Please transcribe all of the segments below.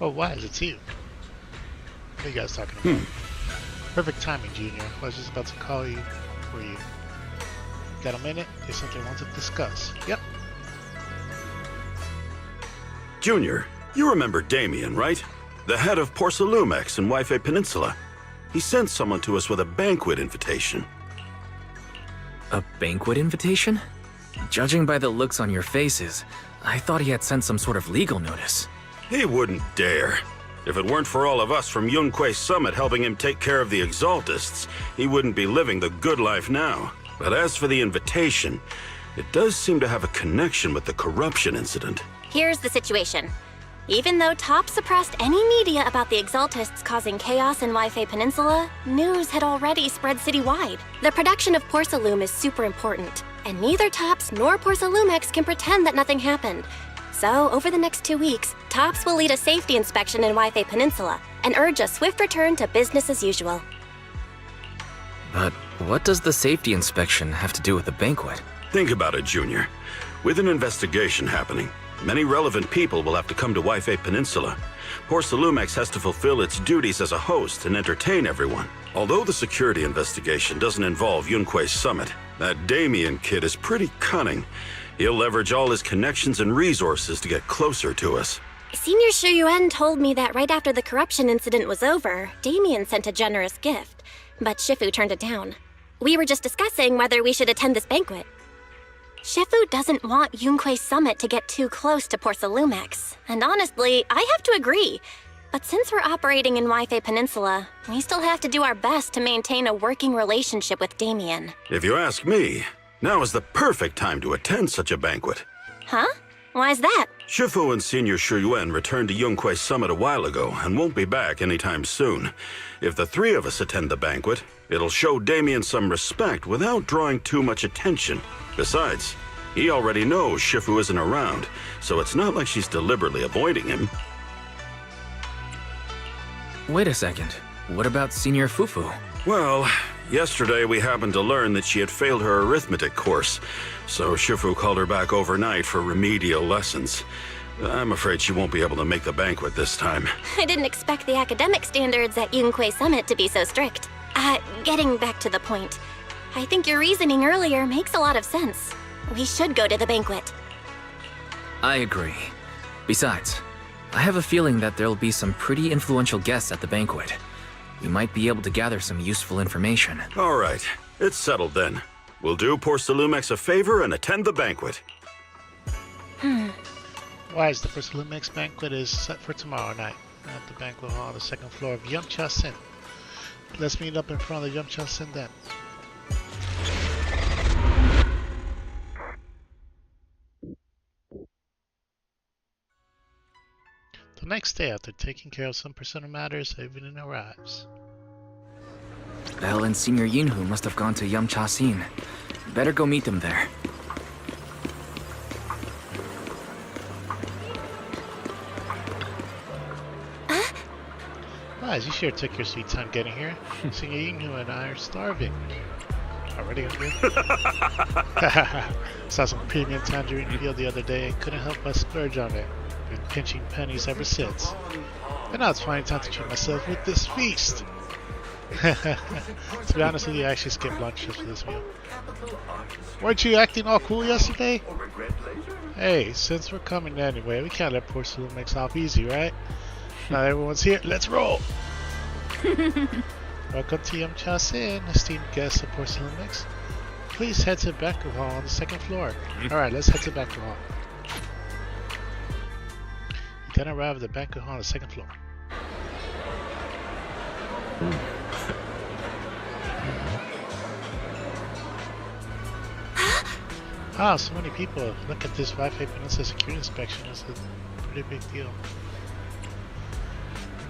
Oh, Wise, it's you. What are you guys talking about? Perfect timing, Junior. I was just about to call you for you. Got a minute? There's something I want to discuss. Yep. Junior, you remember Damien, right? The head of Porcelumex in Wi-Fi Peninsula. He sent someone to us with a banquet invitation. A banquet invitation? Judging by the looks on your faces, I thought he had sent some sort of legal notice. He wouldn't dare. If it weren't for all of us from Yunque Summit helping him take care of the Exaltists, he wouldn't be living the good life now. But as for the invitation, it does seem to have a connection with the corruption incident. Here's the situation. Even though Top suppressed any media about the Exaltists causing chaos in Wi-Fi Peninsula, news had already spread citywide. The production of Porcelume is super important, and neither Tops nor Porcelumex can pretend that nothing happened. So, over the next 2 weeks, Tops will lead a safety inspection in Wi-Fi Peninsula and urge a swift return to business as usual. But what does the safety inspection have to do with the banquet? Think about it, Junior. With an investigation happening, many relevant people will have to come to Wi-Fi Peninsula. Porcelumex has to fulfill its duties as a host and entertain everyone. Although the security investigation doesn't involve Yunque Summit, that Damien kid is pretty cunning. He'll leverage all his connections and resources to get closer to us. Senior Shuyuan told me that right after the corruption incident was over, Damien sent a generous gift, but Shifu turned it down. We were just discussing whether we should attend this banquet. Shifu doesn't want Yunque Summit to get too close to Porcelumex, and honestly, I have to agree. But since we're operating in Wi-Fi Peninsula, we still have to do our best to maintain a working relationship with Damien. If you ask me, now is the perfect time to attend such a banquet. Huh? Why's that? Shifu and Senior Shuyuan returned to Yunque Summit a while ago and won't be back anytime soon. If the three of us attend the banquet, it'll show Damien some respect without drawing too much attention. Besides, he already knows Shifu isn't around, so it's not like she's deliberately avoiding him. Wait a second. What about Senior Fufu? Well, yesterday we happened to learn that she had failed her arithmetic course, so Shifu called her back overnight for remedial lessons. I'm afraid she won't be able to make the banquet this time. I didn't expect the academic standards at Yunque Summit to be so strict. Getting back to the point, I think your reasoning earlier makes a lot of sense. We should go to the banquet. I agree. Besides, I have a feeling that there'll be some pretty influential guests at the banquet. We might be able to gather some useful information. All right, it's settled then. We'll do Porcelumex a favor and attend the banquet. Wise, the Porcelumex banquet is set for tomorrow night at the banquet hall on the second floor of Yumcha Sin. Let's meet up in front of the Yumcha Sin then. The next day, after taking care of some personal matters, evening arrives. Belle and Senior Yinhu must have gone to Yumcha Sin. Better go meet them there. Wise, you sure took your sweet time getting here. Senior Yinhu and I are starving. Already hungry? Saw some premium tangerine peel the other day and couldn't help but splurge on it. Been pinching pennies ever since. But now it's finally time to treat myself with this feast. To be honest with you, I actually skipped lunch just for this meal. Weren't you acting all cool yesterday? Hey, since we're coming anyway, we can't let Porcelumex off easy, right? Now everyone's here, let's roll! Welcome to Yumcha Sin, esteemed guests of Porcelumex. Please head to the banquet hall on the second floor. Alright, let's head to the banquet hall. You then arrive at the banquet hall on the second floor. Wow, so many people. Look at this Wi-Fi Peninsula security inspection. It's a pretty big deal.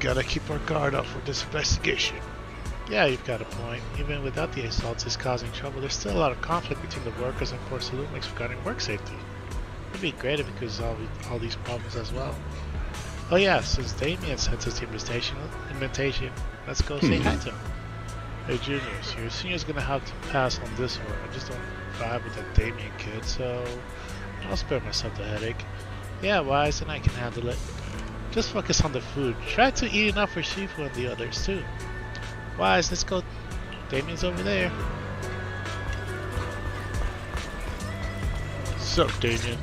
Gotta keep our guard up for this investigation. Yeah, you've got a point. Even without the assaults causing trouble, there's still a lot of conflict between the workers and Porcelumex regarding work safety. It'd be great if it could resolve all these problems as well. Oh yeah, since Damien sent us the invitation, let's go say hi to him. Hey juniors, your senior's gonna have to pass on this one. I just don't vibe with that Damien kid, so I'll spare myself the headache. Yeah, Wise, and I can handle it. Just focus on the food. Try to eat enough for Shifu and the others too. Wise, let's go. Damien's over there. Sup, Damien?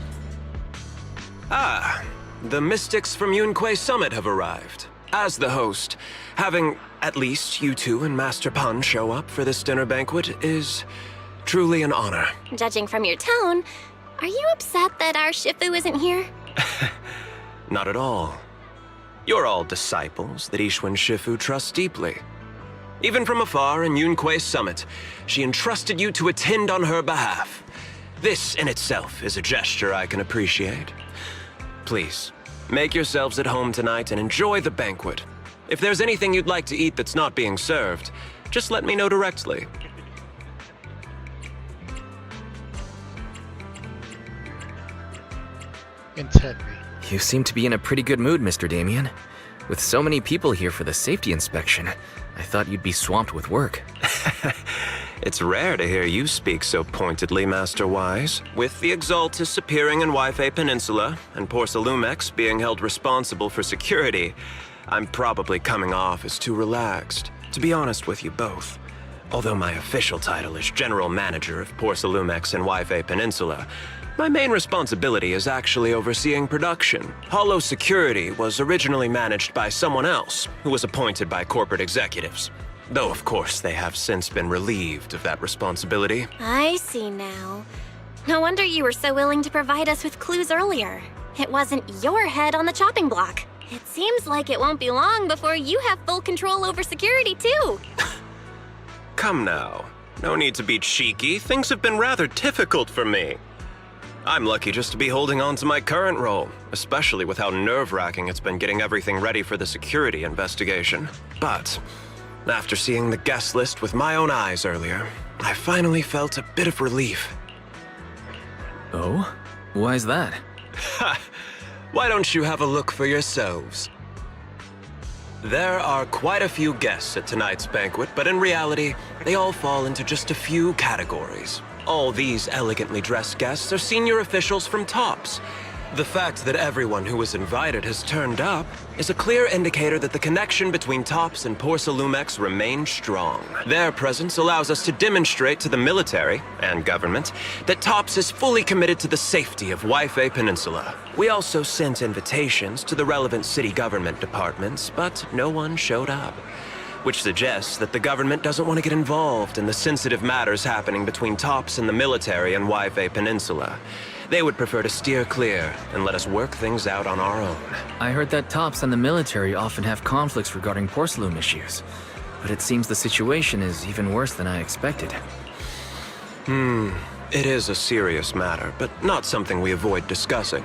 Ah, the mystics from Yunquei Summit have arrived. As the host, having at least you two and Master Pan show up for this dinner banquet is truly an honor. Judging from your tone, are you upset that our Shifu isn't here? Not at all. You're all disciples that Ishwen Shifu trusts deeply. Even from afar in Yunquei Summit, she entrusted you to attend on her behalf. This in itself is a gesture I can appreciate. Please, make yourselves at home tonight and enjoy the banquet. If there's anything you'd like to eat that's not being served, just let me know directly. Intently. You seem to be in a pretty good mood, Mr. Damien. With so many people here for the safety inspection, I thought you'd be swamped with work. It's rare to hear you speak so pointedly, Master Wise. With the Exaltus appearing in Waifei Peninsula and Porcelumex being held responsible for security, I'm probably coming off as too relaxed, to be honest with you both. Although my official title is General Manager of Porcelumex and Waifei Peninsula, my main responsibility is actually overseeing production. Hollow Security was originally managed by someone else, who was appointed by corporate executives. Though, of course, they have since been relieved of that responsibility. I see now. No wonder you were so willing to provide us with clues earlier. It wasn't your head on the chopping block. It seems like it won't be long before you have full control over security, too. Come now. No need to be cheeky. Things have been rather difficult for me. I'm lucky just to be holding on to my current role, especially with how nerve-wracking it's been getting everything ready for the security investigation. But after seeing the guest list with my own eyes earlier, I finally felt a bit of relief. Oh? Why is that? Ha! Why don't you have a look for yourselves? There are quite a few guests at tonight's banquet, but in reality, they all fall into just a few categories. All these elegantly dressed guests are senior officials from TOPS. The fact that everyone who was invited has turned up is a clear indicator that the connection between TOPS and Porcelumex remains strong. Their presence allows us to demonstrate to the military and government that TOPS is fully committed to the safety of Waifei Peninsula. We also sent invitations to the relevant city government departments, but no one showed up, which suggests that the government doesn't want to get involved in the sensitive matters happening between TOPS and the military and Waifei Peninsula. They would prefer to steer clear and let us work things out on our own. I heard that TOPS and the military often have conflicts regarding porcelain issues, but it seems the situation is even worse than I expected. It is a serious matter, but not something we avoid discussing.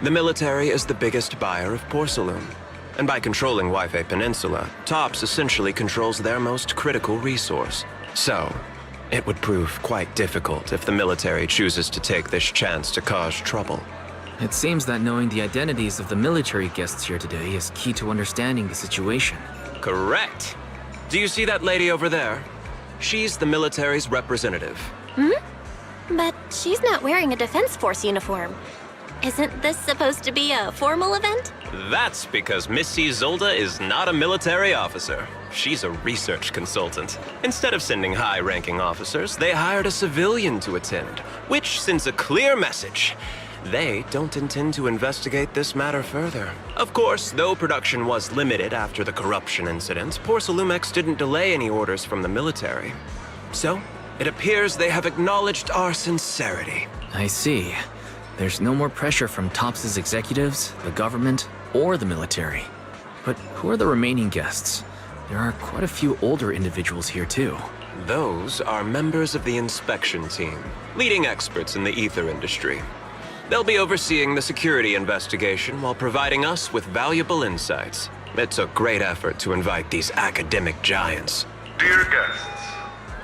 The military is the biggest buyer of porcelain, and by controlling Waifei Peninsula, TOPS essentially controls their most critical resource. So, it would prove quite difficult if the military chooses to take this chance to cause trouble. It seems that knowing the identities of the military guests here today is key to understanding the situation. Correct. Do you see that lady over there? She's the military's representative. But she's not wearing a Defense Force uniform. Isn't this supposed to be a formal event? That's because Missy Zolda is not a military officer. She's a research consultant. Instead of sending high-ranking officers, they hired a civilian to attend, which sends a clear message. They don't intend to investigate this matter further. Of course, though production was limited after the corruption incident, Porcelumex didn't delay any orders from the military. So, it appears they have acknowledged our sincerity. I see. There's no more pressure from TOPS' executives, the government, or the military. But who are the remaining guests? There are quite a few older individuals here too. Those are members of the inspection team, leading experts in the ether industry. They'll be overseeing the security investigation while providing us with valuable insights. It took great effort to invite these academic giants. Dear guests,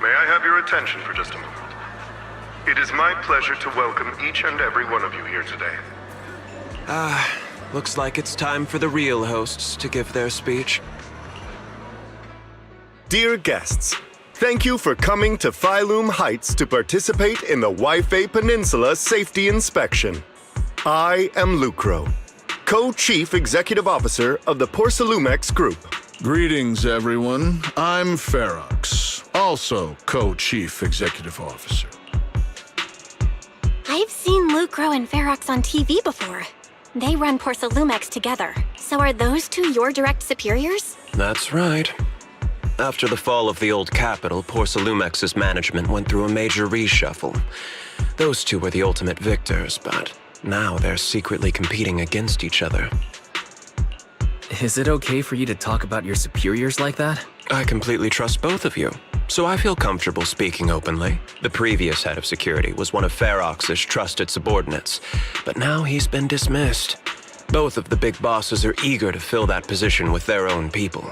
may I have your attention for just a moment? It is my pleasure to welcome each and every one of you here today. Looks like it's time for the real hosts to give their speech. Dear guests, thank you for coming to Phylum Heights to participate in the Waifei Peninsula Safety Inspection. I am Lucro, Co-Chief Executive Officer of the Porcelumex Group. Greetings, everyone. I'm Ferox, also Co-Chief Executive Officer. I've seen Lucro and Ferox on TV before. They run Porcelumex together. So are those two your direct superiors? That's right. After the fall of the old capital, Porcelumex's management went through a major reshuffle. Those two were the ultimate victors, but now they're secretly competing against each other. Is it okay for you to talk about your superiors like that? I completely trust both of you, so I feel comfortable speaking openly. The previous head of security was one of Ferox's trusted subordinates, but now he's been dismissed. Both of the big bosses are eager to fill that position with their own people.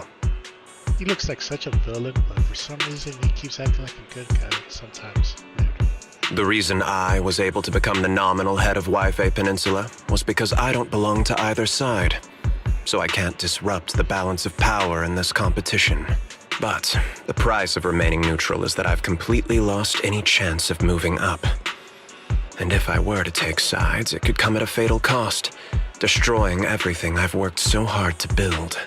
He looks like such a villain, but for some reason he keeps acting like a good guy sometimes. Weird. The reason I was able to become the nominal head of Wi-Fi Peninsula was because I don't belong to either side. So I can't disrupt the balance of power in this competition. But the price of remaining neutral is that I've completely lost any chance of moving up. And if I were to take sides, it could come at a fatal cost, destroying everything I've worked so hard to build.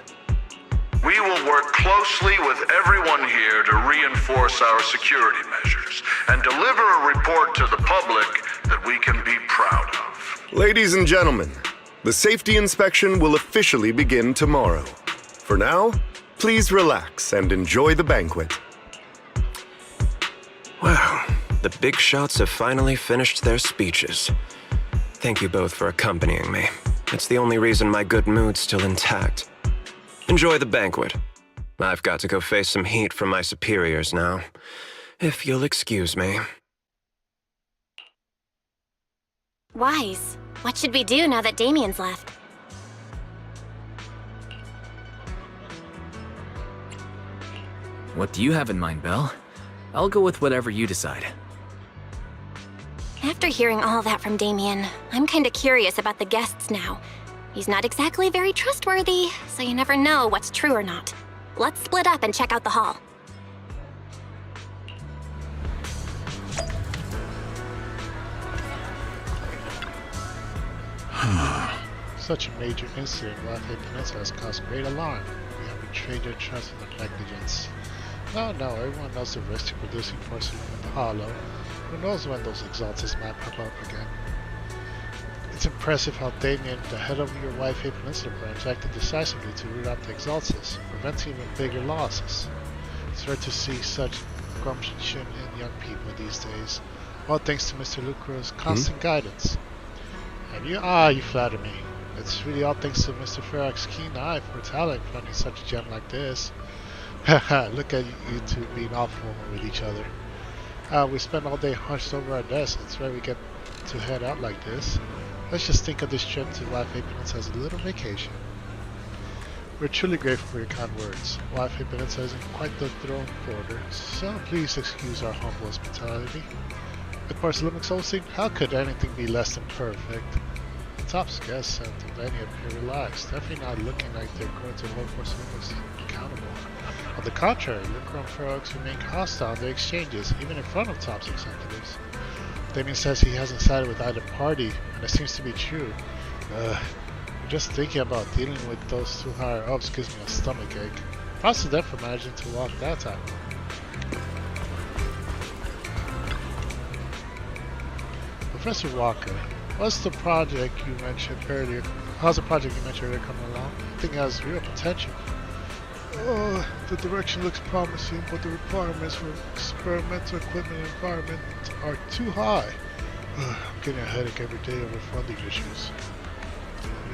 We will work closely with everyone here to reinforce our security measures and deliver a report to the public that we can be proud of. Ladies and gentlemen, the safety inspection will officially begin tomorrow. For now, please relax and enjoy the banquet. Wow, the big shots have finally finished their speeches. Thank you both for accompanying me. It's the only reason my good mood's still intact. Enjoy the banquet. I've got to go face some heat from my superiors now, if you'll excuse me. Wise. What should we do now that Damien's left? What do you have in mind, Belle? I'll go with whatever you decide. After hearing all that from Damien, I'm kinda curious about the guests now. He's not exactly very trustworthy, so you never know what's true or not. Let's split up and check out the hall. Such a major incident, Wi-Fi Peninsula has caused great alarm. We have betrayed your trust and negligence. No, everyone knows the risk to producing porcelain in the hollow. Who knows when those exalts might pop up again. It's impressive how Damien, the head of your Wi-Fi Peninsula branch, acted decisively to root out the exalts, preventing even bigger losses. It's rare to see such gumption in young people these days, all thanks to Mr. Lucro's constant guidance. And you flatter me. It's really all thanks to Mr. Ferox's keen eye for talent finding such a gem like this. Haha, look at you two being awful with each other. We spend all day hunched over our desks. It's rare we get to head out like this. Let's just think of this trip to Wi-Fi Peninsula as a little vacation. We're truly grateful for your kind words. Wi-Fi Peninsula isn't quite the throne border, so please excuse our humble hospitality. At Porcelumex hosting, how could anything be less than perfect? The Top's guests and the venue appear relaxed, definitely not looking like they're going to hold Porcelumex accountable. On the contrary, Lucro and Ferox remain hostile in their exchanges, even in front of Top's executives. Damien says he hasn't sided with either party, and it seems to be true. Just thinking about dealing with those two higher ups gives me a stomach ache. Props to them for managing to walk that time. Professor Walker, what's the project you mentioned earlier? How's the project you mentioned earlier coming along? I think it has real potential. The direction looks promising, but the requirements for experimental equipment and environment are too high. I'm getting a headache every day over funding issues.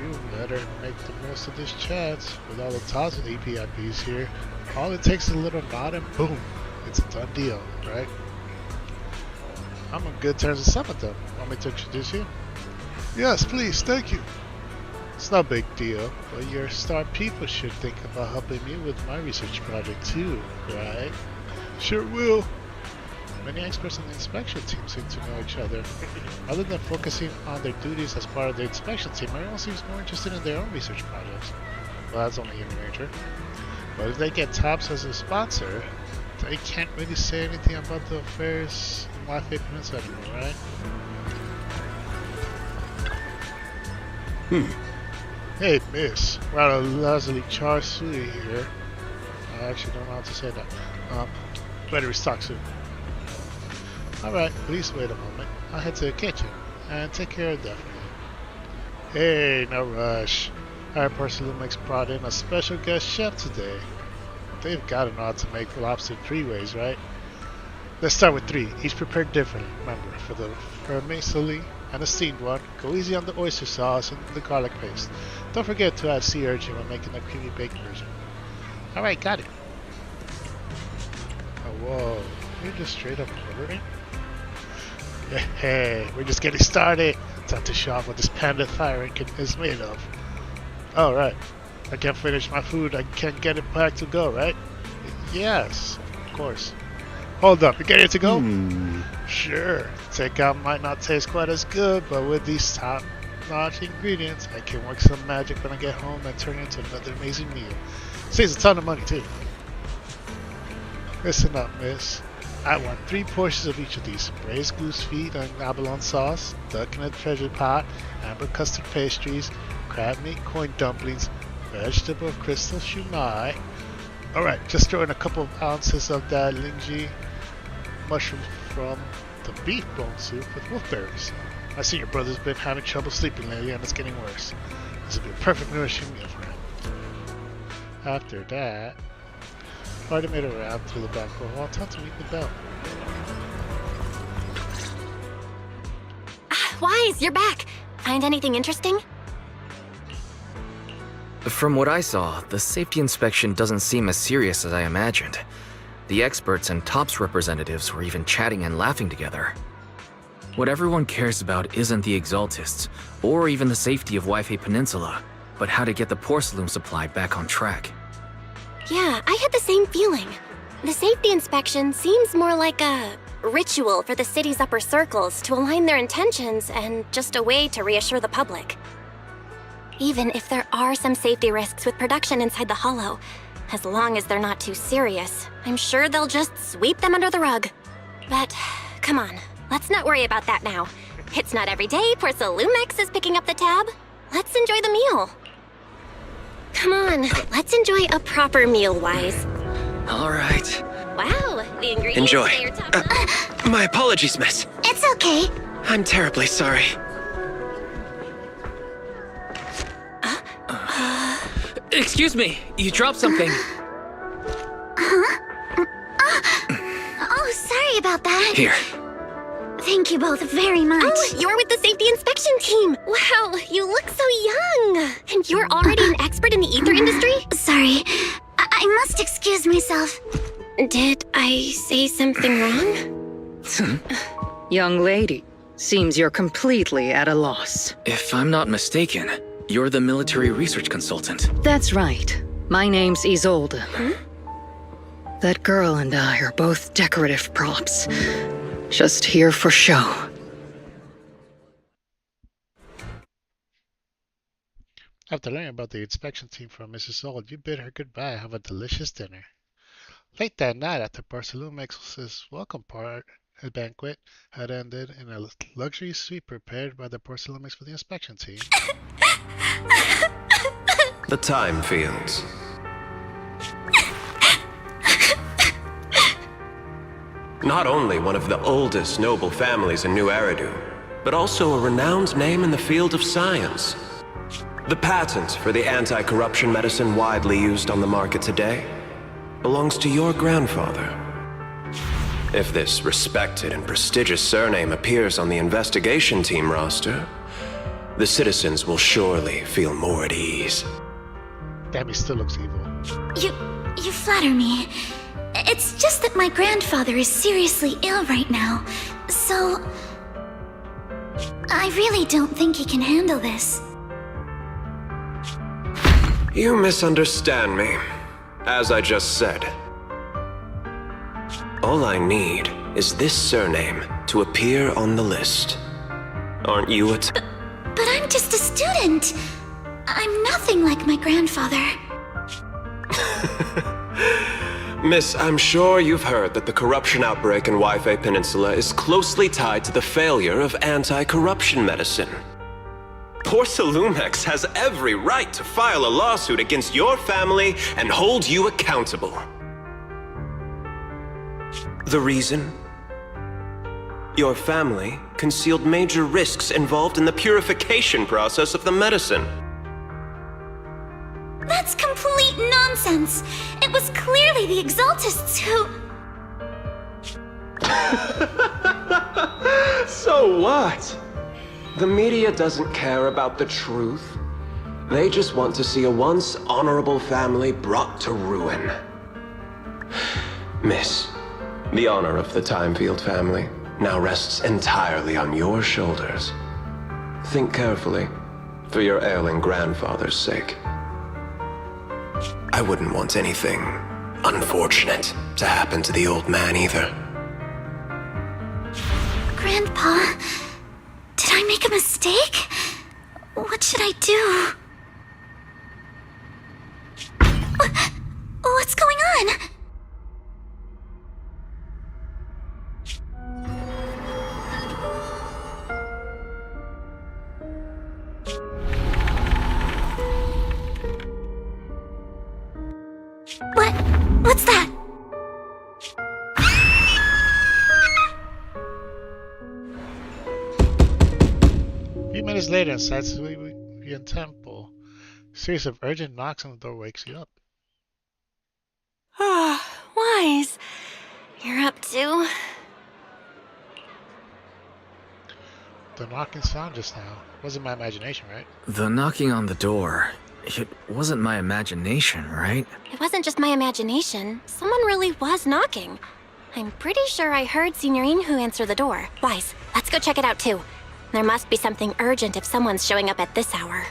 You better make the most of this chance. With all the TOS and EPIPs here, all it takes is a little nod and boom, it's a done deal, right? I'm on good terms with some of them. Want me to introduce you? Yes, please, thank you. It's no big deal, but your star people should think about helping me with my research project too, right? Sure will. Many experts on the inspection team seem to know each other. Other than focusing on their duties as part of the inspection team, everyone seems more interested in their own research projects. Well, that's only human nature. But if they get TOPS as a sponsor, they can't really say anything about the affairs in Wi-Fi Peninsula anymore, right? Hey, miss. Rather lazily char suey here. I actually don't know how to say that. Better restock soon. Alright, please wait a moment. I'll head to the kitchen and take care of that for you. Hey, no rush. Our Porcelumix brought in a special guest chef today. They've got to know how to make lobster 3 ways, right? Let's start with 3, each prepared differently. Remember, for the vermicelli and the steamed one, go easy on the oyster sauce and the garlic paste. Don't forget to add sea urchin when making the creamy baked version. Alright, got it. Oh, whoa, you're just straight up ordering? Hey, we're just getting started. Time to show off what this panda fire is made of. Alright, I can't finish my food, I can't get it back to go, right? Yes, of course. Hold up, you getting it to go? Sure, takeout might not taste quite as good, but with these top-notch ingredients, I can work some magic when I get home and turn it into another amazing meal. Saves a ton of money too. Listen up, miss. I want 3 portions of each of these: braised goose feet and abalone sauce, duck in a treasure pot, amber custard pastries, crab meat coin dumplings, vegetable crystal shumai. Alright, just throw in a couple of ounces of that linji mushroom from the beef bone soup with wolfberries. I see your brother's been having trouble sleeping lately and it's getting worse. This will be a perfect nourishing meal for him. After that, already made a round through the banquet hall. Time to ring the bell. Wise, you're back. Find anything interesting? From what I saw, the safety inspection doesn't seem as serious as I imagined. The experts and TOPS representatives were even chatting and laughing together. What everyone cares about isn't the Exaltists, or even the safety of Wi-Fi Peninsula, but how to get the porcelain supply back on track. Yeah, I had the same feeling. The safety inspection seems more like a ritual for the city's upper circles to align their intentions and just a way to reassure the public. Even if there are some safety risks with production inside the Hollow, as long as they're not too serious, I'm sure they'll just sweep them under the rug. But, come on, let's not worry about that now. It's not every day Porcelumix is picking up the tab. Let's enjoy the meal. Come on, let's enjoy a proper meal, Wise. All right. Wow, the ingredients Enjoy. say you're top My apologies, miss. It's okay. I'm terribly sorry. Excuse me, you dropped something. Oh, sorry about that. Here. Thank you both very much. Oh, you're with the safety inspection team. Wow, you look so young. And you're already an expert in the ether industry? Sorry. I must excuse myself. Did I say something wrong? Young lady, seems you're completely at a loss. If I'm not mistaken, you're the military research consultant. That's right. My name's Isolde. That girl and I are both decorative props. Just here for show. After learning about the inspection team from Mrs. Old, you bid her goodbye and have a delicious dinner. Late that night, after Porcelumix's welcome banquet had ended in a luxury suite prepared by the Porcelumix for the inspection team. The time fields. Not only one of the oldest noble families in New Eridu, but also a renowned name in the field of science. The patent for the anti-corruption medicine widely used on the market today belongs to your grandfather. If this respected and prestigious surname appears on the investigation team roster, the citizens will surely feel more at ease. Damn, he still looks evil. You flatter me. It's just that my grandfather is seriously ill right now, so I really don't think he can handle this. You misunderstand me. As I just said, all I need is this surname to appear on the list. Aren't you a But I'm just a student. I'm nothing like my grandfather. Miss, I'm sure you've heard that the corruption outbreak in Wi-Fi Peninsula is closely tied to the failure of anti-corruption medicine. Porcelumex has every right to file a lawsuit against your family and hold you accountable. The reason? Your family concealed major risks involved in the purification process of the medicine. That's complete nonsense. It was clearly the Exaltists who... So what? The media doesn't care about the truth. They just want to see a once honorable family brought to ruin. Miss, the honor of the Timefield family now rests entirely on your shoulders. Think carefully, for your ailing grandfather's sake. I wouldn't want anything unfortunate to happen to the old man either. Grandpa, did I make a mistake? What should I do? What's going on? What's that? A few minutes later, inside Civilian Temple, a series of urgent knocks on the door wakes you up. Ah, Wise. You're up too? The knocking sound just now wasn't my imagination, right? The knocking on the door. It wasn't my imagination, right? It wasn't just my imagination. Someone really was knocking. I'm pretty sure I heard Signorine who answer the door. Wise, let's go check it out too. There must be something urgent if someone's showing up at this hour.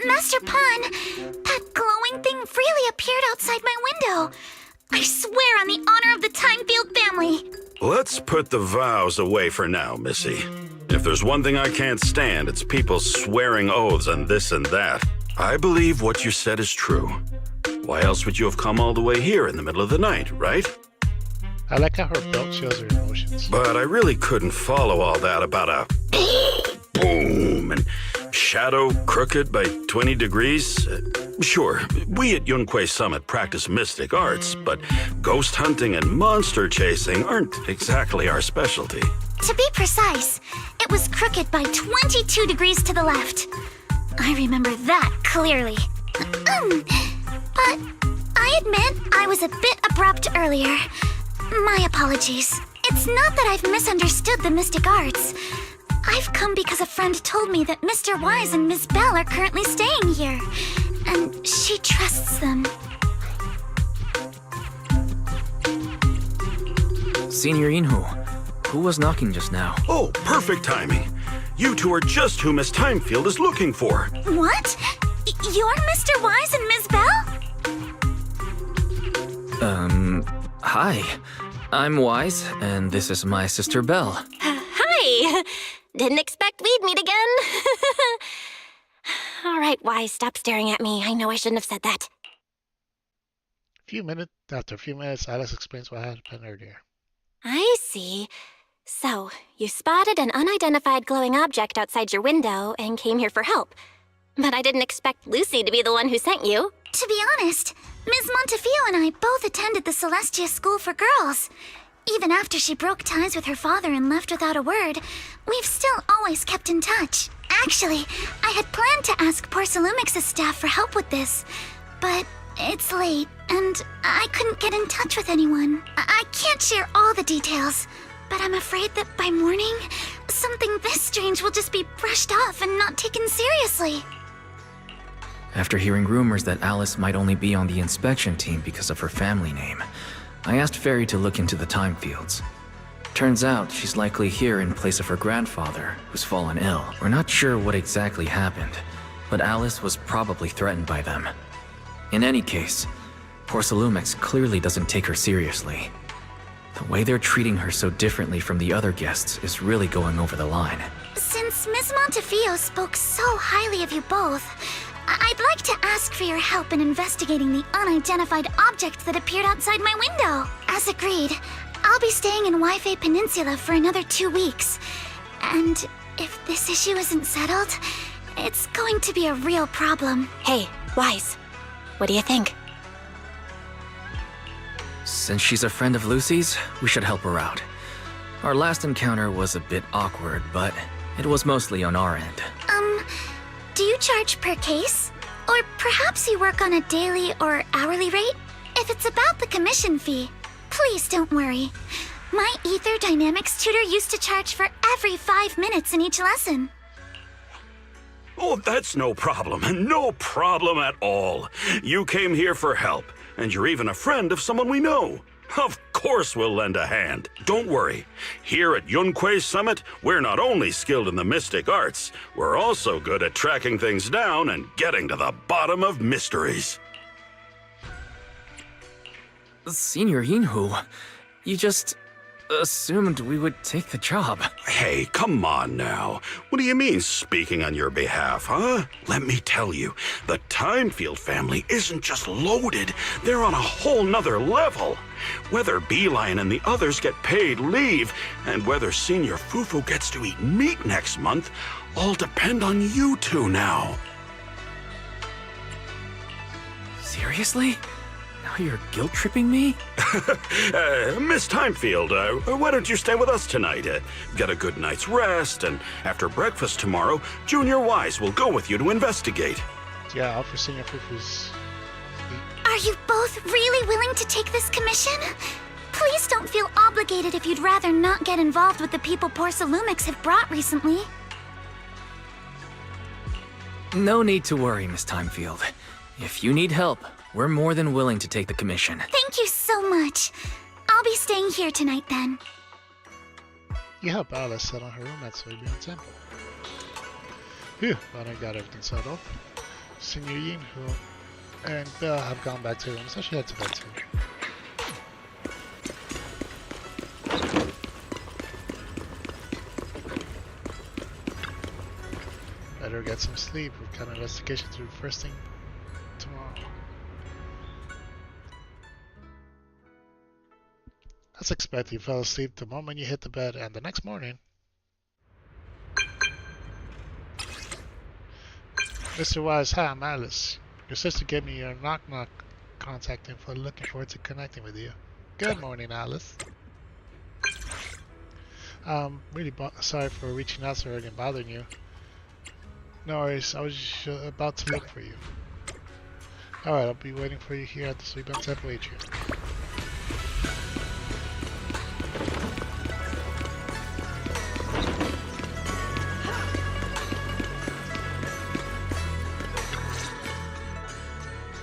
Master Pawn, that glowing thing freely appeared outside my window. I swear on the honor of the Timefield family. Let's put the vows away for now, Missy. If there's one thing I can't stand, it's people swearing oaths and this and that. I believe what you said is true. Why else would you have come all the way here in the middle of the night, right? I like how her belt shows her emotions. But I really couldn't follow all that about a boom and shadow crooked by 20 degrees. Sure, we at Yunquei Summit practice mystic arts, but ghost hunting and monster chasing aren't exactly our specialty. To be precise, it was crooked by 22 degrees to the left. I remember that clearly. But I admit I was a bit abrupt earlier. My apologies. It's not that I've misunderstood the mystic arts. I've come because a friend told me that Mr. Wise and Ms. Bell are currently staying here, and she trusts them. Signorine who was knocking just now? Oh, perfect timing. You two are just who Miss Timefield is looking for. What? You're Mr. Wise and Ms. Bell? Hi. I'm Wise, and this is my sister Belle. Hi! Didn't expect we'd meet again. All right, Wise, stop staring at me. I know I shouldn't have said that. After a few minutes, Alice explains what happened earlier. I see. So, you spotted an unidentified glowing object outside your window and came here for help. But I didn't expect Lucy to be the one who sent you. To be honest, Ms. Montefiore and I both attended the Celestia School for Girls. Even after she broke ties with her father and left without a word, we've still always kept in touch. Actually, I had planned to ask Porcelumix's staff for help with this, but it's late, and I couldn't get in touch with anyone. I can't share all the details, but I'm afraid that by morning, something this strange will just be brushed off and not taken seriously. After hearing rumors that Alice might only be on the inspection team because of her family name, I asked Fairy to look into the time fields. Turns out she's likely here in place of her grandfather, who's fallen ill. We're not sure what exactly happened, but Alice was probably threatened by them. In any case, Porcelumix clearly doesn't take her seriously. The way they're treating her so differently from the other guests is really going over the line. Since Ms. Montefiore spoke so highly of you both, I'd like to ask for your help in investigating the unidentified object that appeared outside my window. As agreed, I'll be staying in Wi-Fi Peninsula for another 2 weeks. And if this issue isn't settled, it's going to be a real problem. Hey, Wise, what do you think? Since she's a friend of Lucy's, we should help her out. Our last encounter was a bit awkward, but it was mostly on our end. Do you charge per case? Or perhaps you work on a daily or hourly rate? If it's about the commission fee, please don't worry. My Ether Dynamics tutor used to charge for every 5 minutes in each lesson. Oh, that's no problem. No problem at all. You came here for help, and you're even a friend of someone we know. Of course we'll lend a hand. Don't worry. Here at Yunque's Summit, we're not only skilled in the mystic arts, we're also good at tracking things down and getting to the bottom of mysteries. Senior Yinhu, you just assumed we would take the job. Hey, come on now. What do you mean speaking on your behalf, huh? Let me tell you, the Timefield family isn't just loaded, they're on a whole nother level. Whether Beeline and the others get paid leave, and whether Senior Fufu gets to eat meat next month, all depend on you two now. Seriously? Now you're guilt-tripping me? Miss Timefield, why don't you stay with us tonight? Get a good night's rest, and after breakfast tomorrow, Junior Wise will go with you to investigate. Yeah, I'll for Senior Fufu's. Are you both really willing to take this commission? Please don't feel obligated if you'd rather not get involved with the people Porcelumix have brought recently. No need to worry, Miss Timefield. If you need help, we're more than willing to take the commission. Thank you so much. I'll be staying here tonight then. You help Alice settle her room at Soybean Temple. Phew, but I got everything settled. Senior Yinhu and Belle have gone back to their room, so she head to bed too. Better get some sleep. We've got an investigation through first thing tomorrow. As expected, you fell asleep the moment you hit the bed, and the next morning, Mr. Wise, hi, I'm Alice. Your sister gave me your knock-knock contact info. Looking forward to connecting with you. Good morning, Alice. Really sorry for reaching out so early and bothering you. No worries, I was just about to look for you. Alright, I'll be waiting for you here at the Soybean Temple atrium.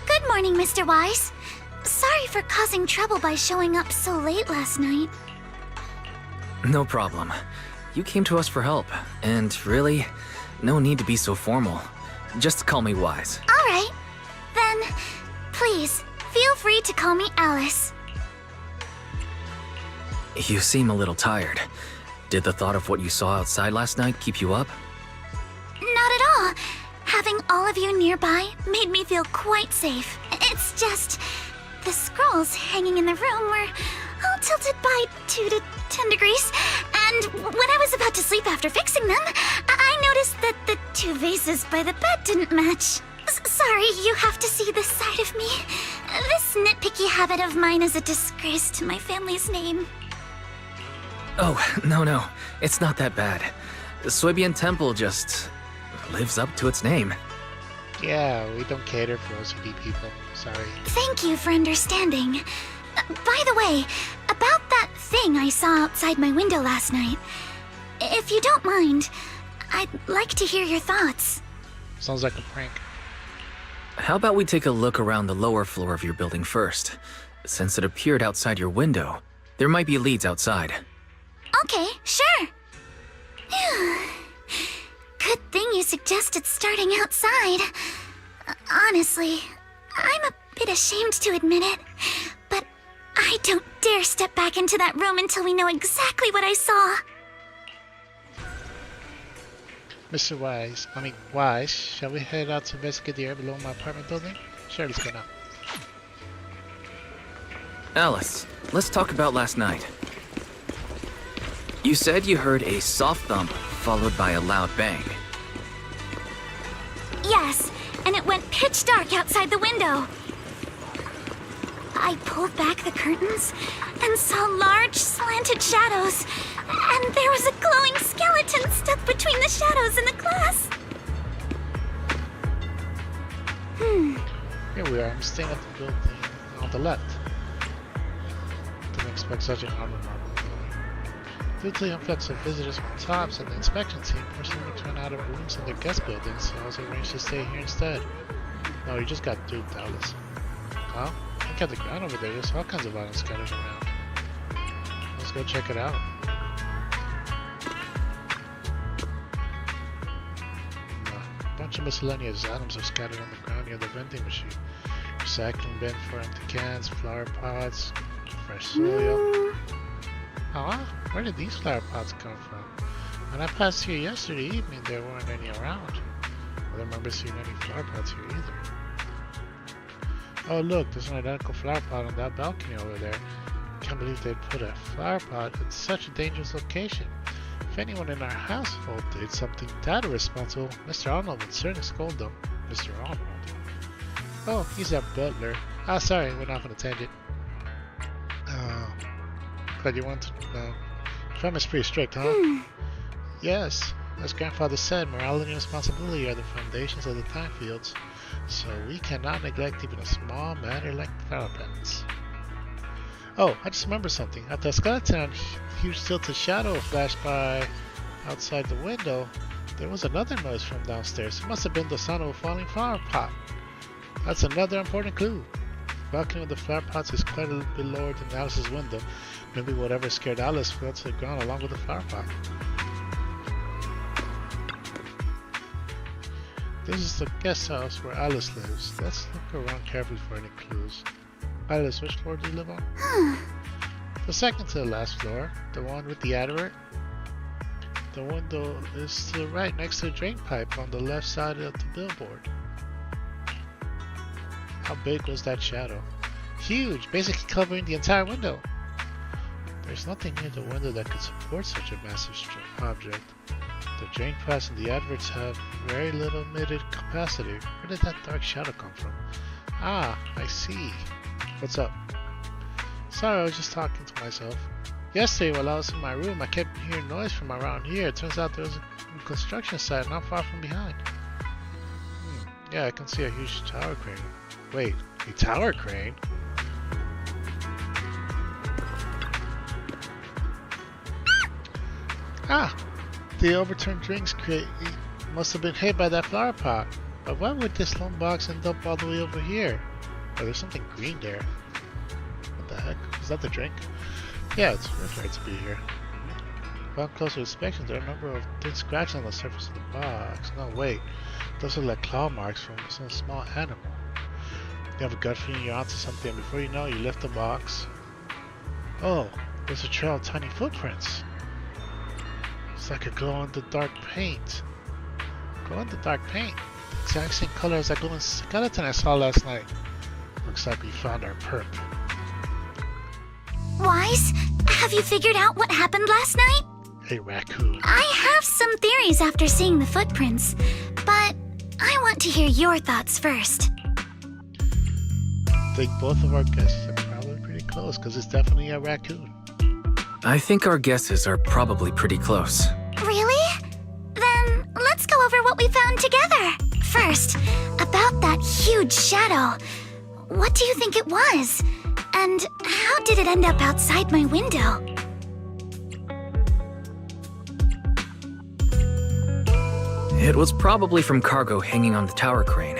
Good morning, Mr. Wise. Sorry for causing trouble by showing up so late last night. No problem. You came to us for help, and really, no need to be so formal. Just call me Wise. Alright. Then, please, feel free to call me Alice. You seem a little tired. Did the thought of what you saw outside last night keep you up? Not at all. Having all of you nearby made me feel quite safe. It's just, the scrolls hanging in the room were all tilted by 2 to 10 degrees, and when I was about to sleep after fixing them, I noticed that the 2 vases by the bed didn't match. Sorry, you have to see this side of me. This nitpicky habit of mine is a disgrace to my family's name. Oh, no. It's not that bad. The Soybean Temple just lives up to its name. Yeah, we don't cater for OCD people. Sorry. Thank you for understanding. By the way, about that thing I saw outside my window last night, if you don't mind, I'd like to hear your thoughts. Sounds like a prank. How about we take a look around the lower floor of your building first? Since it appeared outside your window, there might be leads outside. Okay, sure. Good thing you suggested starting outside. Honestly, I'm a bit ashamed to admit it, but I don't dare step back into that room until we know exactly what I saw. Mr. Wise, shall we head out to investigate the area below my apartment building? Sure, let's go now. Alice, let's talk about last night. You said you heard a soft thump followed by a loud bang. Yes, and it went pitch dark outside the window. I pulled back the curtains and saw large, slanted shadows. And there was a glowing skeleton stuck between the shadows in the glass. Here we are. I'm staying at the building on the left. Didn't expect such an armor building. Due to the influx of visitors from Tops and the inspection team, Porcelain ran out of rooms in their guest buildings, so I was arranged to stay here instead. No, you just got duped, Alice. Huh? Look at the ground over there. There's all kinds of items scattered around. Let's go check it out. A bunch of miscellaneous items are scattered on the ground near the vending machine. Recycling bin for empty cans, flower pots, fresh soil. Where did these flower pots come from? When I passed here yesterday evening, there weren't any around. I don't remember seeing any flower pots here either. Oh look, there's an identical flower pot on that balcony over there. I can't believe they'd put a flower pot in such a dangerous location. If anyone in our household did something that irresponsible, Mr. Arnold would certainly scold them. Mr. Arnold? Oh, he's our butler. Sorry, went off on a tangent. Glad you want to know. Family's pretty strict, huh? Yes. As Grandfather said, morality and responsibility are the foundations of the time fields. So we cannot neglect even a small matter like flower pots. Oh, I just remembered something. After a skeleton and huge tilted shadow flashed by outside the window, there was another noise from downstairs. It must have been the sound of a falling flower pot. That's another important clue. The balcony with the flower pots is quite a little bit lower than Alice's window. Maybe whatever scared Alice fell to the ground along with the flower pot. This is the guest house where Alice lives. Let's look around carefully for any clues. Alice, which floor do you live on? The second to the last floor, the one with the advert. The window is to the right next to the drain pipe on the left side of the billboard. How big was that shadow? Huge, basically covering the entire window. There's nothing near the window that could support such a massive object. The drain pipes and the adverts have very little emitted capacity. Where did that dark shadow come from? Ah, I see. What's up? Sorry, I was just talking to myself. Yesterday while I was in my room, I kept hearing noise from around here. It turns out there was a construction site not far from behind. Yeah, I can see a huge tower crane. Wait, a tower crane? The overturned drinks crate must have been hit by that flower pot. But why would this lone box end up all the way over here? Oh, there's something green there. What the heck? Is that the drink? Yeah, it's right to be here. Upon closer inspection, there are a number of thin scratches on the surface of the box. No, wait. Those are like claw marks from some small animal. You have a gut feeling you're onto something, and before you know it, you lift the box. Oh, there's a trail of tiny footprints. It's like a glow-in-the-dark paint. Glow-in-the-dark paint? Exact same color as that glowing skeleton I saw last night. Looks like we found our perp. Wise, have you figured out what happened last night? A raccoon. I have some theories after seeing the footprints, but I want to hear your thoughts first. I think both of our guesses are probably pretty close, because it's definitely a raccoon. I think our guesses are probably pretty close. Really? Then let's go over what we found together. First, about that huge shadow. What do you think it was? And how did it end up outside my window? It was probably from cargo hanging on the tower crane.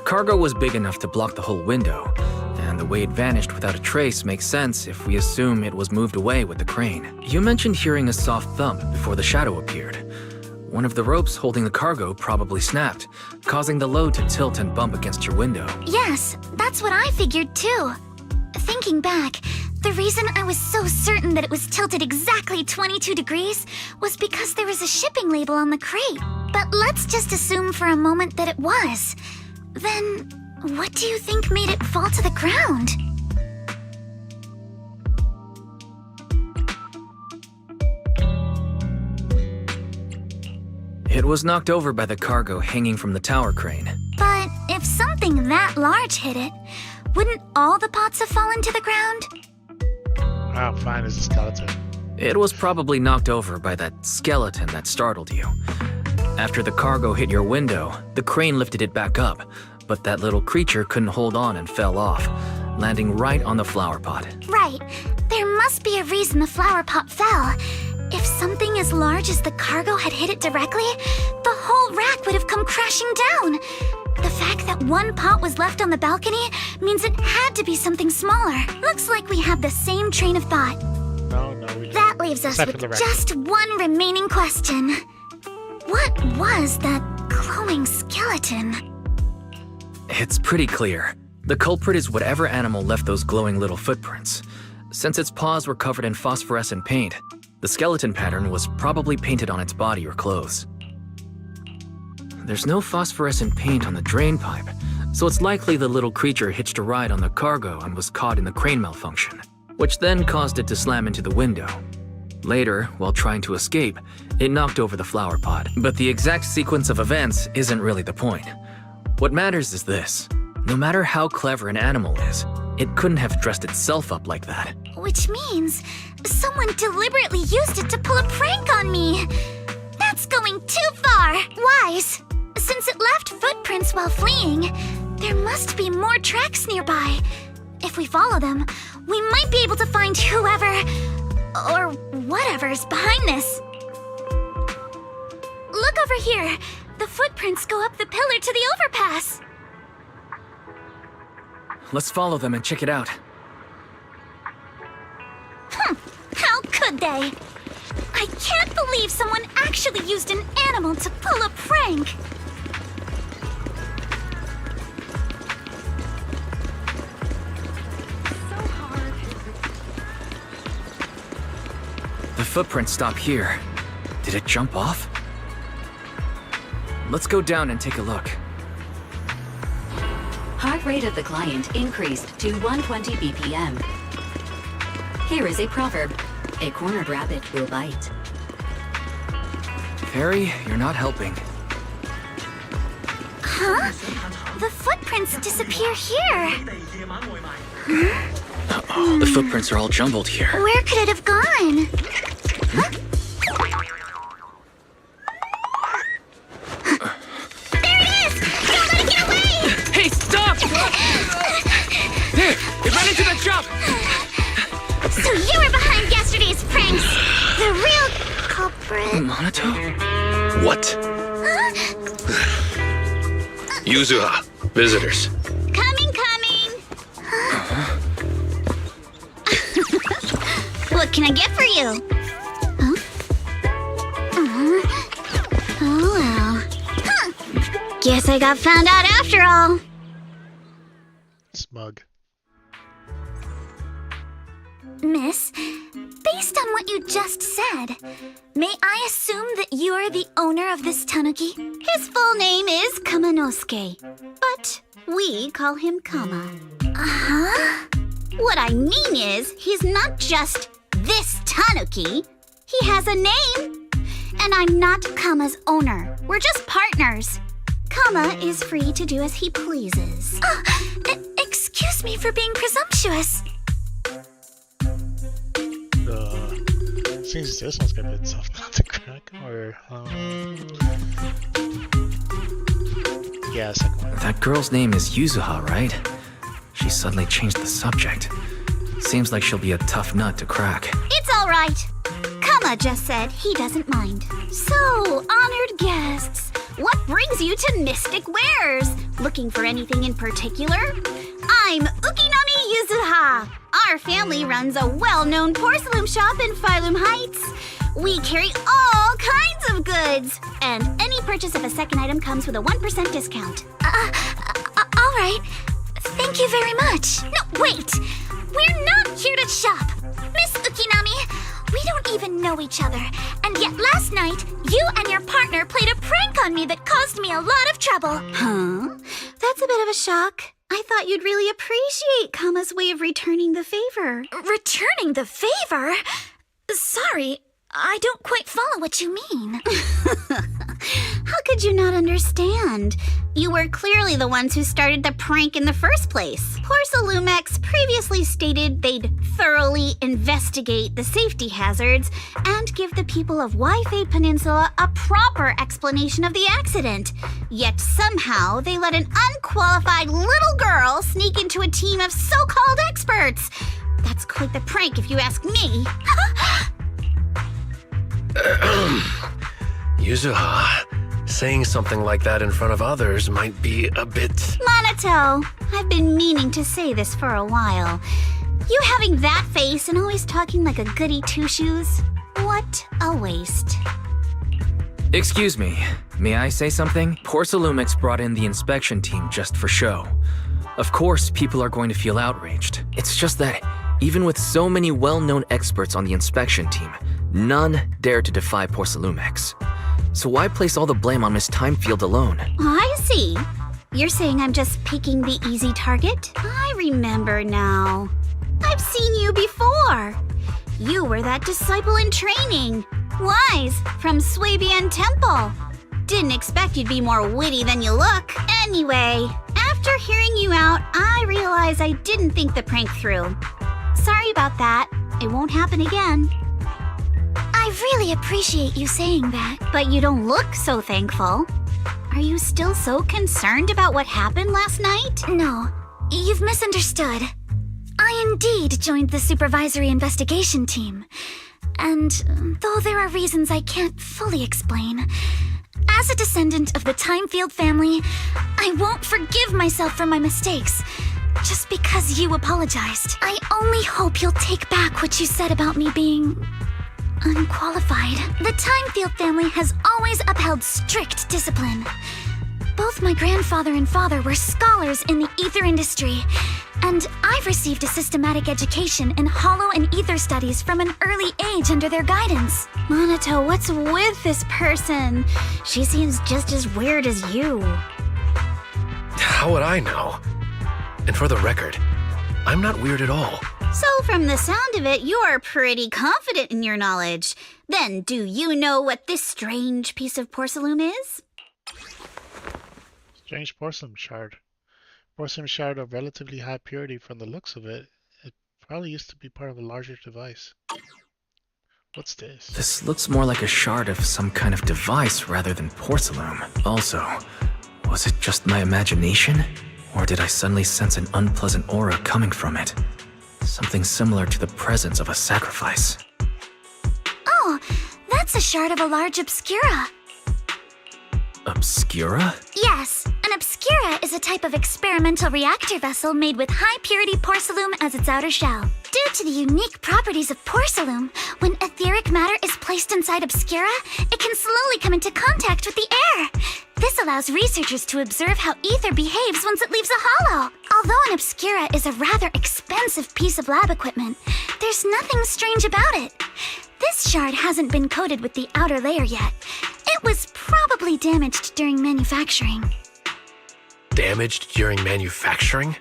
Cargo was big enough to block the whole window, and the way it vanished without a trace makes sense if we assume it was moved away with the crane. You mentioned hearing a soft thump before the shadow appeared. One of the ropes holding the cargo probably snapped, causing the load to tilt and bump against your window. Yes, that's what I figured too. Thinking back, The reason I was so certain that it was tilted exactly 22 degrees was because there was a shipping label on the crate. But let's just assume for a moment that it was. Then, what do you think made it fall to the ground? It was knocked over by the cargo hanging from the tower crane. But if something that large hit it, wouldn't all the pots have fallen to the ground? Oh, fine as a skeleton. It was probably knocked over by that skeleton that startled you. After the cargo hit your window, the crane lifted it back up, but that little creature couldn't hold on and fell off, landing right on the flower pot. Right. There must be a reason the flower pot fell. If something as large as the cargo had hit it directly, the whole rack would have come crashing down. The fact that one pot was left on the balcony means it had to be something smaller. Looks like we have the same train of thought. No, we don't. That leaves us with just one remaining question. What was that glowing skeleton? It's pretty clear. The culprit is whatever animal left those glowing little footprints. Since its paws were covered in phosphorescent paint, the skeleton pattern was probably painted on its body or clothes. There's no phosphorescent paint on the drain pipe, so it's likely the little creature hitched a ride on the cargo and was caught in the crane malfunction, which then caused it to slam into the window. Later, while trying to escape, it knocked over the flower pot. But the exact sequence of events isn't really the point. What matters is this. No matter how clever an animal is, it couldn't have dressed itself up like that. Which means someone deliberately used it to pull a prank on me. That's going too far. Wise. Since it left footprints while fleeing, there must be more tracks nearby. If we follow them, we might be able to find whoever or whatever's behind this. Look over here. The footprints go up the pillar to the overpass. Let's follow them and check it out. How could they? I can't believe someone actually used an animal to pull a prank. The footprints stop here. Did it jump off? Let's go down and take a look. Heart rate of the client increased to 120 BPM. Here is a proverb. A cornered rabbit will bite. Fairy, you're not helping. Huh? The footprints disappear here. Uh-oh, the footprints are all jumbled here. Where could it have gone? Huh? There it is! Don't let it get away! Hey, stop! There! It ran into the jump! So you were behind yesterday's pranks! The real culprit... Monato? What? Yuzuha, visitors. Coming! What can I get for you? Huh? Oh well. Huh. Guess I got found out after all. Smug. Miss, based on what you just said, may I assume that you are the owner of this tanuki? His full name is Kamanosuke, but we call him Kama. Uh-huh. What I mean is, he's not just this tanuki. He has a name. And I'm not Kama's owner. We're just partners. Kama is free to do as he pleases. Excuse me for being presumptuous. Seems this one's gonna be tough not to crack, or yeah, second one. That girl's name is Yuzuha, right? She suddenly changed the subject. Seems like she'll be a tough nut to crack. It's all right. Kama just said he doesn't mind. So, honored guests, what brings you to Mystic Wares? Looking for anything in particular? I'm Ukinami Yuzuha. Our family runs a well-known porcelain shop in Phylum Heights. We carry all kinds of goods, and any purchase of a second item comes with a 1% discount. All right. Thank you very much. No, wait. We're not here to shop! Miss Ukinami, we don't even know each other, and yet last night, you and your partner played a prank on me that caused me a lot of trouble. Huh? That's a bit of a shock. I thought you'd really appreciate Kama's way of returning the favor. Returning the favor? Sorry, I don't quite follow what you mean. How could you not understand? You were clearly the ones who started the prank in the first place. Porcelumex previously stated they'd thoroughly investigate the safety hazards and give the people of Wi-Fi Peninsula a proper explanation of the accident. Yet somehow they let an unqualified little girl sneak into a team of so-called experts. That's quite the prank if you ask me. Yuzuha, saying something like that in front of others might be a bit... Monato, I've been meaning to say this for a while. You having that face and always talking like a goody two-shoes? What a waste. Excuse me, may I say something? Porcelumex brought in the inspection team just for show. Of course, people are going to feel outraged. It's just that, even with so many well-known experts on the inspection team, none dare to defy Porcelumex. So why place all the blame on Miss Timefield alone? I see. You're saying I'm just picking the easy target? I remember now. I've seen you before. You were that disciple in training. Wise, from Swabian Temple. Didn't expect you'd be more witty than you look. Anyway, after hearing you out, I realized I didn't think the prank through. Sorry about that. It won't happen again. I really appreciate you saying that. But you don't look so thankful. Are you still so concerned about what happened last night? No, you've misunderstood. I indeed joined the supervisory investigation team. And though there are reasons I can't fully explain, as a descendant of the Timefield family, I won't forgive myself for my mistakes. Just because you apologized. I only hope you'll take back what you said about me being unqualified. The Timefield family has always upheld strict discipline. Both my grandfather and father were scholars in the ether industry, and I've received a systematic education in hollow and ether studies from an early age under their guidance. Monato, what's with this person? She seems just as weird as you. How would I know? And for the record, I'm not weird at all. So from the sound of it, you're pretty confident in your knowledge. Then do you know what this strange piece of porcelain is? Strange porcelain shard. Porcelain shard of relatively high purity from the looks of it. It probably used to be part of a larger device. What's this? This looks more like a shard of some kind of device rather than porcelain. Also, was it just my imagination? Or did I suddenly sense an unpleasant aura coming from it? Something similar to the presence of a sacrifice. Oh, that's a shard of a large obscura. Obscura? Yes, an obscura is a type of experimental reactor vessel made with high-purity porcelain as its outer shell. Due to the unique properties of porcelain, when etheric matter is placed inside obscura, it can slowly come into contact with the air. This allows researchers to observe how ether behaves once it leaves a hollow. Although an obscura is a rather expensive piece of lab equipment, there's nothing strange about it. This shard hasn't been coated with the outer layer yet. It was probably damaged during manufacturing. Damaged during manufacturing?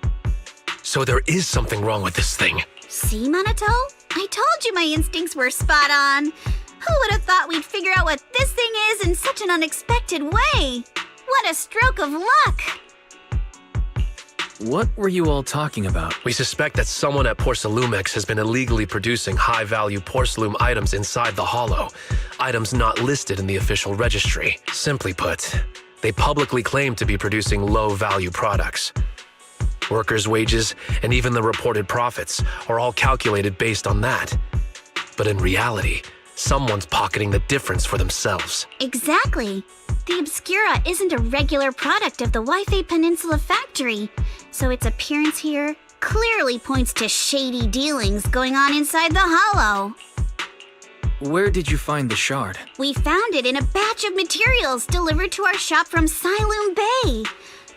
So there is something wrong with this thing. See, Monato? I told you my instincts were spot on. Who would have thought we'd figure out what this thing is in such an unexpected way? What a stroke of luck! What were you all talking about? We suspect that someone at Porcelumex has been illegally producing high-value porcelain items inside the hollow. Items not listed in the official registry. Simply put, they publicly claim to be producing low-value products. Workers' wages and even the reported profits are all calculated based on that. But in reality, someone's pocketing the difference for themselves. Exactly. The Obscura isn't a regular product of the Wi-Fi Peninsula factory, so its appearance here clearly points to shady dealings going on inside the hollow. Where did you find the shard? We found it in a batch of materials delivered to our shop from Siloon Bay.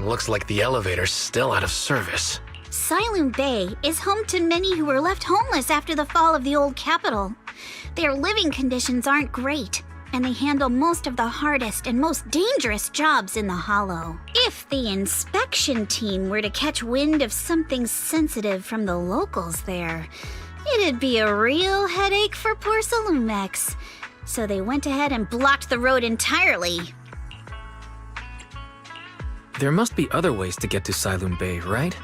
Looks like the elevator's still out of service. Silum Bay is home to many who were left homeless after the fall of the old capital. Their living conditions aren't great, and they handle most of the hardest and most dangerous jobs in the Hollow. If the inspection team were to catch wind of something sensitive from the locals there, it'd be a real headache for poor Salumex. So they went ahead and blocked the road entirely. There must be other ways to get to Silum Bay, right?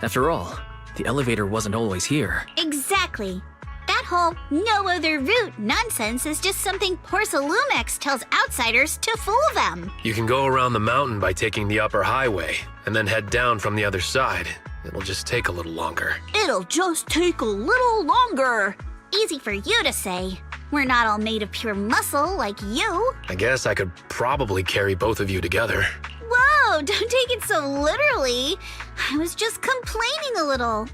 After all, the elevator wasn't always here. Exactly. That whole no other route nonsense is just something poor Salumex tells outsiders to fool them. You can go around the mountain by taking the upper highway, and then head down from the other side. It'll just take a little longer. It'll just take a little longer. Easy for you to say. We're not all made of pure muscle like you. I guess I could probably carry both of you together. Whoa, don't take it so literally. I was just complaining a little.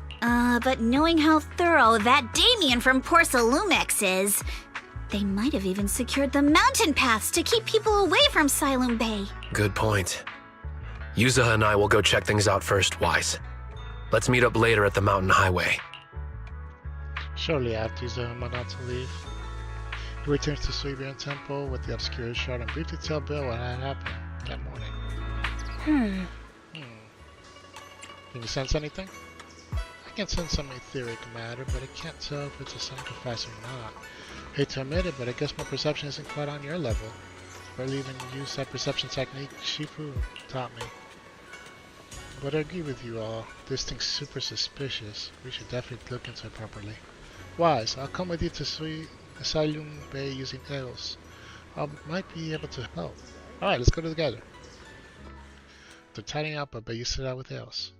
But knowing how thorough that Damien from Poor Salumex is, they might have even secured the mountain paths to keep people away from Silum Bay. Good point. Yuza and I will go check things out first, Wise. Let's meet up later at the mountain highway. Shortly after Yuza went out to leave, he returns to Suibian Temple with the obscure shard and briefly tell Bill what had happened that morning. Can you sense anything? I can sense some etheric matter, but I can't tell if it's a sacrifice or not. Hate to admit it, but I guess my perception isn't quite on your level. Barely even use that perception technique Shifu taught me. But I agree with you all. This thing's super suspicious. We should definitely look into it properly. Wise, I'll come with you to Silum Bay using Eos. I might be able to help. Alright, let's go together. They're tidying up, but you sit out with Eos.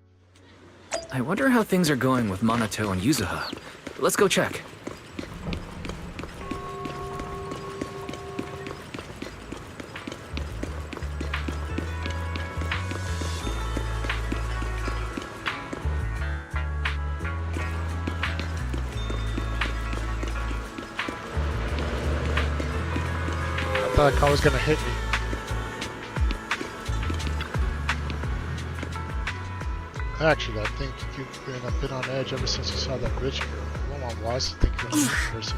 I wonder how things are going with Minato and Yuzuha. Let's go check. I thought that car was gonna hit me. Actually, I think you've been on edge ever since you saw that rich girl. I don't want Wise to think you're a mean person.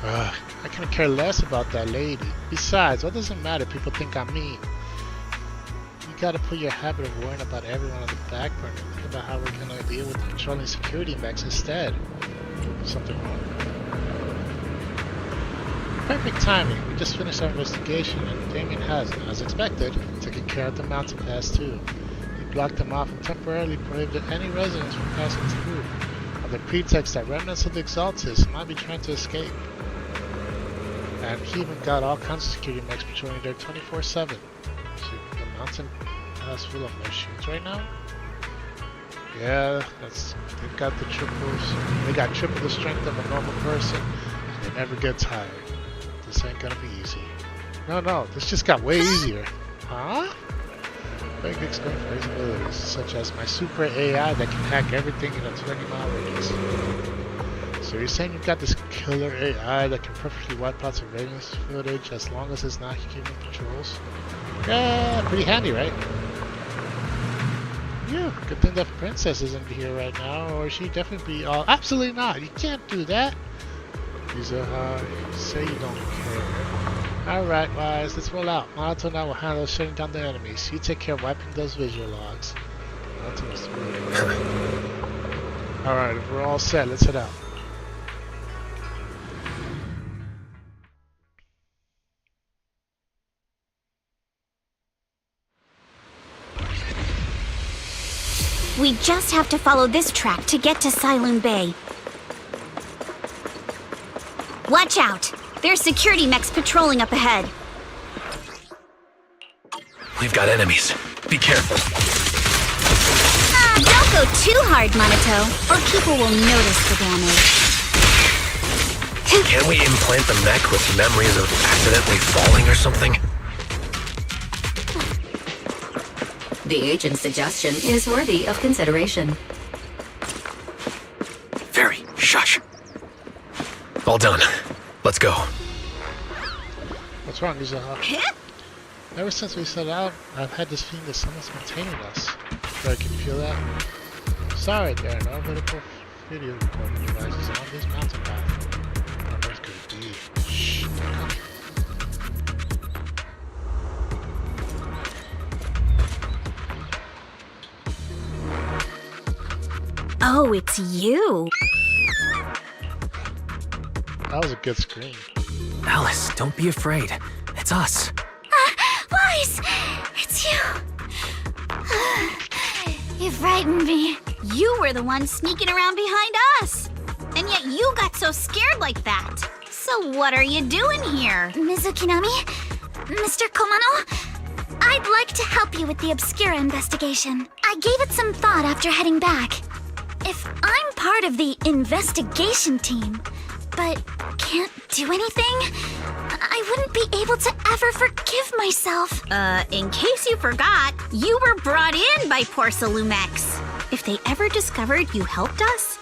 I couldn't care less about that lady. Besides, what does it matter if people think I'm mean? You gotta put your habit of worrying about everyone on the back burner. Think about how we're gonna deal with controlling security mechs instead. Something wrong. Perfect timing. We just finished our investigation and Damien has, as expected, taken care of the mountain pass too. Blocked them off and temporarily prohibited any residents from passing through, under pretext that remnants of the Exaltus might be trying to escape. And he even got all kinds of security mechs patrolling there 24/7. The mountain pass full of machines right now? Yeah, they've got the triples. They got triple the strength of a normal person, and they never get tired. This ain't gonna be easy. No, this just got way easier. Huh? Big explain for his abilities, such as my super AI that can hack everything in a 20-mile radius. So you're saying you've got this killer AI that can perfectly wipe out surveillance footage as long as it's not human patrols? Yeah, pretty handy, right? Yeah, good thing that princess isn't here right now, or she'd definitely be all... Absolutely not! You can't do that! You say you don't care. Alright, Wise, let's roll out. Minato and I will handle shutting down the enemies. You take care of wiping those visual logs. Alright, if we're all set, let's head out. We just have to follow this track to get to Silum Bay. Watch out! There's security mechs patrolling up ahead. We've got enemies. Be careful. Don't go too hard, Minato, or people will notice the damage. Can't we implant the mech with memories of accidentally falling or something? The agent's suggestion is worthy of consideration. Very. Shush. All done. Let's go. What's wrong, Yuzuha? Ever since we set out, I've had this feeling that someone's maintaining us. Sure, can you feel that? Sorry, there are no available video recording devices on this mountain path. What on earth could it be? Shh, they're coming. Oh, it's you. That was a good scream. Alice, don't be afraid. It's us. Wise! It's you! You frightened me. You were the one sneaking around behind us. And yet you got so scared like that. So what are you doing here? Ms. Ukinami? Mr. Komano? I'd like to help you with the Obscura investigation. I gave it some thought after heading back. If I'm part of the investigation team, but can't do anything, I wouldn't be able to ever forgive myself. In case you forgot, you were brought in by Porcelumex. If they ever discovered you helped us,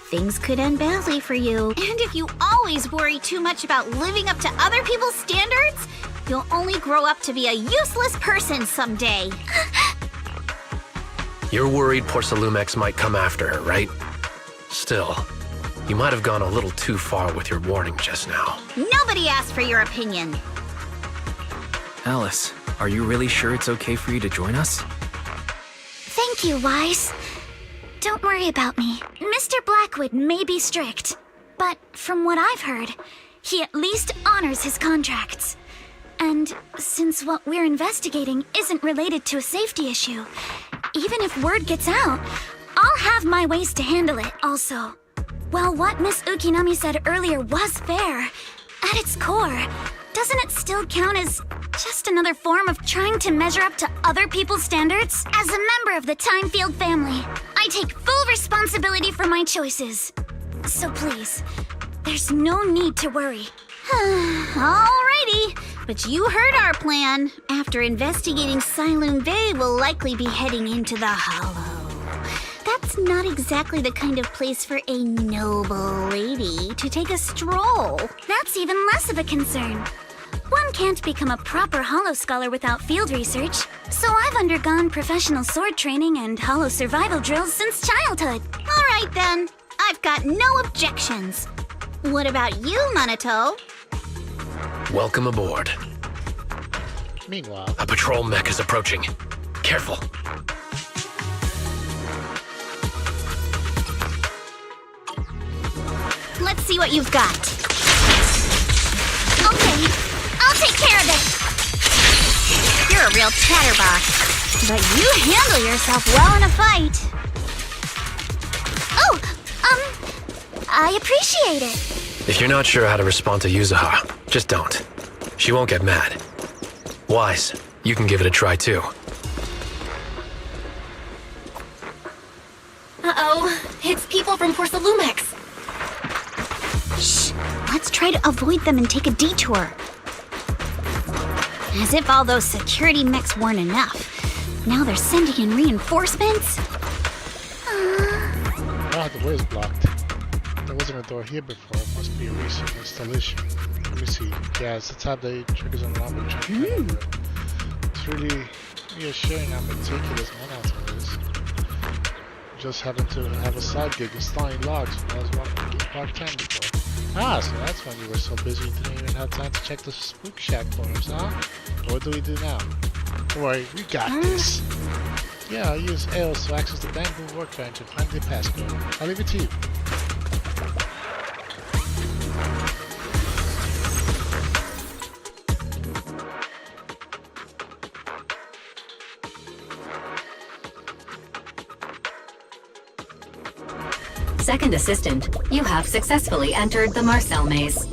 things could end badly for you. And if you always worry too much about living up to other people's standards, you'll only grow up to be a useless person someday. You're worried Porcelumex might come after her, right? Still, you might have gone a little too far with your warning just now. Nobody asked for your opinion. Alice, are you really sure it's okay for you to join us? Thank you, Wise. Don't worry about me. Mr. Blackwood may be strict, but from what I've heard, he at least honors his contracts. And since what we're investigating isn't related to a safety issue, even if word gets out, I'll have my ways to handle it also. Well, what Miss Ukinami said earlier was fair. At its core, doesn't it still count as just another form of trying to measure up to other people's standards? As a member of the Timefield family, I take full responsibility for my choices. So please, there's no need to worry. Alrighty, but you heard our plan. After investigating Siloon Bay, we'll likely be heading into the Hollow. That's not exactly the kind of place for a noble lady to take a stroll. That's even less of a concern. One can't become a proper Hollow scholar without field research, so I've undergone professional sword training and Hollow survival drills since childhood. Alright then, I've got no objections. What about you, Minato? Welcome aboard. Meanwhile, A patrol mech is approaching. Careful. Let's see what you've got. Okay, I'll take care of it. You're a real chatterbox, but you handle yourself well in a fight. Oh, I appreciate it. If you're not sure how to respond to Yuzuha, just don't. She won't get mad. Wise, you can give it a try too. Uh-oh, it's people from Porcelumex. Shh, let's try to avoid them and take a detour. As if all those security mechs weren't enough. Now they're sending in reinforcements? oh, the way is blocked. There wasn't a door here before. It must be a recent installation. Let me see. Yeah, it's the type that triggers on lava. It's really reassuring how meticulous Minato is. Just having to have a side gig installing logs when I was working part-time before. Ah, so that's when you were so busy you didn't even have time to check the spook shack forums, huh? What do we do now? Don't worry, we got this. Yeah, I'll use AOS to access the bamboo workbench and find the passcode. I'll leave it to you. Second assistant, you have successfully entered the Marcel maze.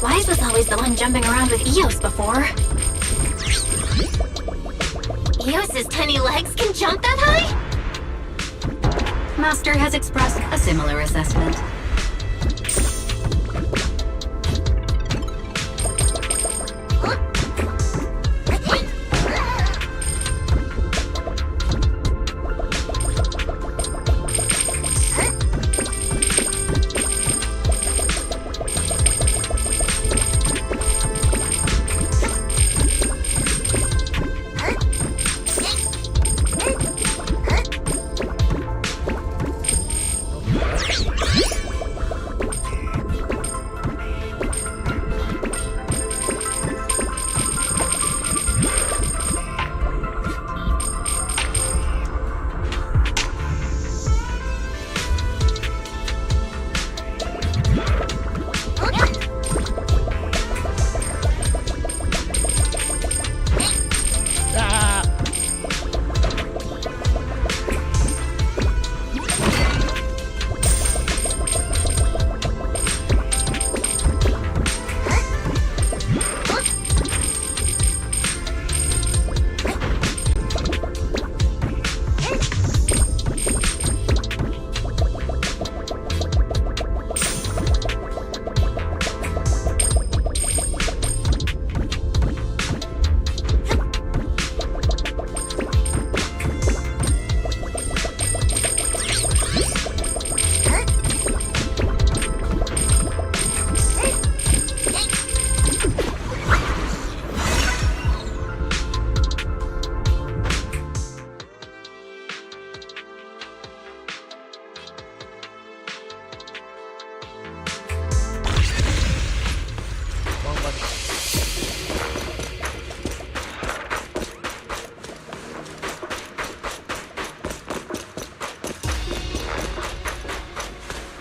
Wise was always the one jumping around with Eos before. Eos's tiny legs can jump that high? Master has expressed a similar assessment.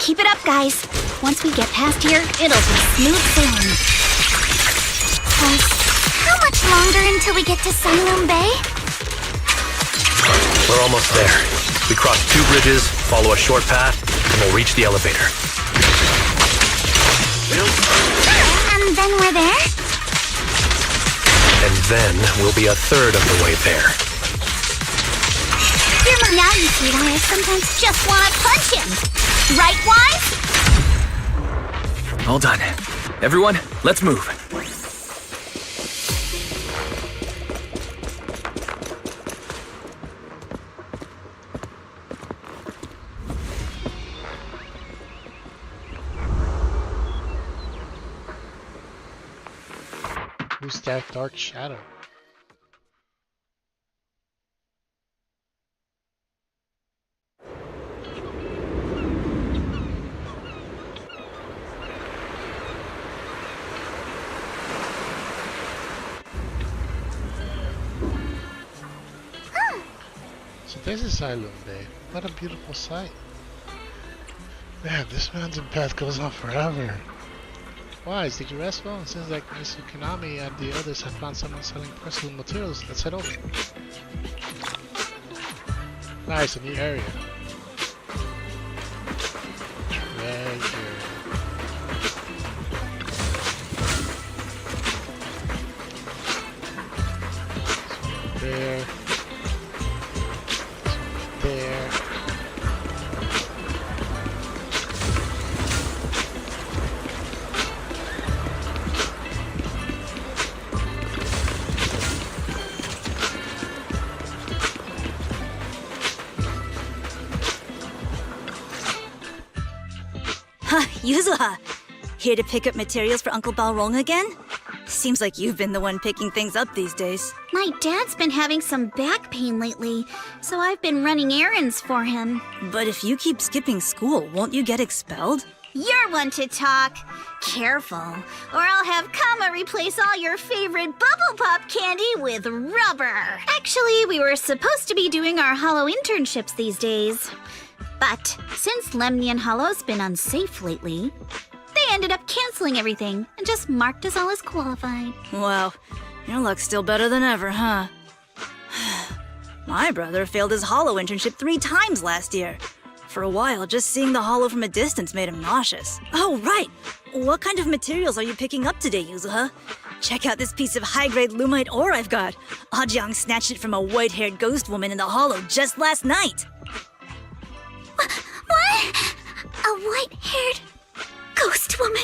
Keep it up, guys. Once we get past here, it'll be smooth sailing. How much longer until we get to Sunloom Bay? We're almost there. We cross 2 bridges, follow a short path, and we'll reach the elevator. And then we're there? And then we'll be a third of the way there. Now you see why I sometimes just want to punch him. Right, Wise? All done. Everyone, let's move. Who's that dark shadow? So this is Sunloom Bay. What a beautiful sight. Man, this mountain path goes on forever. Wise, did you rest well? It seems like Miss Ukinami and the others have found someone selling porcelain materials. Let's head over. Nice, a new area. Right here. There. There. Yuzuha! Here to pick up materials for Uncle Balrong again? Seems like you've been the one picking things up these days. My dad's been having some back pain lately, so I've been running errands for him. But if you keep skipping school, won't you get expelled? You're one to talk. Careful, or I'll have Kama replace all your favorite Bubble Pop candy with rubber. Actually, we were supposed to be doing our Hollow internships these days. But since Lemnian Hollow's been unsafe lately, they ended up canceling everything and just marked us all as qualified. Wow, your luck's still better than ever, huh? My brother failed his Hollow internship 3 times last year. For a while, just seeing the Hollow from a distance made him nauseous. Oh, right! What kind of materials are you picking up today, Yuzuha? Check out this piece of high-grade lumite ore I've got. Ajang snatched it from a white-haired ghost woman in the Hollow just last night. What? A white-haired ghost woman?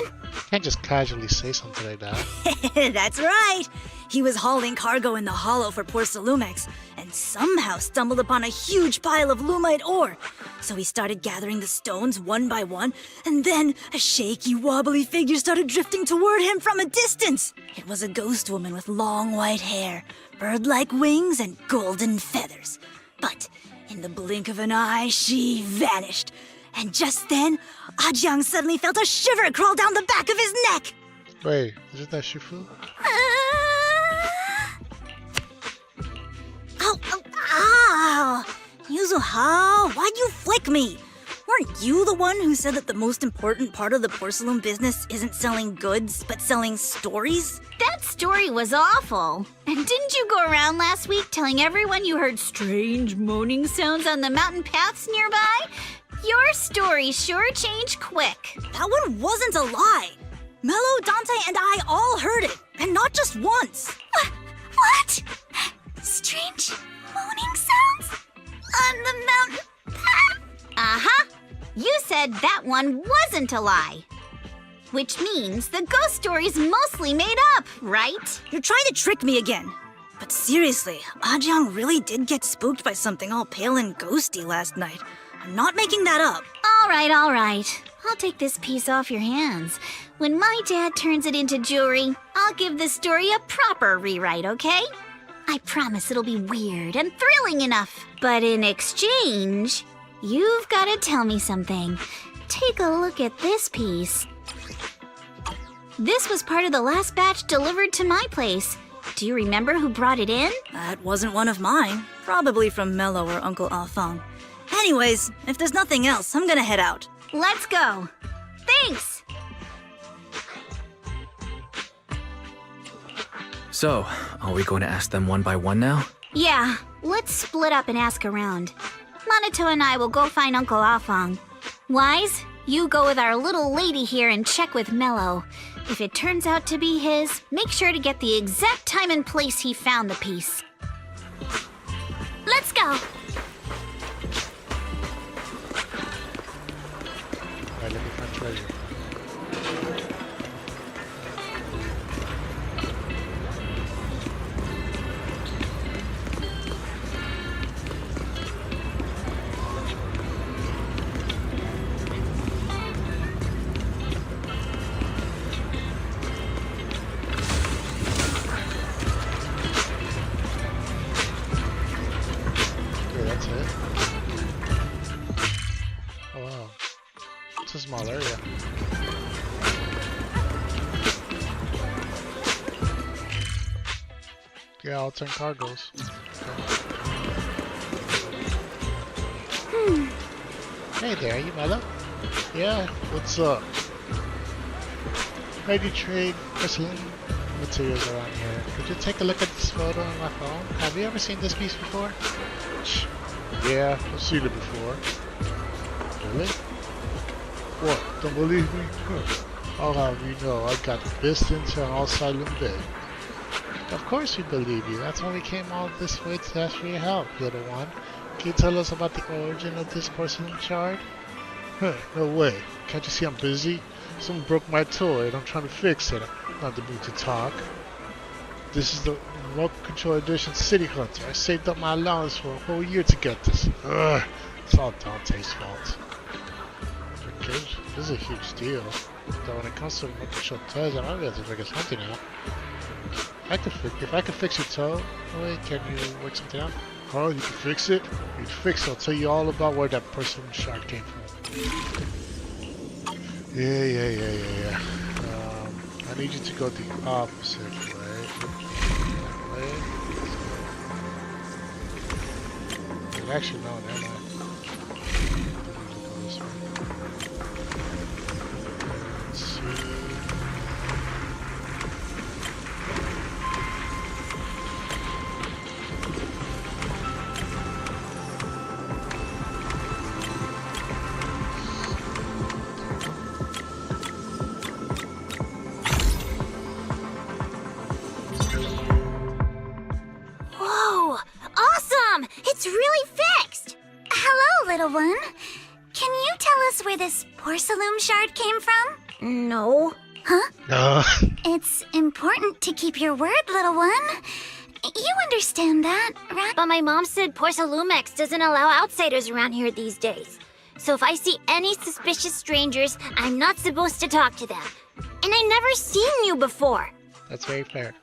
Can't just casually say something like that. That's right! He was hauling cargo in the Hollow for Porcelumex, and somehow stumbled upon a huge pile of lumite ore. So he started gathering the stones one by one, and then a shaky, wobbly figure started drifting toward him from a distance. It was a ghost woman with long white hair, bird-like wings, and golden feathers. But in the blink of an eye, she vanished. And just then, Ajang suddenly felt a shiver crawl down the back of his neck. Wait, isn't that Shifu? Ow! Yuzuha, why'd you flick me? Weren't you the one who said that the most important part of the porcelain business isn't selling goods, but selling stories? That story was awful. And didn't you go around last week telling everyone you heard strange moaning sounds on the mountain paths nearby? Your story sure changed quick. That one wasn't a lie. Mello, Dante, and I all heard it, and not just once. What? Strange moaning sounds? On the mountain path? Uh-huh. You said that one wasn't a lie. Which means the ghost story's mostly made up, right? You're trying to trick me again. But seriously, Ajang really did get spooked by something all pale and ghosty last night. I'm not making that up. All right. I'll take this piece off your hands. When my dad turns it into jewelry, I'll give this story a proper rewrite, okay? I promise it'll be weird and thrilling enough. But in exchange, you've got to tell me something. Take a look at this piece. This was part of the last batch delivered to my place. Do you remember who brought it in? That wasn't one of mine. Probably from Mello or Uncle Afang. Anyways, if there's nothing else, I'm gonna head out. Let's go. Thanks! So, are we going to ask them one by one now? Yeah, let's split up and ask around. Monato and I will go find Uncle Afong. Wise, you go with our little lady here and check with Mello. If it turns out to be his, make sure to get the exact time and place he found the piece. Let's go! Alright, let me find treasure. It's a small area. Yeah, I'll turn cargoes. Okay. Hey there, you Mello? Yeah, what's up? How do you trade porcelain materials around here? Could you take a look at this photo on my phone? Have you ever seen this piece before? Yeah, I've seen it before. Really? What? Don't believe me? I'll have you know I got the best intel on all Silent Bay. Of course we believe you. That's why we came all this way to ask for your help, little one. Can you tell us about the origin of this porcelain shard? Huh, no way. Can't you see I'm busy? Someone broke my toy and I'm trying to fix it. I'm not the mood to talk. This is the remote control edition City Hunter. I saved up my allowance for a whole year to get this. Ugh, it's all Dante's fault. Okay, this is a huge deal. Though when it comes to remote control toys, I might be able to figure something out. If I can fix your toe, wait, can you work something out? Oh, you can fix it? You can fix it. I'll tell you all about where that porcelain shard came from. Yeah. I need you to go the opposite way. Actually, no, never mind. Let's see. It's really fixed! Hello, little one. Can you tell us where this porcelain shard came from? No. Huh? No. It's important to keep your word, little one. You understand that, right? But my mom said Porcelumex doesn't allow outsiders around here these days. So if I see any suspicious strangers, I'm not supposed to talk to them. And I never seen you before. That's very fair.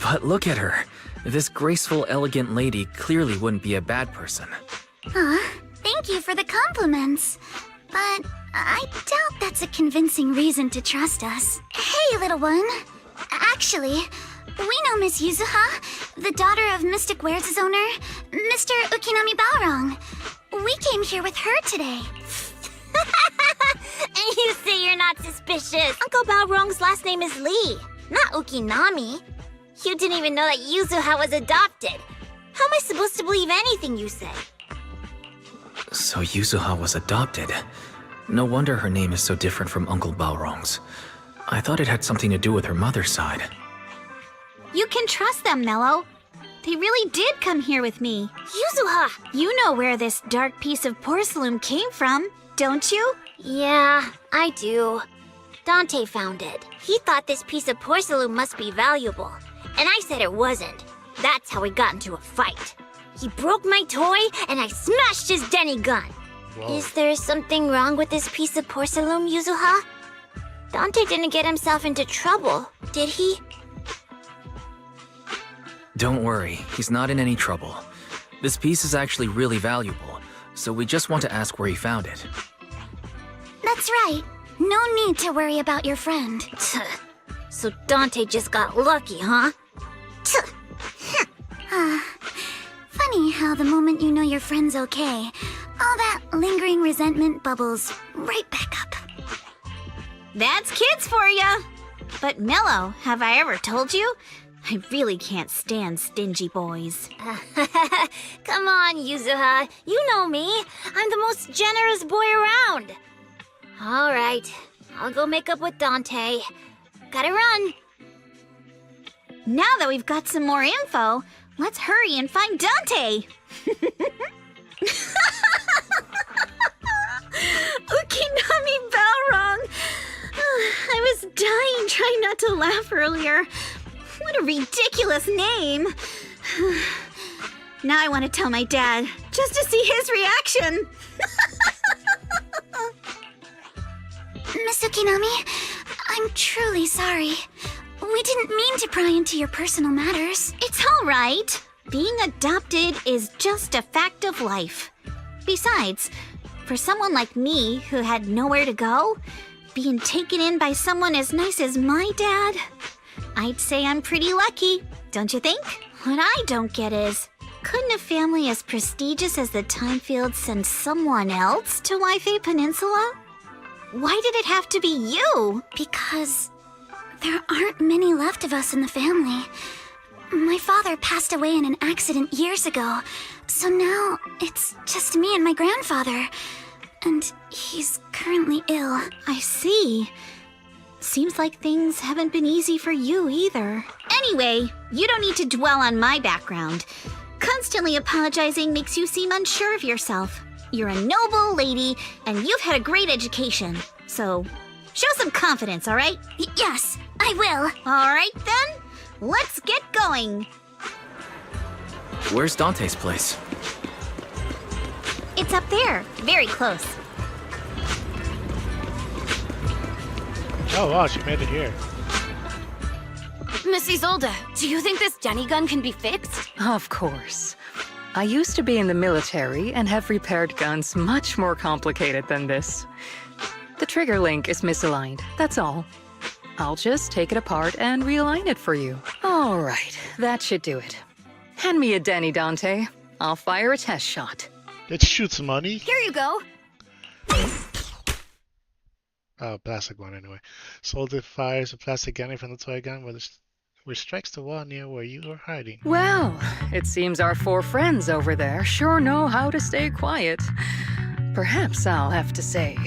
But look at her. This graceful, elegant lady clearly wouldn't be a bad person. Thank you for the compliments. But I doubt that's a convincing reason to trust us. Hey, little one. Actually, we know Miss Yuzuha, the daughter of Mystic Wares' owner, Mr. Ukinami Balrong. We came here with her today. And you say you're not suspicious. Uncle Balrong's last name is Lee, not Ukinami. You didn't even know that Yuzuha was adopted. How am I supposed to believe anything you say? So Yuzuha was adopted. No wonder her name is so different from Uncle Balrong's. I thought it had something to do with her mother's side. You can trust them, Mello. They really did come here with me. Yuzuha! You know where this dark piece of porcelain came from, don't you? Yeah, I do. Dante found it. He thought this piece of porcelain must be valuable. And I said it wasn't. That's how we got into a fight. He broke my toy, and I smashed his Denny gun. Whoa. Is there something wrong with this piece of porcelain, Yuzuha? Dante didn't get himself into trouble, did he? Don't worry, he's not in any trouble. This piece is actually really valuable, so we just want to ask where he found it. That's right. No need to worry about your friend. So Dante just got lucky, huh? Funny how the moment you know your friend's okay, all lingering resentment bubbles right back up. That's kids for ya! But Mello, have I ever told you? I really can't stand stingy boys. Come on, Yuzuha. You know me. I'm the most generous boy around. All right. I'll go make up with Dante. Gotta run. Now that we've got some more info, let's hurry and find Dante. Ukinami Balrog. I was dying trying not to laugh earlier. What a ridiculous name. Now I want to tell my dad, just to see his reaction. Miss Ukinami, I'm truly sorry. We didn't mean to pry into your personal matters. It's all right. Being adopted is just a fact of life. Besides, for someone like me who had nowhere to go, being taken in by someone as nice as my dad, I'd say I'm pretty lucky, don't you think? What I don't get is, couldn't a family as prestigious as the Timefields send someone else to Wi-Fi Peninsula? Why did it have to be you? Because there aren't many left of us in the family. My father passed away in an accident years ago, so now it's just me and my grandfather. And he's currently ill. I see. Seems like things haven't been easy for you either. Anyway, you don't need to dwell on my background. Constantly apologizing makes you seem unsure of yourself. You're a noble lady, and you've had a great education. So, show some confidence, all right? Yes, I will. All right, then. Let's get going. Where's Dante's place? It's up there, very close. Oh wow, she made it here. Miss Isolde, do you think this Denny gun can be fixed? Of course. I used to be in the military and have repaired guns much more complicated than this. The trigger link is misaligned, that's all. I'll just take it apart and realign it for you. All right, that should do it. Hand me a Denny, Dante. I'll fire a test shot. It shoots money. Here you go. Oh, plastic one anyway. Soldier fires a plastic gunny from the toy gun which strikes the wall near where you are hiding. Well, it seems our four friends over there sure know how to stay quiet. Perhaps I'll have to say,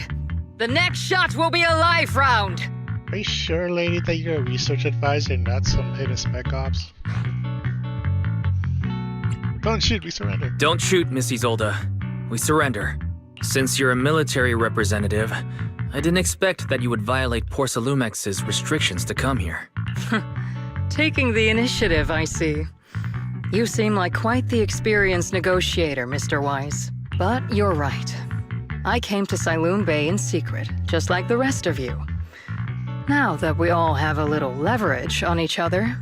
the next shot will be a live round! Are you sure, lady, that you're a research advisor and not some hidden spec ops? Don't shoot, we surrender. Don't shoot, Miss Isolde. We surrender. Since you're a military representative, I didn't expect that you would violate Porcelumex's restrictions to come here. Taking the initiative, I see. You seem like quite the experienced negotiator, Mr. Wise. But you're right. I came to Saloon Bay in secret, just like the rest of you. Now that we all have a little leverage on each other,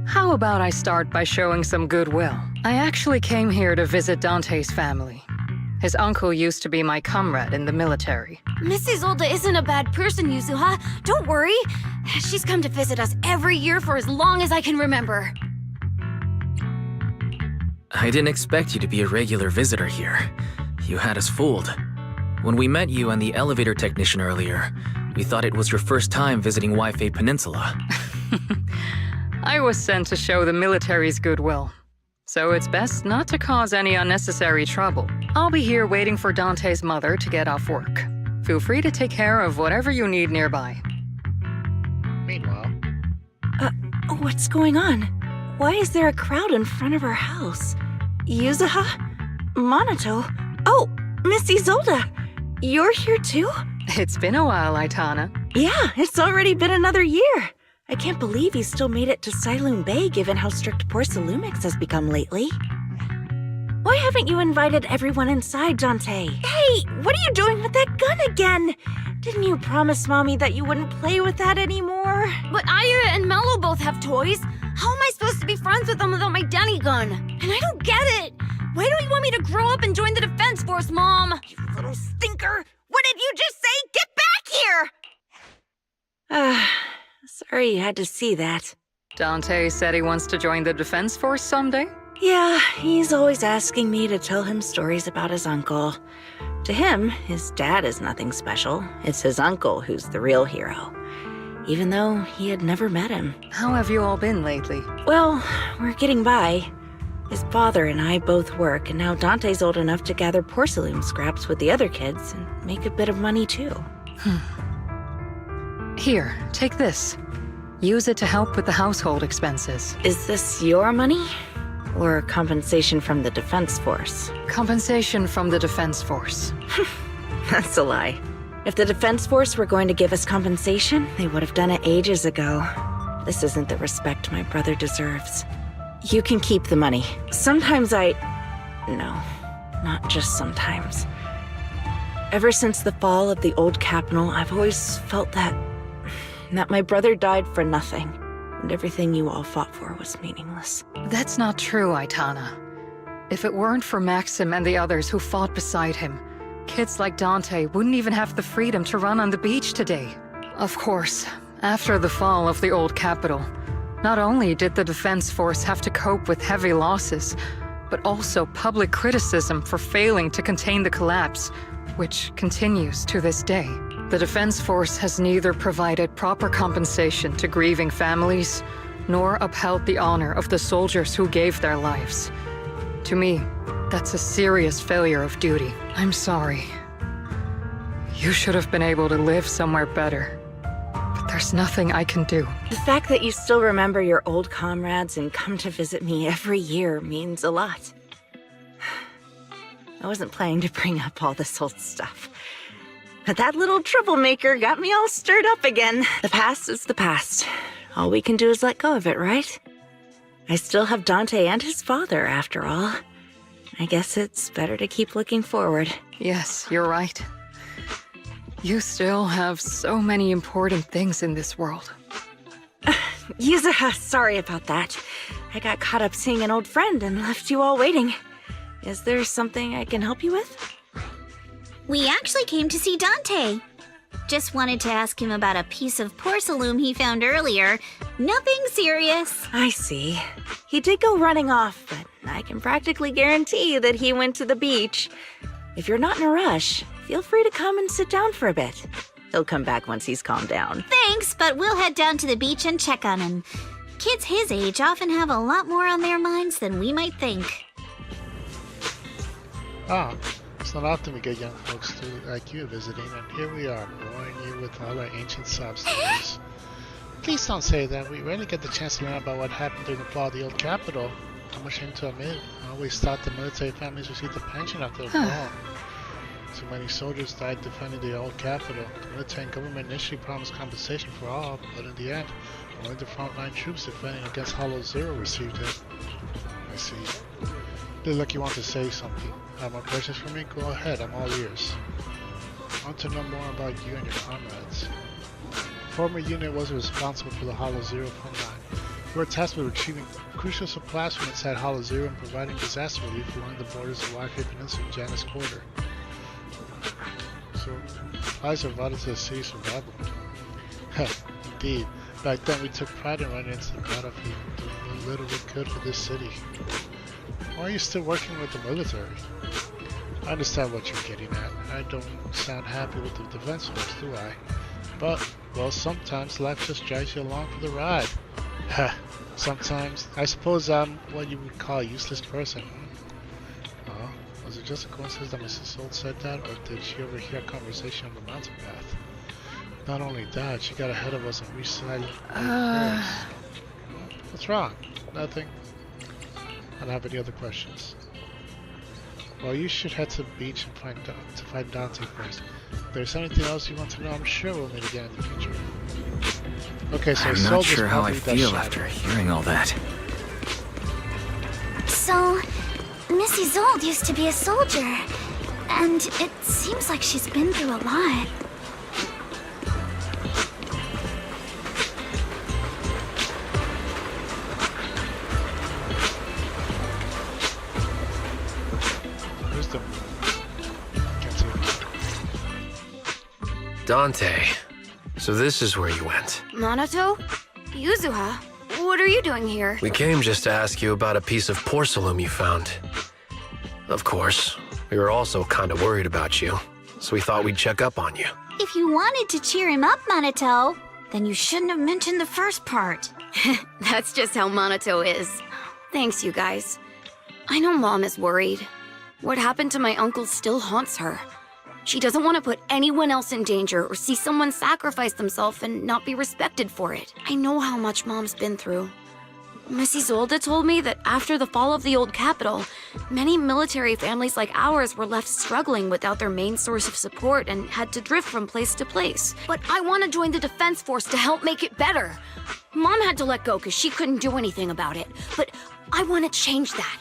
how about I start by showing some goodwill? I actually came here to visit Dante's family. His uncle used to be my comrade in the military. Miss Isolde isn't a bad person, Yuzuha. Don't worry. She's come to visit us every year for as long as I can remember. I didn't expect you to be a regular visitor here. You had us fooled. When we met you and the elevator technician earlier, we thought it was your first time visiting Wi-Fi Peninsula. I was sent to show the military's goodwill. So it's best not to cause any unnecessary trouble. I'll be here waiting for Dante's mother to get off work. Feel free to take care of whatever you need nearby. Meanwhile... What's going on? Why is there a crowd in front of our house? Yuzuha? Monato? Oh, Miss Isolde! You're here too? It's been a while, Aitana. Yeah, it's already been another year. I can't believe you still made it to Saloon Bay given how strict Porcelumix has become lately. Why haven't you invited everyone inside, Dante? Hey, what are you doing with that gun again? Didn't you promise Mommy that you wouldn't play with that anymore? But Aya and Mello both have toys. How am I supposed to be friends with them without my Denny gun? And I don't get it. Why don't you want me to grow up and join the Defense Force, Mom? You little stinker! What did you just say? Get back here! Sorry you had to see that. Dante said he wants to join the Defense Force someday? Yeah, he's always asking me to tell him stories about his uncle. To him, his dad is nothing special. It's his uncle who's the real hero, even though he had never met him. How have you all been lately? Well, we're getting by. His father and I both work, and now Dante's old enough to gather porcelain scraps with the other kids and make a bit of money too. Here, take this. Use it to help with the household expenses. Is this your money? Or compensation from the Defense Force? Compensation from the Defense Force. That's a lie. If the Defense Force were going to give us compensation, they would have done it ages ago. This isn't the respect my brother deserves. You can keep the money. Sometimes No, not just sometimes. Ever since the fall of the old capital, I've always felt that my brother died for nothing, and everything you all fought for was meaningless. That's not true, Aitana. If it weren't for Maxim and the others who fought beside him, kids like Dante wouldn't even have the freedom to run on the beach today. Of course, after the fall of the old capital, not only did the Defense Force have to cope with heavy losses, but also public criticism for failing to contain the collapse, which continues to this day. The Defense Force has neither provided proper compensation to grieving families, nor upheld the honor of the soldiers who gave their lives. To me, that's a serious failure of duty. I'm sorry. You should have been able to live somewhere better. But there's nothing I can do. The fact that you still remember your old comrades and come to visit me every year means a lot. I wasn't planning to bring up all this old stuff. But that little troublemaker got me all stirred up again. The past is the past. All we can do is let go of it, right? I still have Dante and his father, after all. I guess it's better to keep looking forward. Yes, you're right. You still have so many important things in this world. Yuzuha, sorry about that. I got caught up seeing an old friend and left you all waiting. Is there something I can help you with? We actually came to see Dante. Just wanted to ask him about a piece of porcelain he found earlier. Nothing serious. I see. He did go running off, but I can practically guarantee that he went to the beach. If you're not in a rush, feel free to come and sit down for a bit. He'll come back once he's calmed down. Thanks, but we'll head down to the beach and check on him. Kids his age often have a lot more on their minds than we might think. It's not often we get young folks like you visiting, and here we are, boring you with all our ancient sob stories. Please don't say that. We rarely get the chance to learn about what happened during the fall of the old capital. Too much shame to admit. I always thought the military families received a pension after the fall. Too many soldiers died defending the old capital. The military and government initially promised compensation for all, but in the end, only the frontline troops defending against Hollow Zero received it. I see. You look like you want to say something. Have more questions for me? Go ahead, I'm all ears. I want to know more about you and your comrades. The former unit was responsible for the Hollow Zero frontline. You were tasked with retrieving crucial supplies from inside Hollow Zero and providing disaster relief along the borders of Wi-Fi Peninsula and Janus Quarter. So, supplies are vital to the city's survival. Indeed. Back then we took pride in running into the battlefield, doing the little we could for this city. Why are you still working with the military? I understand what you're getting at. I don't sound happy with the Defense Force, do I? But, well, sometimes life just drives you along for the ride. Sometimes. I suppose I'm what you would call a useless person. Oh, was it just a coincidence that Mrs. Soul said that, or did she overhear a conversation on the mountain path? Not only that, she got ahead of us and reached silent. What's wrong? Nothing. I don't have any other questions. Well, you should head to the beach and find Dante first. If there's anything else you want to know, I'm sure we'll meet again in the future. Okay, so I'm not sure how I feel after hearing all that. So, Missy Zold used to be a soldier, and it seems like she's been through a lot. Dante, so this is where you went. Minato? Yuzuha? What are you doing here? We came just to ask you about a piece of porcelain you found. Of course, We were also kinda worried about you, so we thought we'd check up on you. If you wanted to cheer him up, Minato, then you shouldn't have mentioned the first part. That's just how Minato is. Thanks, you guys. I know Mom is worried. What happened to my uncle still haunts her. She doesn't want to put anyone else in danger or see someone sacrifice themselves and not be respected for it. I know how much Mom's been through. Miss Isolde told me that after the fall of the old capital, many military families like ours were left struggling without their main source of support and had to drift from place to place. But I want to join the defense force to help make it better. Mom had to let go because she couldn't do anything about it. But I want to change that.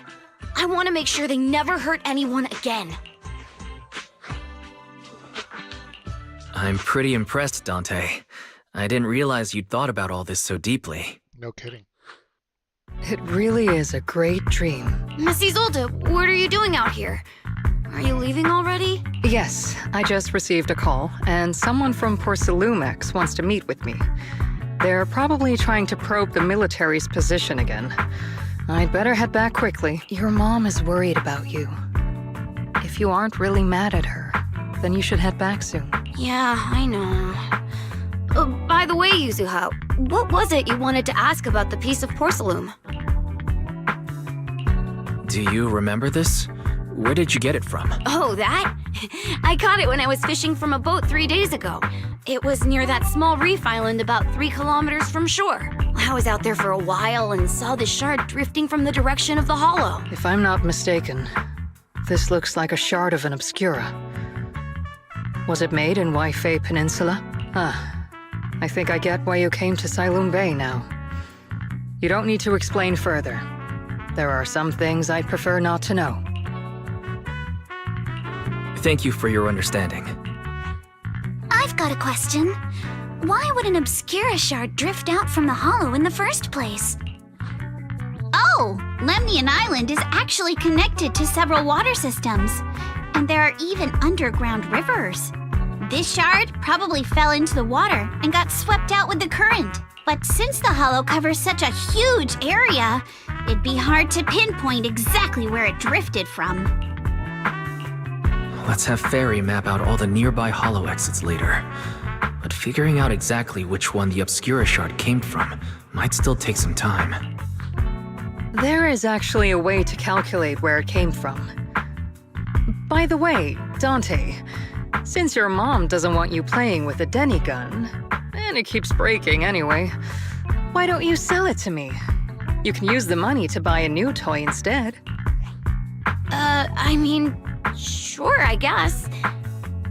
I want to make sure they never hurt anyone again. I'm pretty impressed, Dante. I didn't realize you'd thought about all this so deeply. No kidding. It really is a great dream. Miss Isolde, what are you doing out here? Are you leaving already? Yes, I just received a call, and someone from Porcelumex wants to meet with me. They're probably trying to probe the military's position again. I'd better head back quickly. Your mom is worried about you. If you aren't really mad at her, then you should head back soon. Yeah, I know. By the way, Yuzuha, what was it you wanted to ask about the piece of porcelain? Do you remember this? Where did you get it from? Oh, that? I caught it when I was fishing from a boat 3 days ago. It was near that small reef island about 3 kilometers from shore. I was out there for a while and saw the shard drifting from the direction of the hollow. If I'm not mistaken, this looks like a shard of an Obscura. Was it made in Waifei Peninsula? I think I get why you came to Sailoon Bay now. You don't need to explain further. There are some things I'd prefer not to know. Thank you for your understanding. I've got a question. Why would an Obscura shard drift out from the hollow in the first place? Oh, Lemnian Island is actually connected to several water systems, and there are even underground rivers. This shard probably fell into the water and got swept out with the current. But since the hollow covers such a huge area, it'd be hard to pinpoint exactly where it drifted from. Let's have Fairy map out all the nearby hollow exits later. But figuring out exactly which one the Obscura shard came from might still take some time. There is actually a way to calculate where it came from. By the way, Dante, since your mom doesn't want you playing with a Denny gun, and it keeps breaking anyway, why don't you sell it to me? You can use the money to buy a new toy instead. I mean, sure, I guess.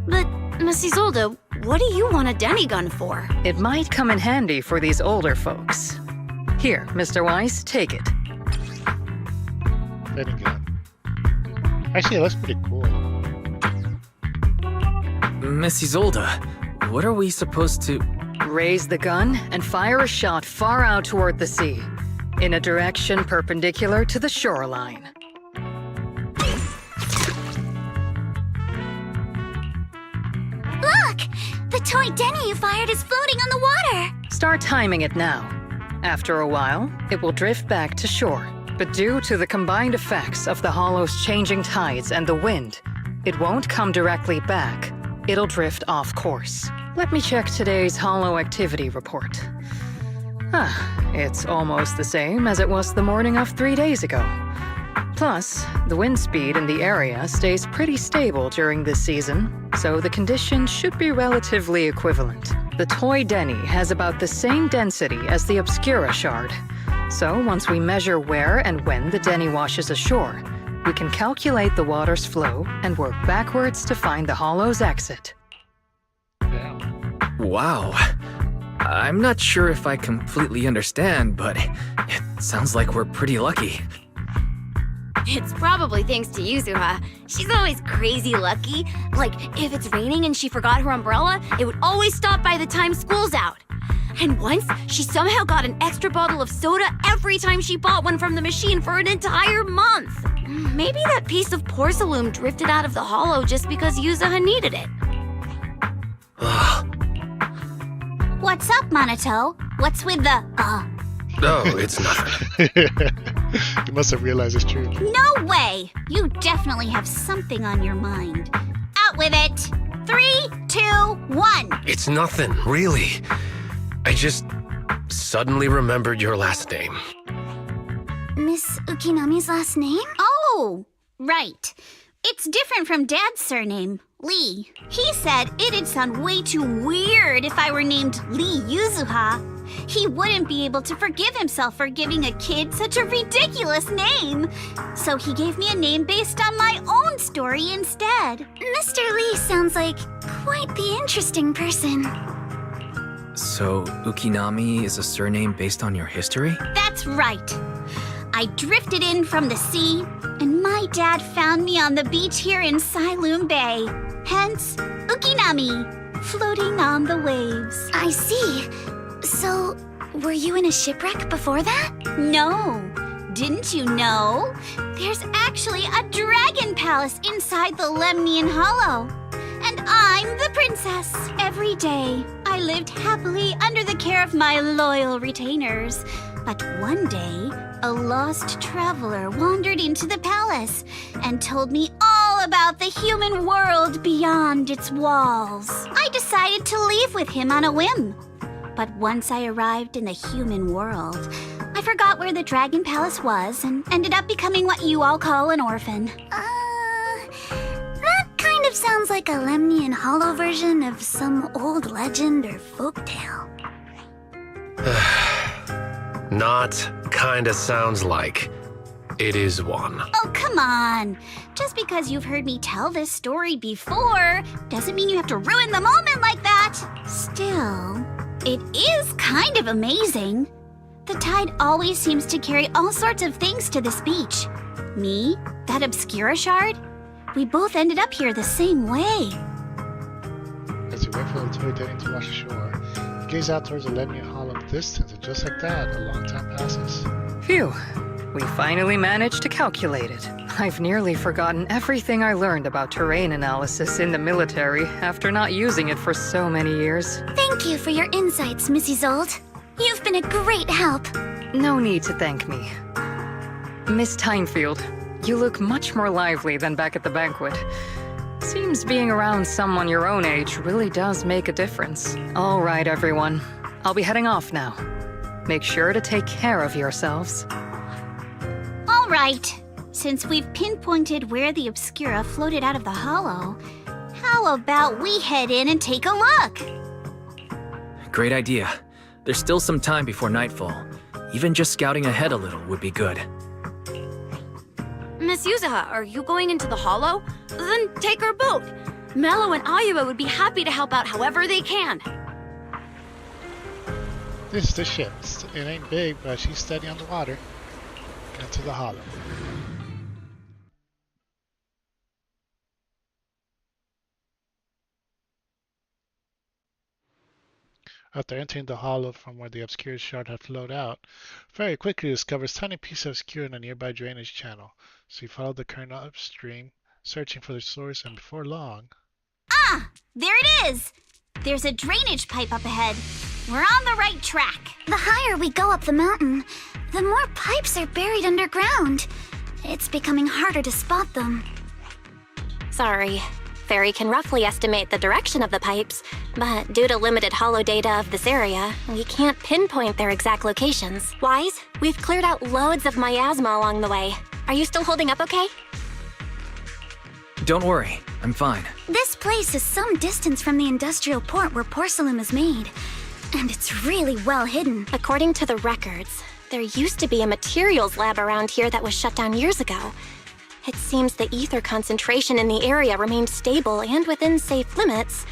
But, Miss Isolde, what do you want a Denny gun for? It might come in handy for these older folks. Here, Mr. Weiss, take it. Denny gun. Actually, it looks pretty cool. Miss Isolde, what are we supposed to... Raise the gun and fire a shot far out toward the sea, in a direction perpendicular to the shoreline. Look! The toy Denny you fired is floating on the water! Start timing it now. After a while, it will drift back to shore. But due to the combined effects of the hollow's changing tides and the wind, it won't come directly back. It'll drift off course. Let me check today's hollow activity report. It's almost the same as it was the morning of 3 days ago. Plus, the wind speed in the area stays pretty stable during this season, so the conditions should be relatively equivalent. The toy Denny has about the same density as the Obscura shard. So once we measure where and when the Denny washes ashore, we can calculate the water's flow and work backwards to find the hollow's exit. Wow. I'm not sure if I completely understand, but it sounds like we're pretty lucky. It's probably thanks to Yuzuha. She's always crazy lucky. Like, if it's raining and she forgot her umbrella, it would always stop by the time school's out. And once, she somehow got an extra bottle of soda every time she bought one from the machine for an entire month. Maybe that piece of porcelain drifted out of the hollow just because Yuzuha needed it. What's up, Minato? What's with the, No, it's nothing. You must have realized it's true. No way! You definitely have something on your mind. Out with it! 3, 2, 1! It's nothing, really. I just suddenly remembered your last name. Miss Ukinami's last name? Oh, right. It's different from Dad's surname, Lee. He said it'd sound way too weird if I were named Lee Yuzuha. He wouldn't be able to forgive himself for giving a kid such a ridiculous name. So he gave me a name based on my own story instead. Mr. Lee sounds like quite the interesting person. So, Ukinami is a surname based on your history? That's right. I drifted in from the sea, and my dad found me on the beach here in Sailoon Bay. Hence, Ukinami, floating on the waves. I see. So, were you in a shipwreck before that? No. Didn't you know? There's actually a dragon palace inside the Lemnian Hollow. And I'm the princess. Every day, I lived happily under the care of my loyal retainers. But one day, a lost traveler wandered into the palace and told me all about the human world beyond its walls. I decided to leave with him on a whim. But once I arrived in the human world, I forgot where the Dragon Palace was and ended up becoming what you all call an orphan. That kind of sounds like a Lemnian Hollow version of some old legend or folktale. Not kinda sounds like. It is one. Oh, come on. Just because you've heard me tell this story before doesn't mean you have to ruin the moment like that. Still, it is kind of amazing. The tide always seems to carry all sorts of things to this beach. Me, that Obscura shard, we both ended up here the same way. As you wait for the toy daddy to wash ashore, you gaze out towards the Lemnian Hollow in the distance, and just like that, a long time passes. Phew. We finally managed to calculate it. I've nearly forgotten everything I learned about terrain analysis in the military after not using it for so many years. Thank you for your insights, Mrs. Zold. You've been a great help. No need to thank me. Miss Timefield, you look much more lively than back at the banquet. Seems being around someone your own age really does make a difference. All right, everyone. I'll be heading off now. Make sure to take care of yourselves. All right. Since we've pinpointed where the Obscura floated out of the hollow, how about we head in and take a look? Great idea. There's still some time before nightfall. Even just scouting ahead a little would be good. Miss Yuzuha, are you going into the hollow? Then take our boat. Mello and Ayuba would be happy to help out however they can. This is the ship. It ain't big, but she's steady on the water. Into the hollow. After entering the hollow from where the Obscura shard had flowed out, very quickly discovers a tiny piece of Obscura in a nearby drainage channel. So he followed the current upstream, searching for the source, and before long... Ah! There it is! There's a drainage pipe up ahead. We're on the right track. The higher we go up the mountain, the more pipes are buried underground. It's becoming harder to spot them. Sorry. Fairy can roughly estimate the direction of the pipes, but due to limited holo data of this area, we can't pinpoint their exact locations. Wise, we've cleared out loads of miasma along the way. Are you still holding up okay? Don't worry, I'm fine. This place is some distance from the industrial port where porcelain is made, and it's really well hidden. According to the records, there used to be a materials lab around here that was shut down years ago. It seems the ether concentration in the area remained stable and within safe limits,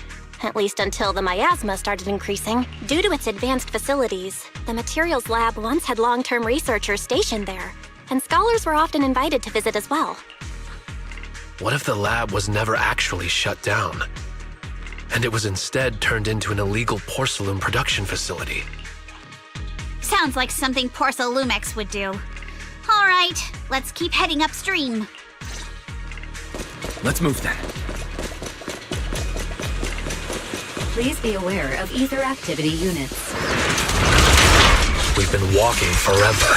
at least until the miasma started increasing. Due to its advanced facilities, the materials lab once had long-term researchers stationed there, and scholars were often invited to visit as well. What if the lab was never actually shut down, and it was instead turned into an illegal porcelain production facility? Sounds like something Porcelumex would do. All right, let's keep heading upstream. Let's move then. Please be aware of ether activity units. We've been walking forever.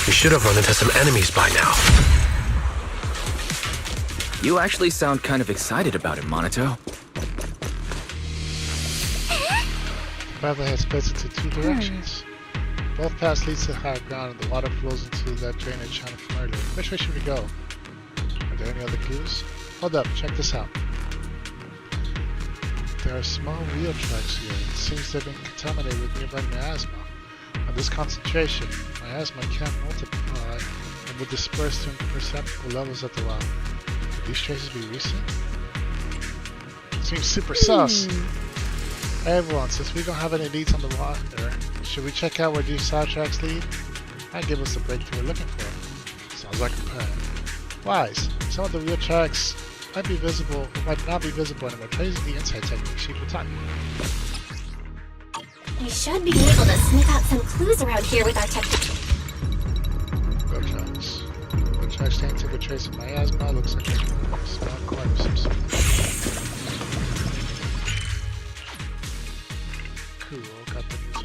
We should have run into some enemies by now. You actually sound kind of excited about it, Monato. The pathway splits into two directions. Both paths lead to higher ground and the water flows into that drainage channel from earlier. Which way should we go? Are there any other clues? Hold up, check this out. There are small wheel tracks here. It seems they've been contaminated with nearby miasma. At this concentration, miasma can't multiply and will disperse to imperceptible levels at the bottom. Could these traces be recent? Seems super sus. Hey everyone, since we don't have any leads on the water, should we check out where these side tracks lead? Might give us the breakthrough we're looking for. Sounds like a plan. Wise, some of the wheel tracks might be visible, might not be visible anymore. Tracing the inside technique, she will talk. We should be able to sniff out some clues around here with our technique. Wheel tracks. Wheel tracks tend to trace of miasma. Looks like a small corner of some sort. Cool, got the news on.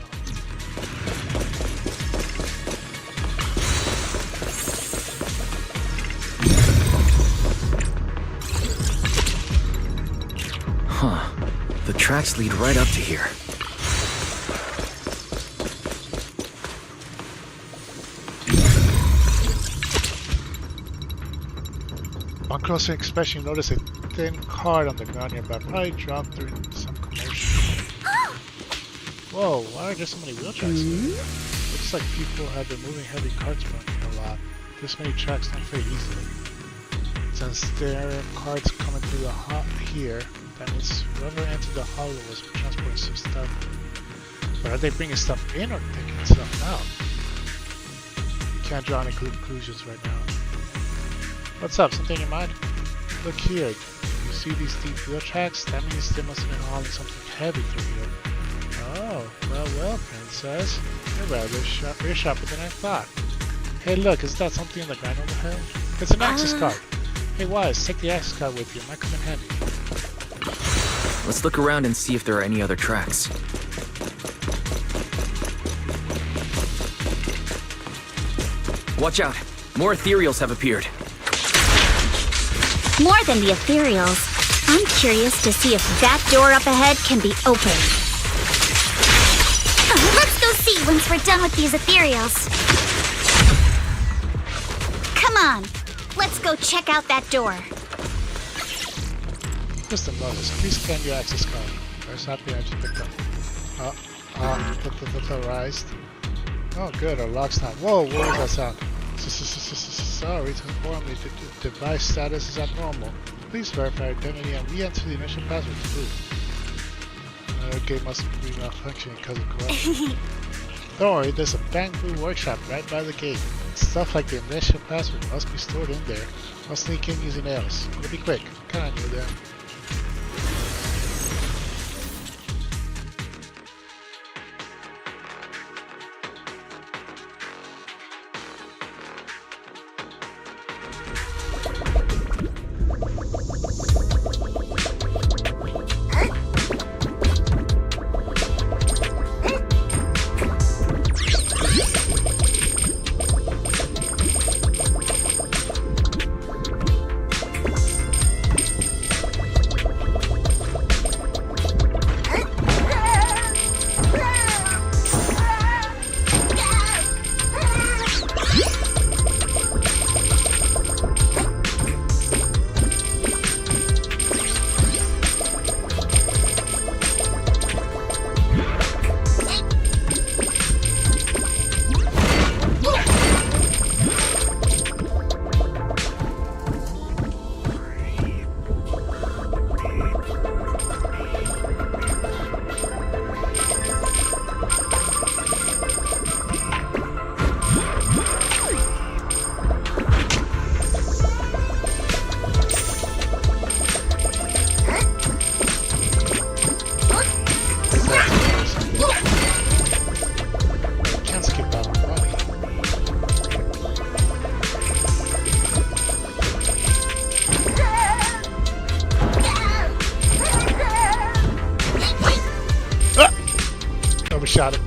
Huh. The tracks lead right up to here. On closer inspection, you notice a thin card on the ground nearby. Probably dropped during some commotion. Whoa, why are there so many wheel tracks here? Looks like people have been moving heavy carts around here a lot. This many tracks don't fit easily. Since there are carts coming through the here, that means whoever entered the hollow was transporting some stuff. But are they bringing stuff in or taking stuff out? You can't draw any conclusions right now. What's up? Something in your mind? Look here. You see these deep wheel tracks? That means they must have been hauling something heavy through here. Oh, well, princess. You're sharper than I thought. Hey, look, is that something in the ground overhead? It's an access card. Hey, Wise, take the access card with you. It might come in handy. Let's look around and see if there are any other tracks. Watch out! More ethereals have appeared. More than the ethereals. I'm curious to see if that door up ahead can be opened. Let's go see once we're done with these ethereals. Come on, let's go check out that door. Just a notice. Please scan your access card. There's happy I just picked up. Authorized. Oh, good. Our lock's not. Whoa, what was that sound? Sorry to inform you, the device status is abnormal. Please verify identity and re-enter the initial password to boot. The game must be malfunctioning because of corruption. Don't worry, there's a bamboo workshop right by the gate. Stuff like the initial password must be stored in there. I'll sneak in using nails. It'll be quick. Kinda knew that. Overshot it.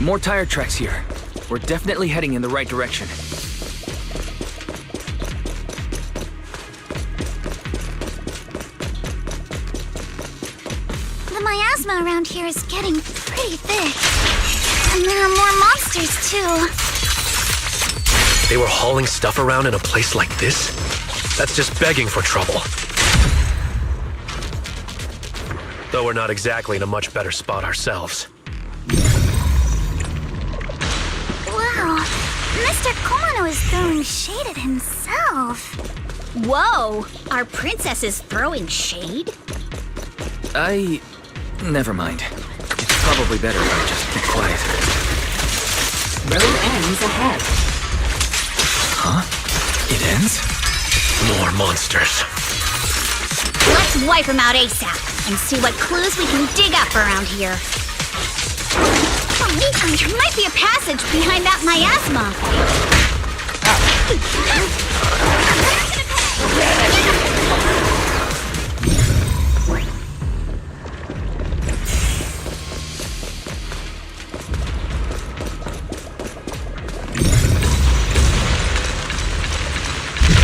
More tire tracks here. We're definitely heading in the right direction. The miasma around here is getting pretty thick. And there are more monsters, too. They were hauling stuff around in a place like this? That's just begging for trouble. Though we're not exactly in a much better spot ourselves. Wow, Mr. Kono is throwing shade at himself. Whoa! Our princess is throwing shade? Never mind. It's probably better if I just keep quiet. Road ends ahead. Huh? It ends? More monsters. Let's wipe them out ASAP and see what clues we can dig up around here. There might be a passage behind that miasma.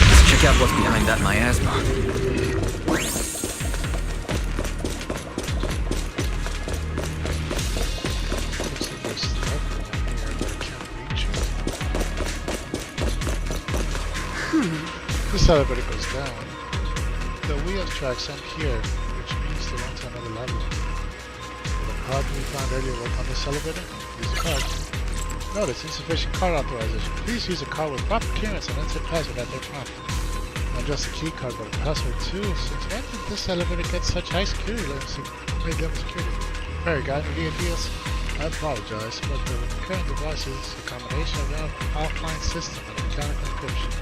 Let's check out what's behind that miasma. This elevator goes down. The wheel tracks end here, which means they went to another level. The card we found earlier work on this elevator? Use the card. Notice insufficient card authorization. Please use a card with proper clearance and enter password at their prompt. Not just a key card, but a password too. Since when did this elevator get such high security level security? Very got any ideas? I apologize, but the current device is a combination of an offline system and a mechanical encryption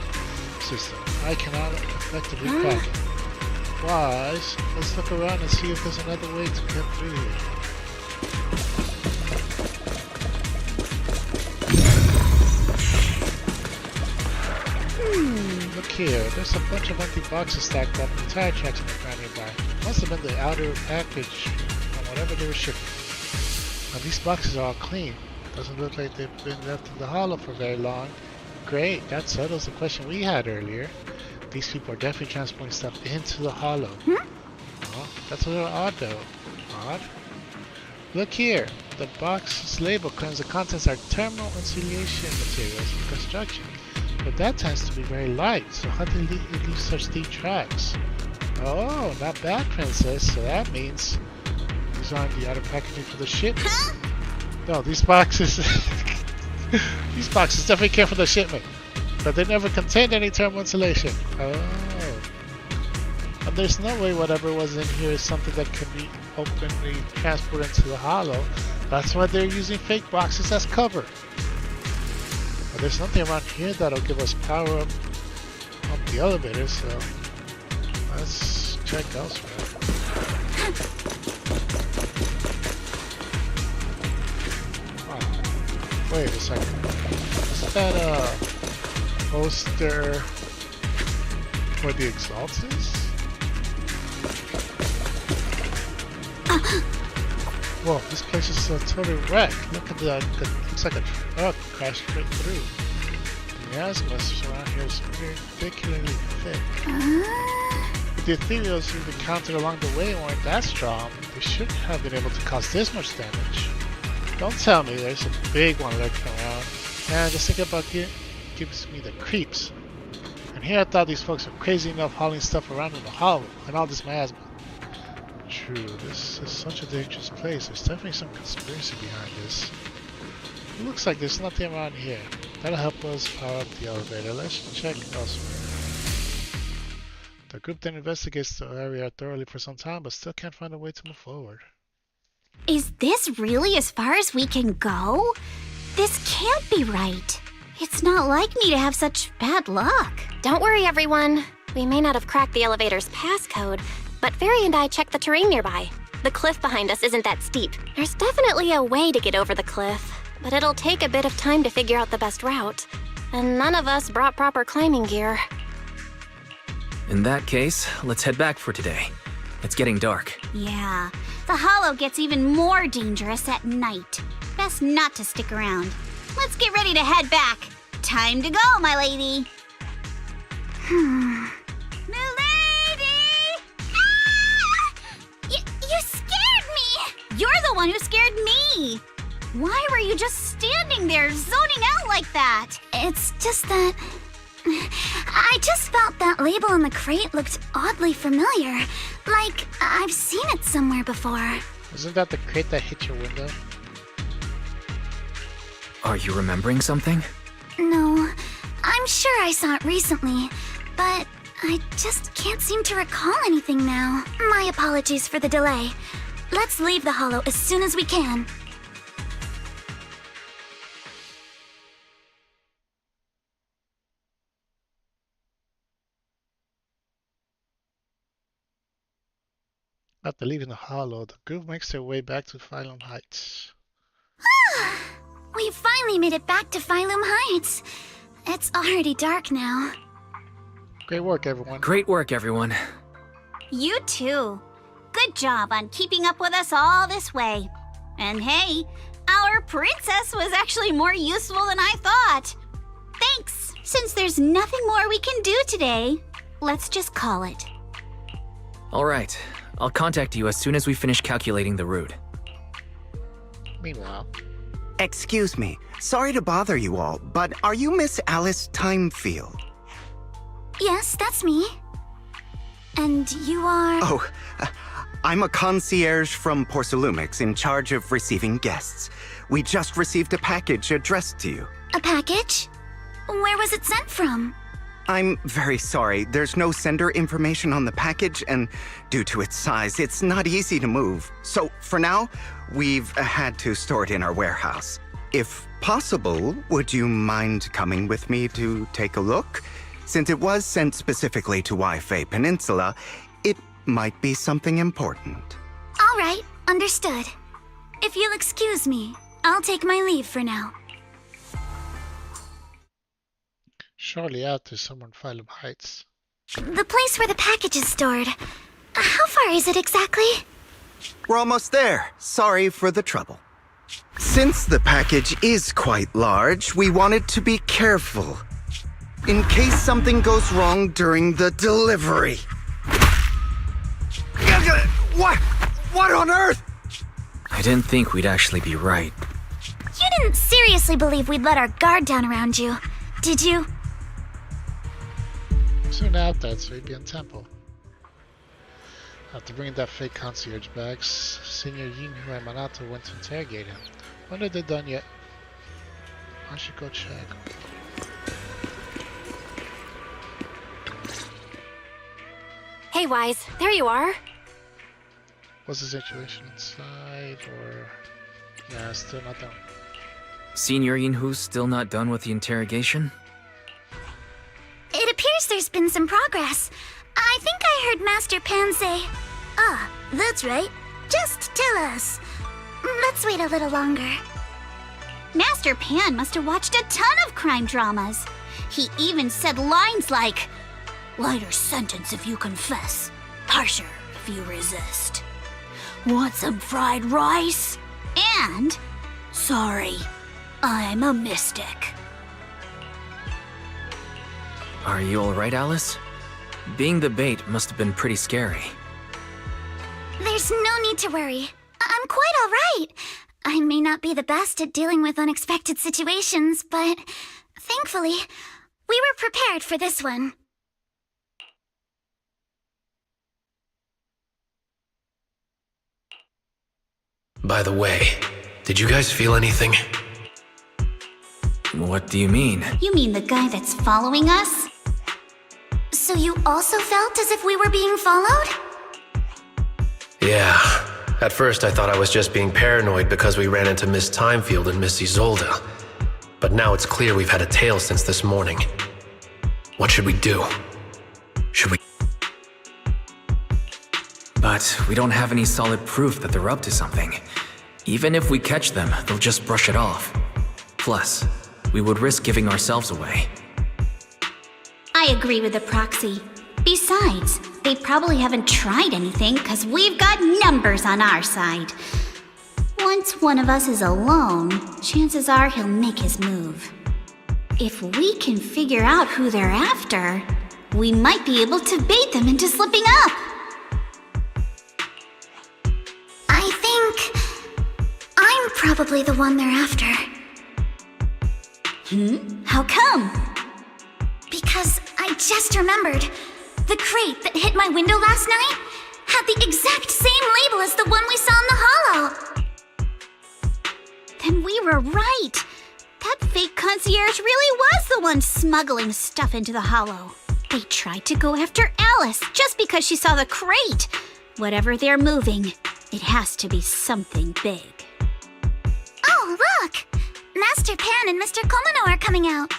system. I cannot effectively crack it. Wise, let's look around and see if there's another way to get through here. Look here, there's a bunch of empty boxes stacked up and tire tracks in the ground nearby. Must have been the outer package from whatever they were shipping. Now these boxes are all clean. Doesn't look like they've been left in the hollow for very long. Great, that settles the question we had earlier. These people are definitely transporting stuff into the hollow. Oh, that's a little odd though. Odd? Look here, the box's label claims the contents are thermal insulation materials for construction. But that tends to be very light, so how did it leave such deep tracks? Oh, not bad, princess. So that means these aren't the outer packaging for the ship. No, these boxes these boxes definitely came from the shipment, but they never contained any thermal insulation. Oh. And there's no way whatever was in here is something that can be openly transported into the hollow. That's why they're using fake boxes as cover. But there's nothing around here that'll give us power up the elevator, so let's check elsewhere. Wait a second. Is that a poster for the Exaltus? Whoa, this place is a total wreck. Look at that. It looks like a truck crashed straight through. The miasma around here is ridiculously thick. If the ethereals we've encountered along the way weren't that strong, they shouldn't have been able to cause this much damage. Don't tell me there's a big one lurking around. Man, just thinking about it gives me the creeps. And here I thought these folks were crazy enough hauling stuff around in the hollow and all this miasma. True, this is such a dangerous place. There's definitely some conspiracy behind this. It looks like there's nothing around here. That'll help us power up the elevator. Let's check elsewhere. The group then investigates the area thoroughly for some time, but still can't find a way to move forward. Is this really as far as we can go? This can't be right. It's not like me to have such bad luck. Don't worry, everyone. We may not have cracked the elevator's passcode, but Fairy and I checked the terrain nearby. The cliff behind us isn't that steep. There's definitely a way to get over the cliff, but it'll take a bit of time to figure out the best route. And none of us brought proper climbing gear. In that case, let's head back for today. It's getting dark. Yeah, the hollow gets even more dangerous at night. Best not to stick around. Let's get ready to head back. Time to go, my lady. Milady! Ah! You scared me! You're the one who scared me! Why were you just standing there, zoning out like that? It's just that... I just felt that label on the crate looked oddly familiar. Like, I've seen it somewhere before. Wasn't that the crate that hit your window? Are you remembering something? No, I'm sure I saw it recently, but I just can't seem to recall anything now. My apologies for the delay. Let's leave the Hollow as soon as we can. After leaving the Hollow, the group makes their way back to Phylum Heights. We finally made it back to Phylum Heights. It's already dark now. Great work, everyone. Great work, everyone. You too. Good job on keeping up with us all this way. And hey, our princess was actually more useful than I thought. Thanks. Since there's nothing more we can do today, let's just call it. All right. I'll contact you as soon as we finish calculating the route. Meanwhile... Excuse me. Sorry to bother you all, but are you Miss Alice Timefield? Yes, that's me. And you are... Oh, I'm a concierge from Porcelumix in charge of receiving guests. We just received a package addressed to you. A package? Where was it sent from? I'm very sorry. There's no sender information on the package, and due to its size, it's not easy to move. So, for now, we've had to store it in our warehouse. If possible, would you mind coming with me to take a look? Since it was sent specifically to Waifei Peninsula, it might be something important. All right, understood. If you'll excuse me, I'll take my leave for now. Shortly after, someone Phylum Heights. The place where the package is stored. How far is it exactly? We're almost there. Sorry for the trouble. Since the package is quite large, we wanted to be careful. In case something goes wrong during the delivery. What on earth? I didn't think we'd actually be right. You didn't seriously believe we'd let our guard down around you, did you? Soon after, at Swabian Temple. After bringing that fake concierge back, Senior Yinhu and Minato went to interrogate him. Wonder they're done yet. I should go check. Hey, Wise, there you are. What's the situation inside, or... Yeah, still not done. Senior Yinhu's still not done with the interrogation? It appears there's been some progress. I think I heard Master Pan say... Ah, that's right. Just tell us. Let's wait a little longer. Master Pan must have watched a ton of crime dramas. He even said lines like, "Lighter sentence if you confess, harsher if you resist. Want some fried rice?" And, "Sorry, I'm a mystic." Are you alright, Alice? Being the bait must have been pretty scary. There's no need to worry. I'm quite alright. I may not be the best at dealing with unexpected situations, but thankfully, we were prepared for this one. By the way, did you guys feel anything? What do you mean? You mean the guy that's following us? So you also felt as if we were being followed? Yeah. At first I thought I was just being paranoid because we ran into Miss Timefield and Miss Isolde. But now it's clear we've had a tail since this morning. What should we do? Should we... But we don't have any solid proof that they're up to something. Even if we catch them, they'll just brush it off. Plus, we would risk giving ourselves away. I agree with the proxy. Besides, they probably haven't tried anything because we've got numbers on our side. Once one of us is alone, chances are he'll make his move. If we can figure out who they're after, we might be able to bait them into slipping up. I think I'm probably the one they're after. How come? Because I just remembered. The crate that hit my window last night had the exact same label as the one we saw in the hollow. Then we were right. That fake concierge really was the one smuggling stuff into the hollow. They tried to go after Alice just because she saw the crate. Whatever they're moving, it has to be something big. Oh, look! Master Pan and Mr. Komano are coming out.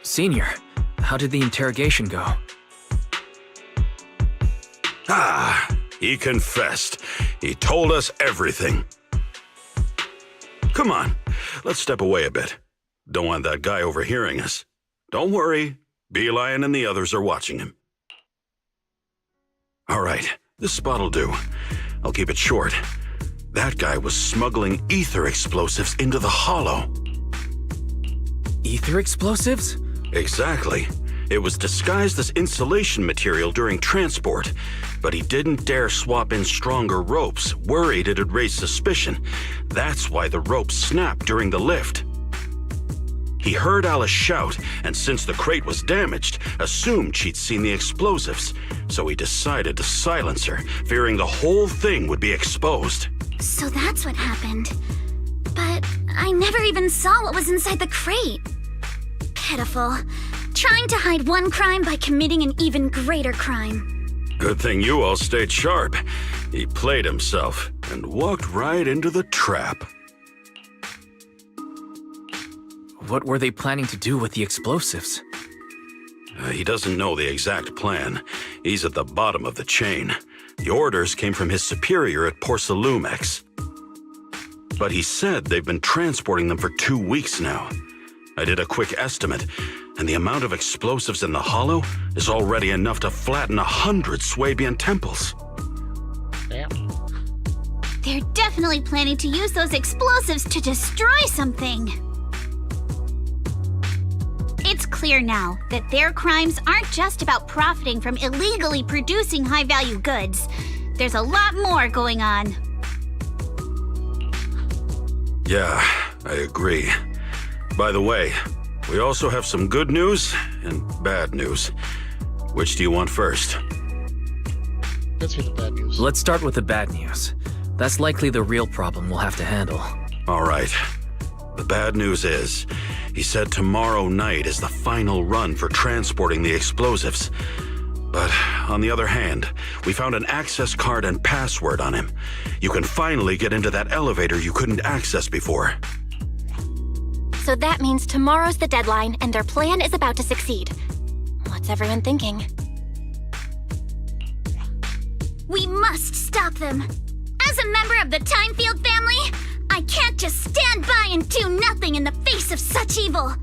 Senior, how did the interrogation go? He confessed. He told us everything. Come on, let's step away a bit. Don't want that guy overhearing us. Don't worry, Beelion and the others are watching him. All right, this spot'll do. I'll keep it short. That guy was smuggling ether explosives into the hollow. Ether explosives? Exactly. It was disguised as insulation material during transport, but he didn't dare swap in stronger ropes, worried it'd raise suspicion. That's why the ropes snapped during the lift. He heard Alice shout, and since the crate was damaged, assumed she'd seen the explosives, so he decided to silence her, fearing the whole thing would be exposed. So that's what happened. But I never even saw what was inside the crate. Pitiful. Trying to hide one crime by committing an even greater crime. Good thing you all stayed sharp. He played himself and walked right into the trap. What were they planning to do with the explosives? He doesn't know the exact plan. He's at the bottom of the chain. The orders came from his superior at Porcelumex. But he said they've been transporting them for 2 weeks now. I did a quick estimate, and the amount of explosives in the hollow is already enough to flatten 100 Swabian temples. Damn. They're definitely planning to use those explosives to destroy something. It's clear now that their crimes aren't just about profiting from illegally producing high-value goods. There's a lot more going on. Yeah, I agree. By the way, we also have some good news and bad news. Which do you want first? Let's hear the bad news. Let's start with the bad news. That's likely the real problem we'll have to handle. All right. The bad news is, he said tomorrow night is the final run for transporting the explosives. But on the other hand, we found an access card and password on him. You can finally get into that elevator you couldn't access before. So that means tomorrow's the deadline, and their plan is about to succeed. What's everyone thinking? We must stop them. As a member of the Timefield family, I can't just stand by and do nothing in the face of such evil.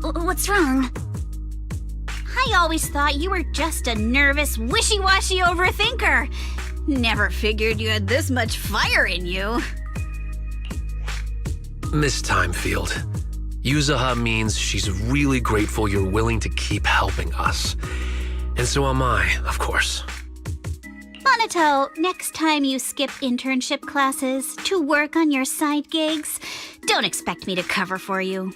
What's wrong? I always thought you were just a nervous, wishy-washy overthinker. Never figured you had this much fire in you. Miss Timefield, Yuzaha means she's really grateful you're willing to keep helping us. And so am I, of course. Monato, next time you skip internship classes to work on your side gigs, don't expect me to cover for you.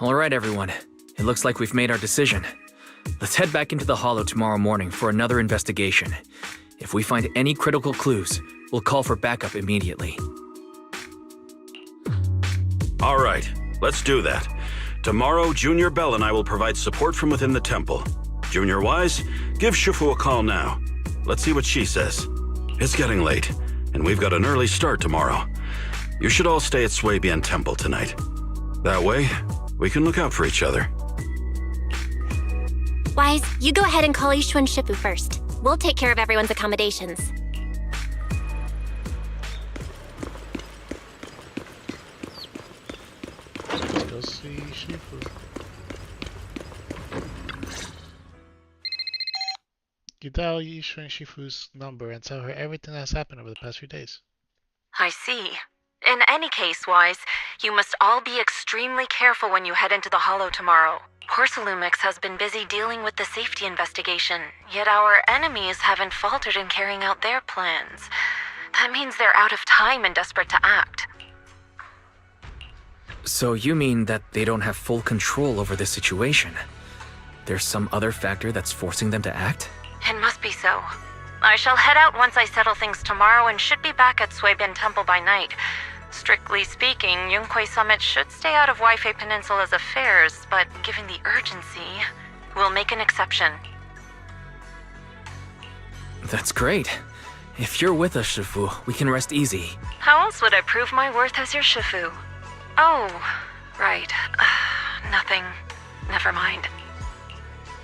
All right, everyone. It looks like we've made our decision. Let's head back into the Hollow tomorrow morning for another investigation. If we find any critical clues, we'll call for backup immediately. All right, let's do that. Tomorrow, Junior Bell and I will provide support from within the temple. Junior Wise, give Shifu a call now. Let's see what she says. It's getting late, and we've got an early start tomorrow. You should all stay at Swabian Temple tonight. That way, we can look out for each other. Wise, you go ahead and call Ishu and Shifu first. We'll take care of everyone's accommodations. go see Shifu. You dial Yishu and Shifu's number and tell her everything that's happened over the past few days. I see. In any case, Wise, you must all be extremely careful when you head into the Hollow tomorrow. Porcelumix has been busy dealing with the safety investigation, yet our enemies haven't faltered in carrying out their plans. That means they're out of time and desperate to act. So you mean that they don't have full control over the situation? There's some other factor that's forcing them to act? It must be so. I shall head out once I settle things tomorrow and should be back at Suibin Temple by night. Strictly speaking, Yunquei Summit should stay out of Waifei Peninsula's affairs, but given the urgency, we'll make an exception. That's great. If you're with us, Shifu, we can rest easy. How else would I prove my worth as your Shifu? Oh, right. Nothing. Never mind.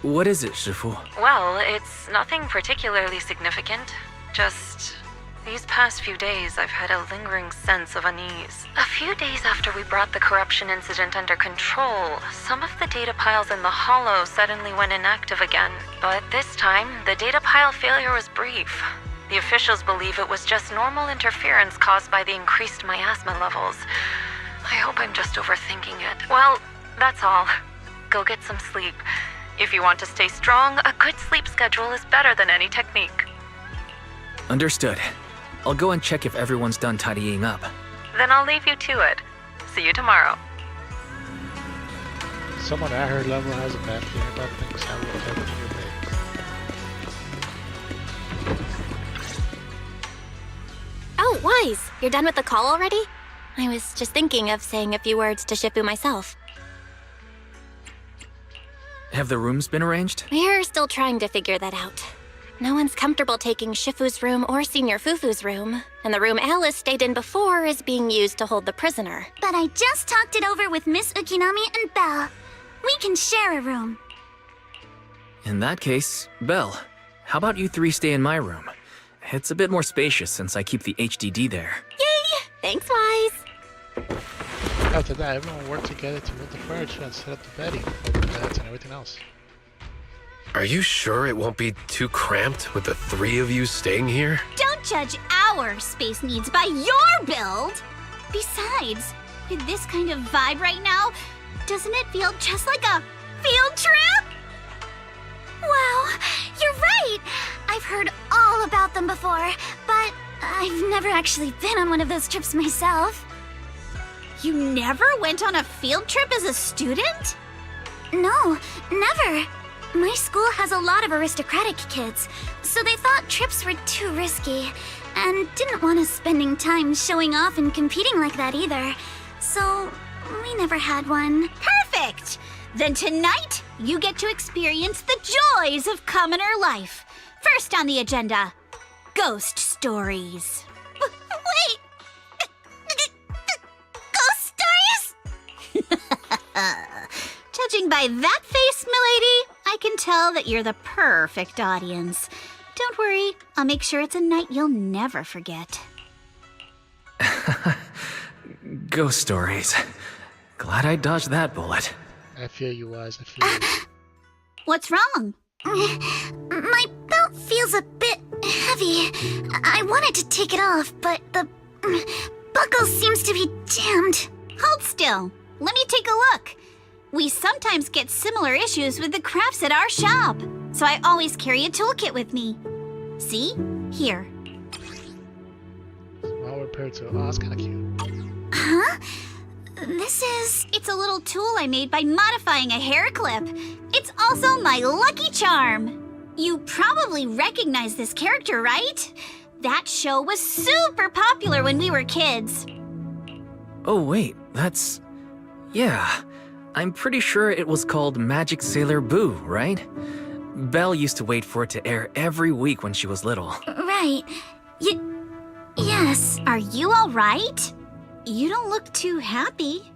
What is it, Shifu? Well, it's nothing particularly significant. Just these past few days, I've had a lingering sense of unease. A few days after we brought the corruption incident under control, some of the data piles in the Hollow suddenly went inactive again. But this time, the data pile failure was brief. The officials believe it was just normal interference caused by the increased miasma levels. I hope I'm just overthinking it. Well, that's all. Go get some sleep. If you want to stay strong, a good sleep schedule is better than any technique. Understood. I'll go and check if everyone's done tidying up. Then I'll leave you to it. See you tomorrow. Someone at her level has a bad feeling about things. How will affect your day? Oh, Wise, you're done with the call already? I was just thinking of saying a few words to Shifu myself. Have the rooms been arranged? We're still trying to figure that out. No one's comfortable taking Shifu's room or Senior Fufu's room, and the room Alice stayed in before is being used to hold the prisoner. But I just talked it over with Miss Ukinami and Belle. We can share a room. In that case, Belle, how about you three stay in my room? It's a bit more spacious since I keep the HDD there. Yay! Thanks, Wise! After that, everyone worked together to move the furniture and set up the bedding, open the beds, and everything else. Are you sure it won't be too cramped with the three of you staying here? Don't judge our space needs by your build! Besides, with this kind of vibe right now, doesn't it feel just like a field trip? Wow, you're right! I've heard all about them before, but I've never actually been on one of those trips myself. You never went on a field trip as a student? No, never. My school has a lot of aristocratic kids, so they thought trips were too risky, and didn't want us spending time showing off and competing like that either. So, we never had one. Perfect! Then tonight, you get to experience the joys of commoner life. First on the agenda, ghost stories. Wait! Ghost stories? Judging by that face, milady, I can tell that you're the perfect audience. Don't worry, I'll make sure it's a night you'll never forget. Ghost stories. Glad I dodged that bullet. I feel you, Wise. I feel you. What's wrong? My belt feels a bit heavy. I wanted to take it off, but the buckle seems to be jammed. Hold still. Let me take a look. We sometimes get similar issues with the crafts at our shop, so I always carry a toolkit with me. See? Here. Small repair tool. Oh, that's kind of cute. Huh? This is... It's a little tool I made by modifying a hair clip. It's also my lucky charm. You probably recognize this character, right? That show was super popular when we were kids. Oh wait, that's... Yeah, I'm pretty sure it was called Magic Sailor Boo, right? Belle used to wait for it to air every week when she was little. Right. Yes. Are you all right? You don't look too happy.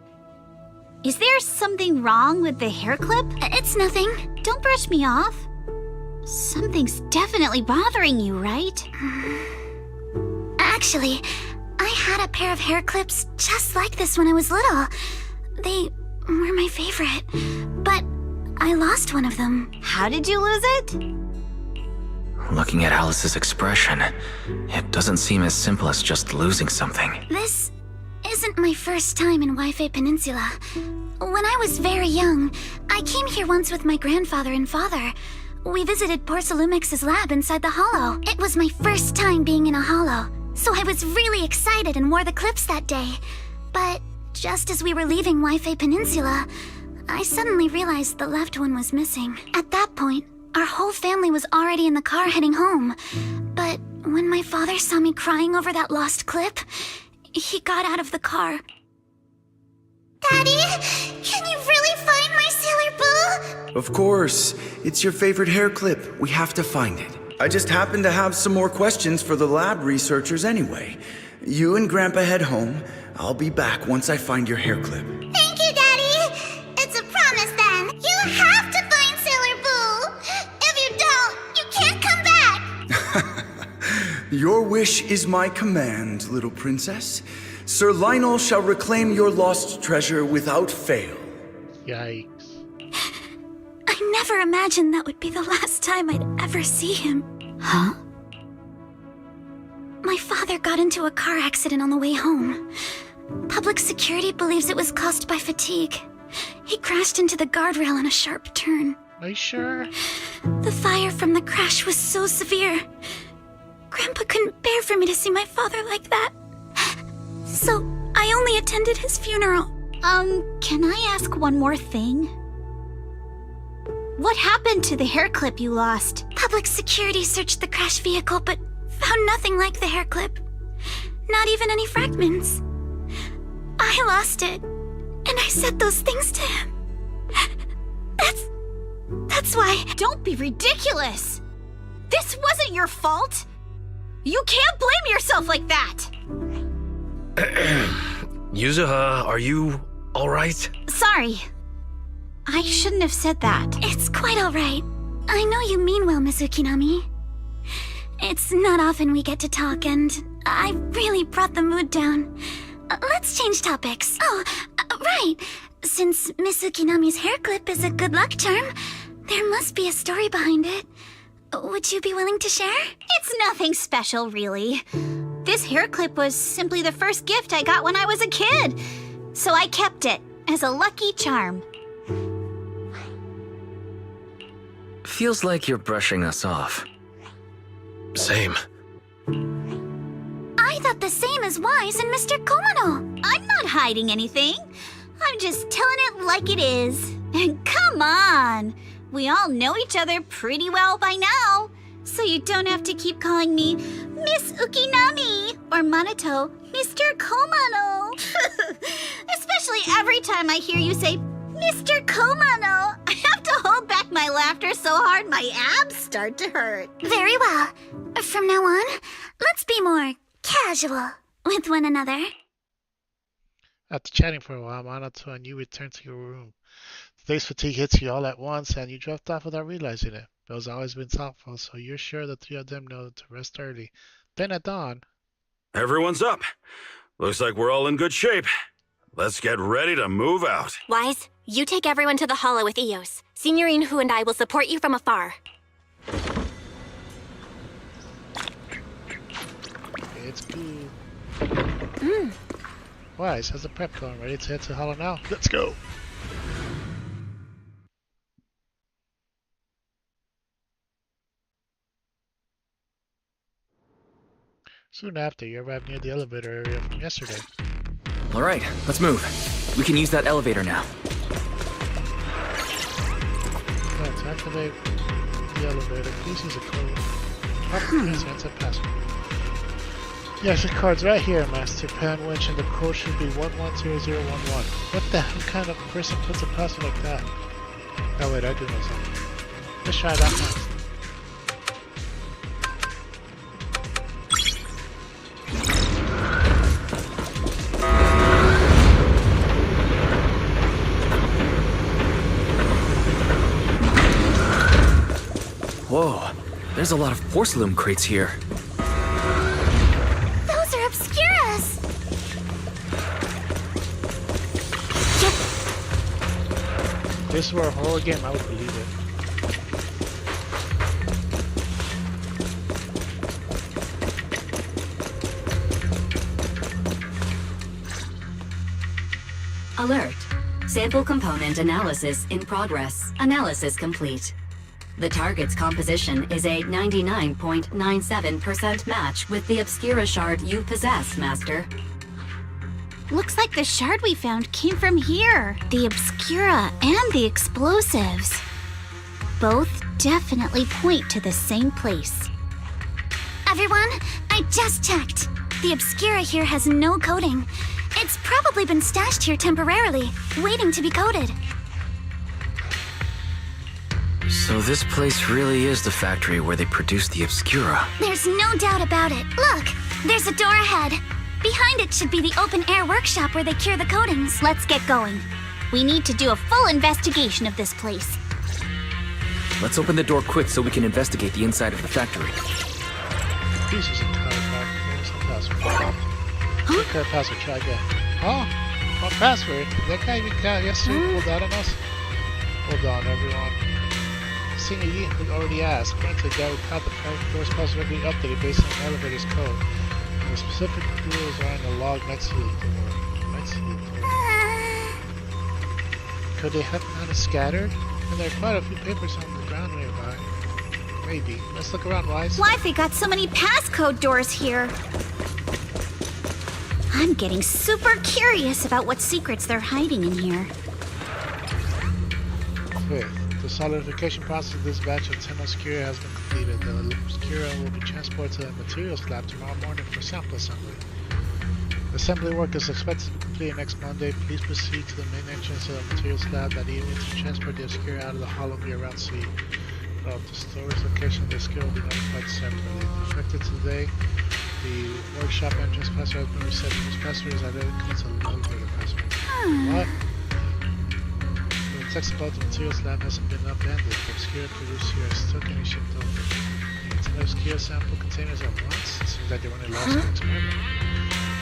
Is there something wrong with the hair clip? It's nothing. Don't brush me off. Something's definitely bothering you, right? Actually, I had a pair of hair clips just like this when I was little. They favorite. But I lost one of them. How did you lose it? Looking at Alice's expression, it doesn't seem as simple as just losing something. This isn't my first time in Wi-Fi Peninsula. When I was very young, I came here once with my grandfather and father. We visited Porcelumex's lab inside the Hollow. It was my first time being in a Hollow, so I was really excited and wore the clips that day. But just as we were leaving Wi-Fi Peninsula, I suddenly realized the left one was missing. At that point, our whole family was already in the car heading home. But when my father saw me crying over that lost clip, he got out of the car. Daddy, can you really find my Sailor Boo? Of course. It's your favorite hair clip. We have to find it. I just happen to have some more questions for the lab researchers anyway. You and Grandpa head home. I'll be back once I find your hair clip. Thank you, Daddy. It's a promise then. You have to find Sailor Boo. If you don't, you can't come back. Your wish is my command, little princess. Sir Lionel shall reclaim your lost treasure without fail. Yikes. I never imagined that would be the last time I'd ever see him. Huh? My father got into a car accident on the way home. Public security believes it was caused by fatigue. He crashed into the guardrail on a sharp turn. Are you sure? The fire from the crash was so severe. Grandpa couldn't bear for me to see my father like that. So I only attended his funeral. Can I ask one more thing? What happened to the hair clip you lost? Public security searched the crash vehicle, but found nothing like the hair clip. Not even any fragments. I lost it, and I said those things to him. That's why. Don't be ridiculous! This wasn't your fault! You can't blame yourself like that! Yuzuha, are you alright? Sorry. I shouldn't have said that. It's quite alright. I know you mean well, Miss Ukinami. It's not often we get to talk, and I really brought the mood down. Let's change topics. Oh, right. Since Miss Ukinami's hair clip is a good luck charm, there must be a story behind it. Would you be willing to share? It's nothing special, really. This hair clip was simply the first gift I got when I was a kid. So I kept it as a lucky charm. Feels like you're brushing us off. Same. I thought the same as Wise and Mr. Komano. I'm not hiding anything. I'm just telling it like it is. And come on! We all know each other pretty well by now. So you don't have to keep calling me Miss Ukinami or Manato Mr. Komano. Especially every time I hear you say Mr. Komano. I have to hold back my laughter so hard my abs start to hurt. Very well. From now on, let's be more casual with one another. After chatting for a while, Manato and you return to your room. Today's fatigue hits you all at once, and you drift off without realizing it. Bill's always been thoughtful, so you're sure the three of them know to rest early. Then at dawn... Everyone's up. Looks like we're all in good shape. Let's get ready to move out. Wise, you take everyone to the Hollow with Eos. Signorine Hu and I will support you from afar. It's good. Wise, how's the prep going? Ready to head to the Hollow now? Let's go! Soon after, you arrive near the elevator area from yesterday. Alright, let's move. We can use that elevator now. To activate the elevator, please use a code. Enter password. Yes, the card's right here, Master Pan Winch, and the code should be 110011. What the hell kind of person puts a password like that? Oh wait, I do know something. Let's try that one. Whoa, there's a lot of porcelain crates here. Those are Obscuras! this were a horror game, I would believe it. Alert. Sample component analysis in progress. Analysis complete. The target's composition is a 99.97% match with the Obscura shard you possess, Master. Looks like the shard we found came from here. The Obscura and the explosives. Both definitely point to the same place. Everyone, I just checked. The Obscura here has no coding. It's probably been stashed here temporarily, waiting to be coded. So this place really is the factory where they produce the Obscura. There's no doubt about it. Look, there's a door ahead. Behind it should be the open-air workshop where they cure the coatings. Let's get going. We need to do a full investigation of this place. Let's open the door quick so we can investigate the inside of the factory. Pieces of password. Huh? Okay, password, try again. Oh, what password? That guy we got yesterday pulled out on us? Hold on, everyone. Singer Yeet had already asked. Apparently, the guy who caught the door's password being updated based on the elevator's code. And the specific rules are in the log next to the door. Could they have not scattered? And there are quite a few papers on the ground nearby. Maybe. Let's look around, Wise. Why have they got so many passcode doors here? I'm getting super curious about what secrets they're hiding in here. Fifth, the solidification process of this batch of 10 Obscura has been completed. The Obscura will be transported to the materials lab tomorrow morning for sample assembly. The assembly work is expected to be completed next Monday. Please proceed to the main entrance of the materials lab that evening to transport the Obscura out of the hollow via Route C. The storage location of the Obscura will be notified separately. Effective today, the workshop entrance password has been reset. This password is identical to the elevator password. What? The text about the materials lab hasn't been upended. The Obscura produced here is still getting shipped over. The Obscura sample containers at once? It seems like they were only lost in experiment.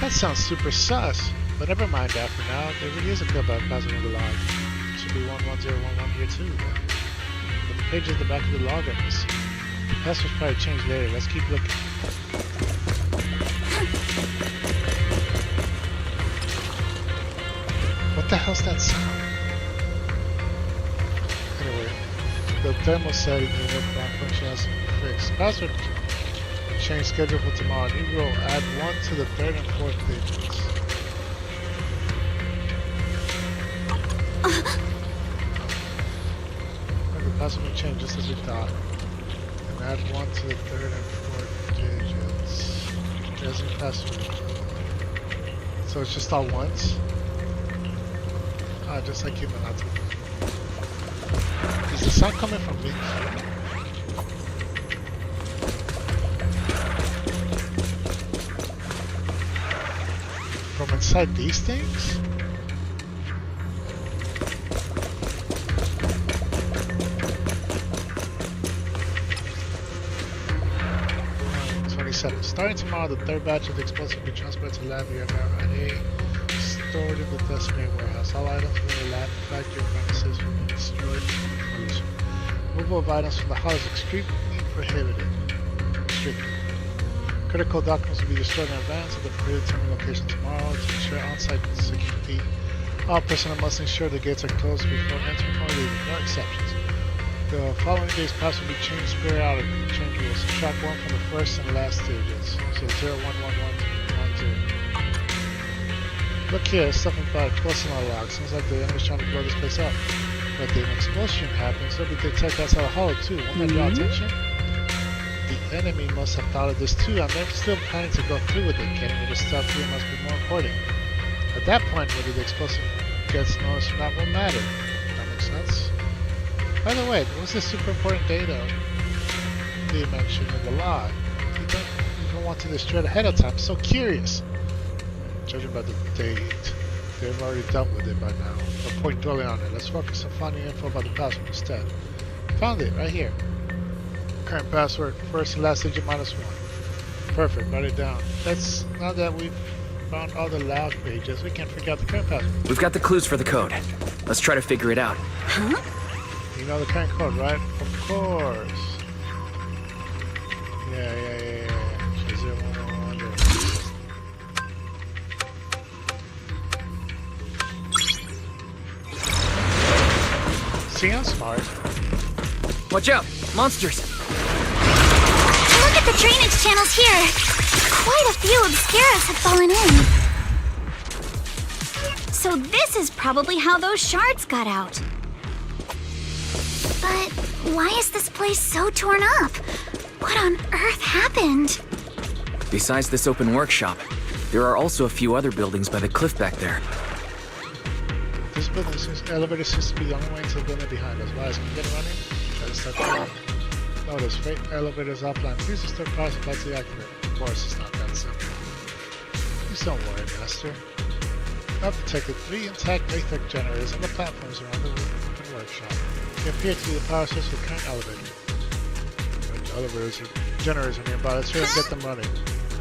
That sounds super sus, but never mind that for now. There really is a code about password in the log. It should be 11011 here too, then. But the pages at the back of the log are missing. The password's probably changed later. Let's keep looking. What the hell's that sound? Anyway, the thermal setting unit malfunction has been fixed. Password change schedule for tomorrow. New rule, add 1 to the 3rd and 4th digits. The password will change just as we thought. And add 1 to the 3rd and 4th digits. There's a password. So it's just all ones? Ah, just like human autism. Is the sound coming from me? From inside these things? Starting tomorrow, the 3rd batch of the explosive will be transported to lab via Route A, stored in the test main warehouse. All items from the lab and factory premises will be destroyed in collision. Removal of items from the hall is extremely prohibited. Critical documents will be destroyed in advance of the predetermined location tomorrow to ensure on-site security. All personnel must ensure the gates are closed before entering or leaving, no exceptions. The following day's pass will be changed periodically. Change rules. Subtract 1 from the first and last digits. So 011110. Look here, stuff about explosive on log. Seems like the enemy's trying to blow this place up. But if an explosion happens, they'll be detected outside the hollow too. Won't that draw attention? The enemy must have thought of this too, and they're still planning to go through with it. Getting rid of stuff here must be more important. At that point, whether the explosive gets noticed or not won't matter. That makes sense. By the way, what's this super important data they mentioned in the log? You don't want to destroy it ahead of time. I'm so curious. Judging by the date, they've already dealt with it by now. No point dwelling on it. Let's focus on finding info about the password instead. Found it, right here. Current password, first and last digit -1. Perfect, write it down. Now that we've found all the log pages, we can figure out the current password. We've got the clues for the code. Let's try to figure it out. Huh? You know the current code, right? Of course. Yeah. 0111. See, I'm smart. Watch out! Monsters! Look at the drainage channels here. Quite a few obscuras have fallen in. So this is probably how those shards got out. But why is this place so torn up? What on earth happened? Besides this open workshop, there are also a few other buildings by the cliff back there. This building elevator seems to be the only way into the building behind us. Why is it getting running? Try to start the car. Notice, freight elevators offline. Please restore power supply to activate. Of course, it's not that simple. Please don't worry, Master. I've detected 3 intact Aether generators on the platforms around the open workshop. They appear to be the power source of the current elevator. Generators are nearby. Let's try to get them running.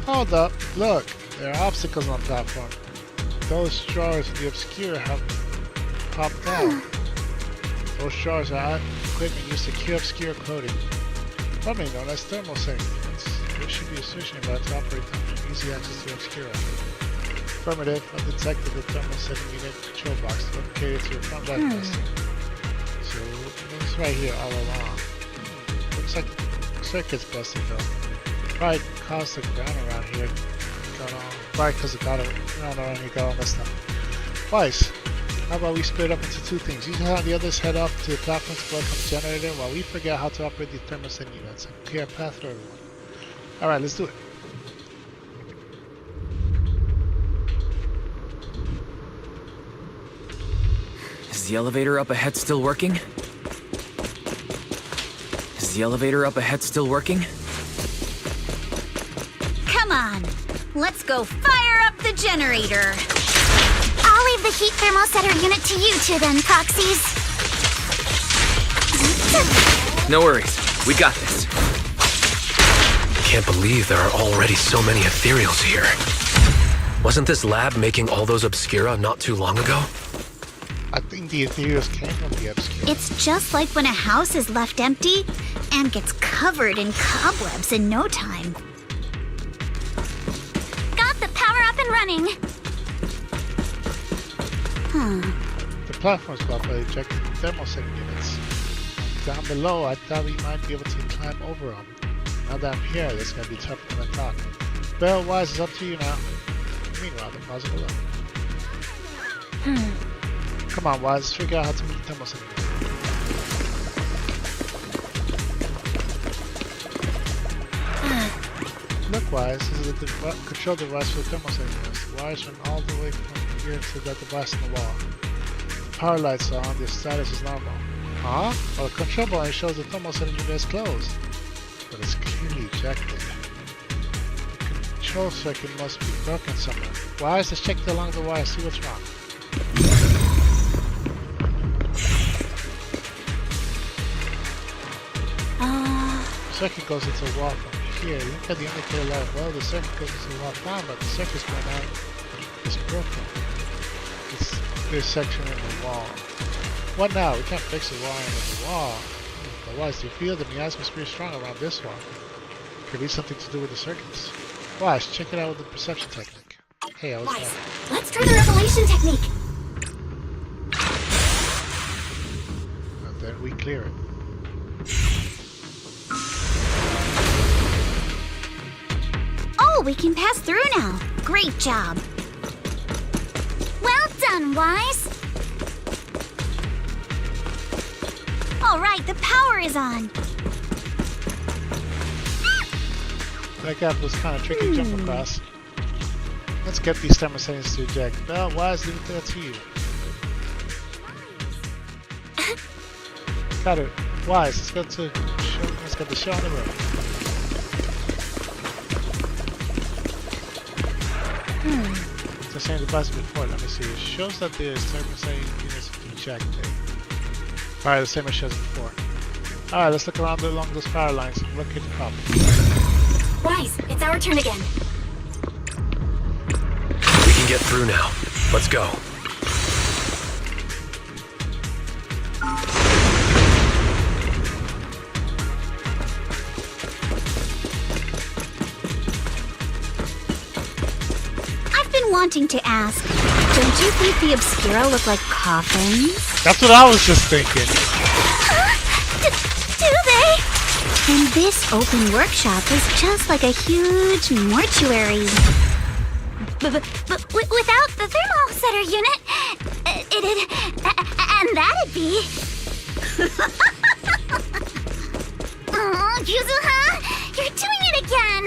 Hold up! Look! There are obstacles on the platform. Those straws in the obscure have popped out. Those straws are equipment used to cure obscure clothing. Probably known as thermal segments. There should be a switch nearby to operate them for easy access to obscura. Affirmative. I've detected the thermal setting unit control box located to your front left master. So it's right here all along. Looks like the circuit's busted though. Probably caused the ground around here got all. Probably because the ground around here got all messed up. Twice. How about we split up into 2 things? You can have the others head up to the platform to work on the generator while we figure out how to operate the thermostat units and clear a path for everyone. Alright, let's do it. Is the elevator up ahead still working? Is the elevator up ahead still working? Come on, let's go fire up the generator. I'll leave the heat thermosetter unit to you two then, Proxies. No worries. We got this. Can't believe there are already so many ethereals here. Wasn't this lab making all those obscura not too long ago? I think the ethereals came from the obscure. It's just like when a house is left empty and gets covered in cobwebs in no time. Got the power up and running. The platform's blocked by the ejected thermoset units. Down below, I thought we might be able to climb over them. Now that I'm here, this is going to be tougher than I thought. Well, Wise, it's up to you now. Meanwhile, the pause below. Come on, Wise, let's figure out how to meet the thermoset unit. Look, Wise, this is the control device for the thermoset units. The wires run all the way from here to that device on the wall. The power lights are on, the status is normal. Huh? Well, the control bar shows the thermoset unit is closed. But it's clearly ejected. The control circuit must be broken somewhere. Wise, let's check along the wire, see what's wrong. The circuit goes into the wall from here. Look at the indicator light. Well, the circuit goes into the wall fine, but the circuit's going out. It's broken. It's this section in the wall. What now? We can't fix the wiring in the wall. But Wise, do you feel the miasma is pretty strong around this wall? Could be something to do with the circuits. Wise, check it out with the perception technique. Hey, I was Wise, let's try the revelation technique. And then we clear it. Oh, we can pass through now. Great job. Well done, Wise. All right, the power is on. That gap was kind of tricky to jump across. Let's get these thermostats to eject. Well, Wise, leave it to you. Got it. Wise, let's go to show. Let's get the show on the road. It's the same device before. Let me see. It shows that the thermostat units ejected. Alright, the same as shows before. Alright, let's look around along those power lines and locate the problem. Wise, it's our turn again. We can get through now. Let's go. wanting to ask, don't you think the Obscura look like coffins? That's what I was just thinking. Do they? And this open workshop is just like a huge mortuary. But without the thermosetter unit, and that'd be... Oh, Yuzuha, you're doing it again!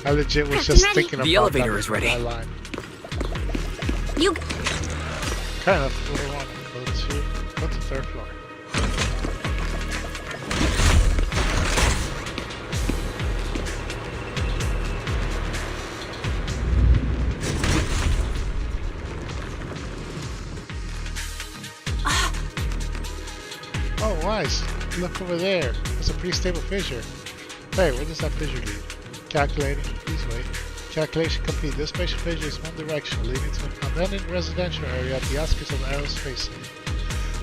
I legit was just thinking about the elevator is ready. Line. You... Kind of. Floor 1, floor 2. What's the third floor? Oh, Wise. Look over there. There's a pretty stable fissure. Hey, where does that fissure lead? Calculating. Please wait. Calculation complete. This spatial fissure is one directional, leading to an abandoned residential area at the outskirts of aerospace.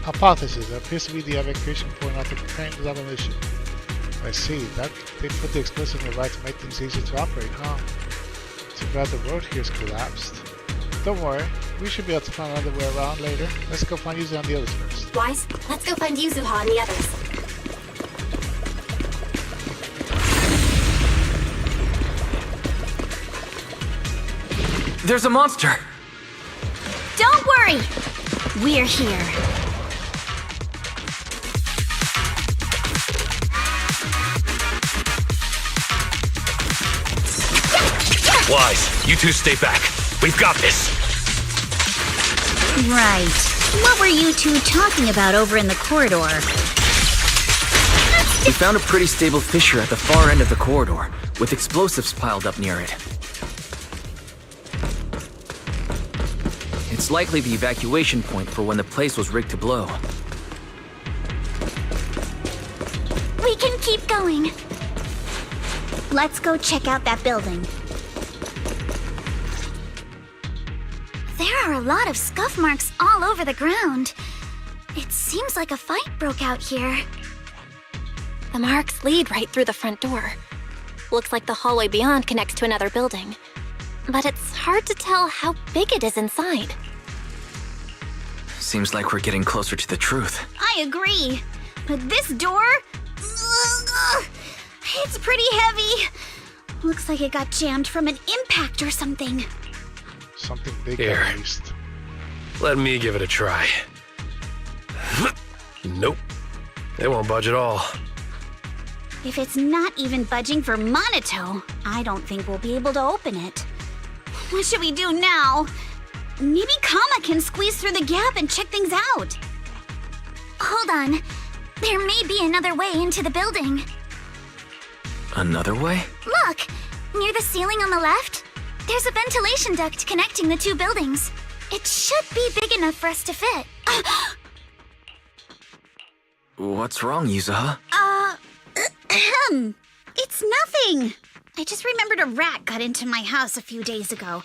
Hypothesis. There appears to be the evacuation point after preparing the demolition. I see. That they put the explosive in the right to make things easier to operate, huh? Too bad the road here's collapsed. Don't worry. We should be able to find another way around later. Let's go find Yuzuha and the others first. Wise, let's go find Yuzuha and the others. There's a monster! Don't worry! We're here. Wise, you two stay back. We've got this. Right. What were you two talking about over in the corridor? We found a pretty stable fissure at the far end of the corridor, with explosives piled up near it. It's likely the evacuation point for when the place was rigged to blow. We can keep going. Let's go check out that building. There are a lot of scuff marks all over the ground. It seems like a fight broke out here. The marks lead right through the front door. Looks like the hallway beyond connects to another building. But it's hard to tell how big it is inside. Seems like we're getting closer to the truth. I agree. But this door... it's pretty heavy. Looks like it got jammed from an impact or something. Something big Here. at least. Let me give it a try. Nope. It won't budge at all. If it's not even budging for Monato, I don't think we'll be able to open it. What should we do now? Maybe Kama can squeeze through the gap and check things out. Hold on. There may be another way into the building. Another way? Look! Near the ceiling on the left, there's a ventilation duct connecting the two buildings. It should be big enough for us to fit. What's wrong, Yuzuha? It's nothing. I just remembered a rat got into my house a few days ago.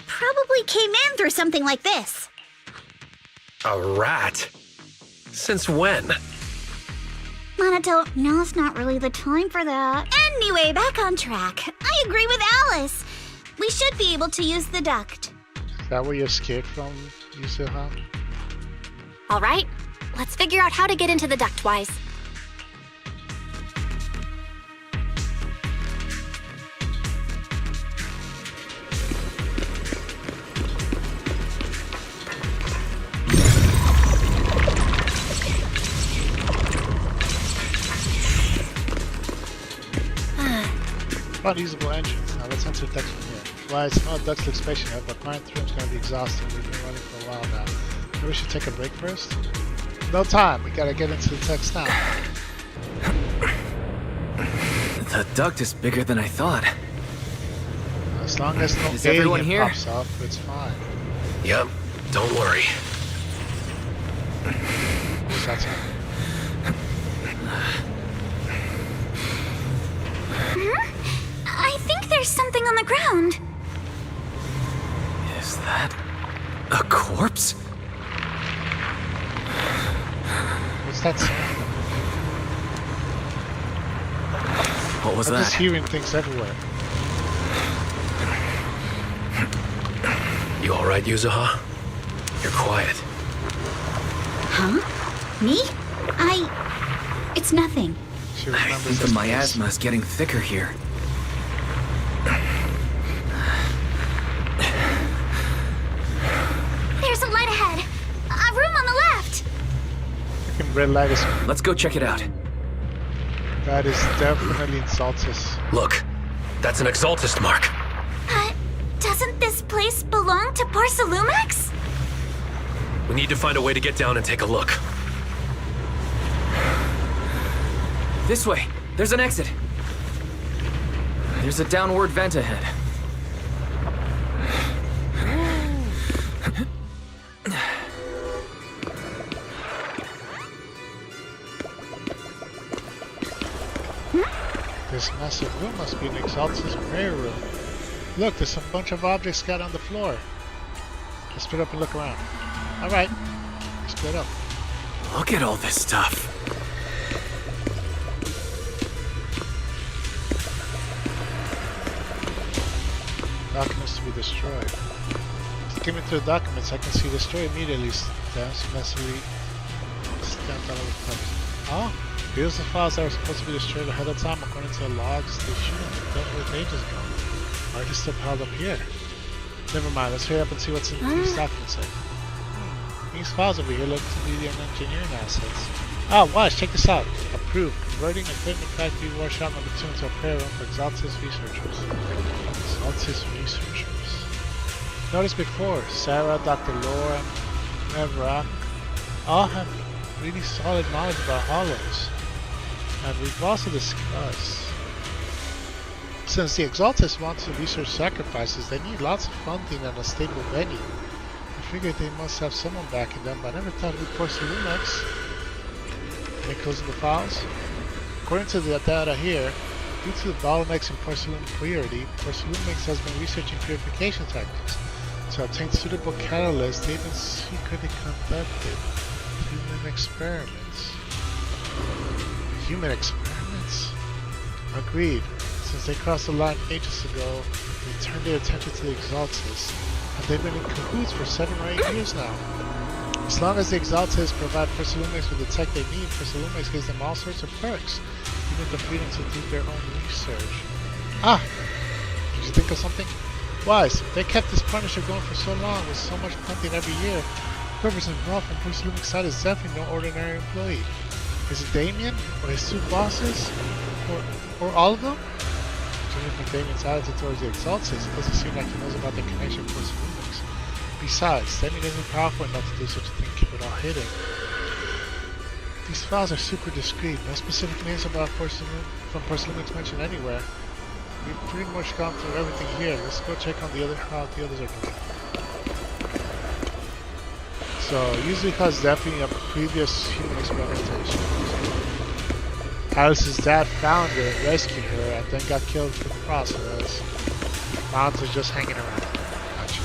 Probably came in through something like this. A rat? Since when? Monato, now's not really the time for that. Anyway, back on track. I agree with Alice. We should be able to use the duct. Is that where you escaped from, Yuzuha? All right, let's figure out how to get into the duct, Wise. Unusable entrance. Now let's enter the duct from here. Wise, no ducts look spacey enough, but climb through is going to be exhausting. We've been running for a while now. Maybe we should take a break first? No time. We gotta get into the text now. The duct is bigger than I thought. As long as no Is everyone alien here? pops up, it's fine. Yep, don't worry. That's it. I think there's something on the ground. Is that a corpse? What's that sound? What was I'm that? just hearing things everywhere. You alright, Yuzuha? You're quiet. Huh? Me? It's nothing. I think the miasma is getting thicker here. There's a light ahead. A room on the left. Freaking red light is... Let's go check it out. That is definitely Exaltus. Look, that's an Exaltus mark. But doesn't this place belong to Porcelumex? We need to find a way to get down and take a look. This way. There's an exit. There's a downward vent ahead. This massive room must be an Exaltus prayer room. Look, there's a bunch of objects scattered on the floor. Let's split up and look around. Alright, split up. Look at all this stuff. Documents to be destroyed. Skimming through the documents, I can see destroy immediately. Stamps messily stamped all over the place. Oh, here's the files that were supposed to be destroyed ahead of time according to the logs they dealt with ages ago. Why are they still piled up here? Never mind, let's hurry up and see what's in these documents say. These files over here look to be an engineering assets. Oh, watch, check this out. Approved. Converting equipment factory workshop number 2 into a prayer room for Exaltus researchers. Exaltus researchers. Noticed before, Sarah, Dr. Laura, and Evrak all have really solid knowledge about hollows. And we've also discussed, since the Exaltus want to research sacrifices, they need lots of funding and a stable venue. I figured they must have someone backing them, but I never thought it would be Porcelumex. Any closing the files? According to the data here, due to the bottlenecks in porcelain purity, Porcelumex has been researching purification techniques. To obtain suitable catalysts, they even secretly conducted human experiments. Human experiments? Agreed. Since they crossed the line ages ago, they turned their attention to the Exaltus, and they've been in cahoots for 7 or 8 years now. As long as the Exaltus provide Porcelumex with the tech they need, Porcelumex gives them all sorts of perks, even the freedom to do their own research. Ah! Did you think of something? Wise, they kept this partnership going for so long with so much funding every year. Whoever's involved from Porcelumex's side is definitely no ordinary employee. Is it Damien? Or his 2 bosses? Or all of them? Judging from Damien's attitude towards the Exaltus, it doesn't seem like he knows about their connection with Porcelumex. Besides, Damien isn't powerful enough to do such a thing, keep it all hidden. These files are super discreet, no specific names about Porcelumex mentioned anywhere. We've pretty much gone through everything here. Let's go check on how the others are doing. So, usually cause definitely a previous human experimentation. Alice's dad found her, rescued her, and then got killed in the process. Mount is just hanging around. Gotcha.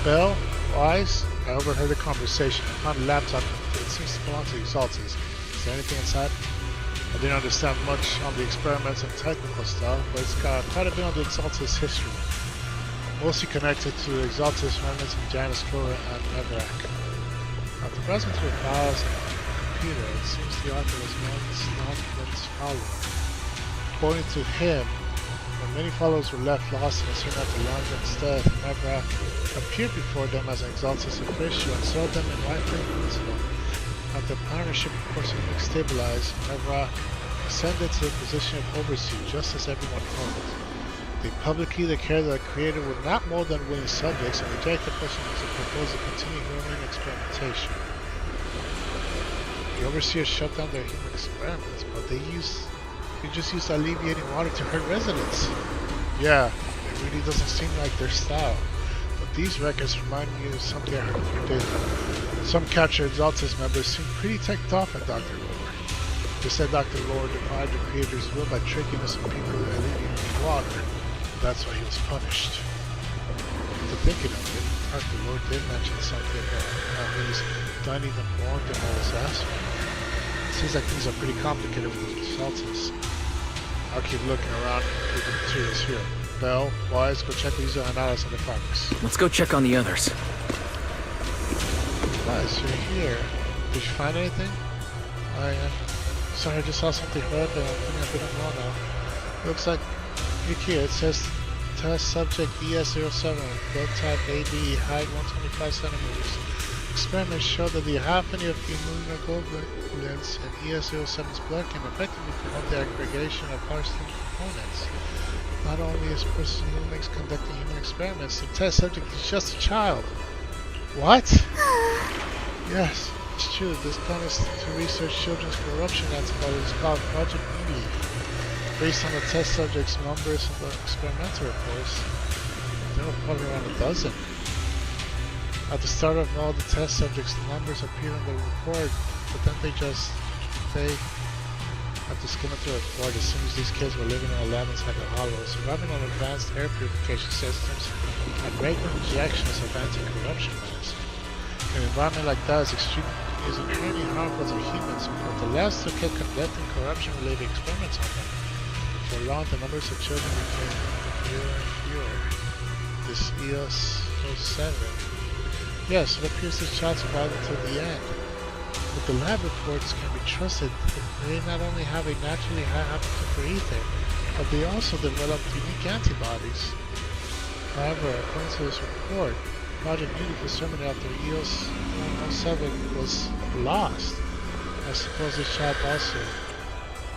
Bell, Wise, I overheard the conversation. I found a laptop. It seems to belong to the Exaltus. Is there anything inside? I didn't understand much on the experiments and technical stuff, but it's got quite a bit on the Exaltus history. Mostly connected to the Exaltus remnants from Janus Flora and Evrak. After browsing through the files and the computer, it seems the author was once Nonman's follower. According to him, when many followers were left lost and soon after London's death, Evrak appeared before them as an Exaltus official and sold them in White Lake Peninsula. After partnership with Porcelumex stabilized, Evrak ascended to the position of overseer, just as everyone hoped. They publicly declared that the creator would not mold unwilling subjects and rejected Porcelumex's proposal to continue human experimentation. The overseers shut down their human experiments, but they just used alleviating water to hurt residents. Yeah, it really doesn't seem like their style. But these records remind me of something I heard a few days ago. Some captured Exaltus members seemed pretty ticked off at Dr. Lore. They said Dr. Lore defied the creator's will by tricking some people into alleviating water. That's why he was punished. After thinking of it, Dr. Lore did mention something about how he's done even more than what was asked for. It seems like things are pretty complicated with the Exaltus. I'll keep looking around through the materials here. Bell, Wise, go check these analysis on the progress. Let's go check on the others. Wise, you're here. Did you find anything? Sorry, I just saw something red, but I think I've been wrong now. Looks like here it says test subject ES07, blood type AB, height 125 centimeters. Experiments show that the half-any of immunoglobulins in ES07's blood can effectively promote the aggregation of particle components. Not only is Zenless conducting human experiments, the test subject is just a child. What? Yes, it's true. This plan is to research children's corruption antibodies called Project Unity. Based on the test subject's numbers and the experimental reports, there were probably around a dozen. At the start of all the test subjects, the numbers appear in the report, but then they have to skim through the report as soon as these kids were living in a lab inside the hollow, surviving on advanced air purification systems, and regular injections of anti-corruption medicine. An environment like that is extremely harmful to humans, but the labs still kept conducting corruption-related experiments on them. For long, the numbers of children became fewer and fewer. This ES07. Yes, it appears this child survived until the end. But the lab reports can be trusted. They not only have a naturally high appetite for ether, but they also developed unique antibodies. However, according to this report, Project Unity was terminated after ES07 was lost. I suppose this child also.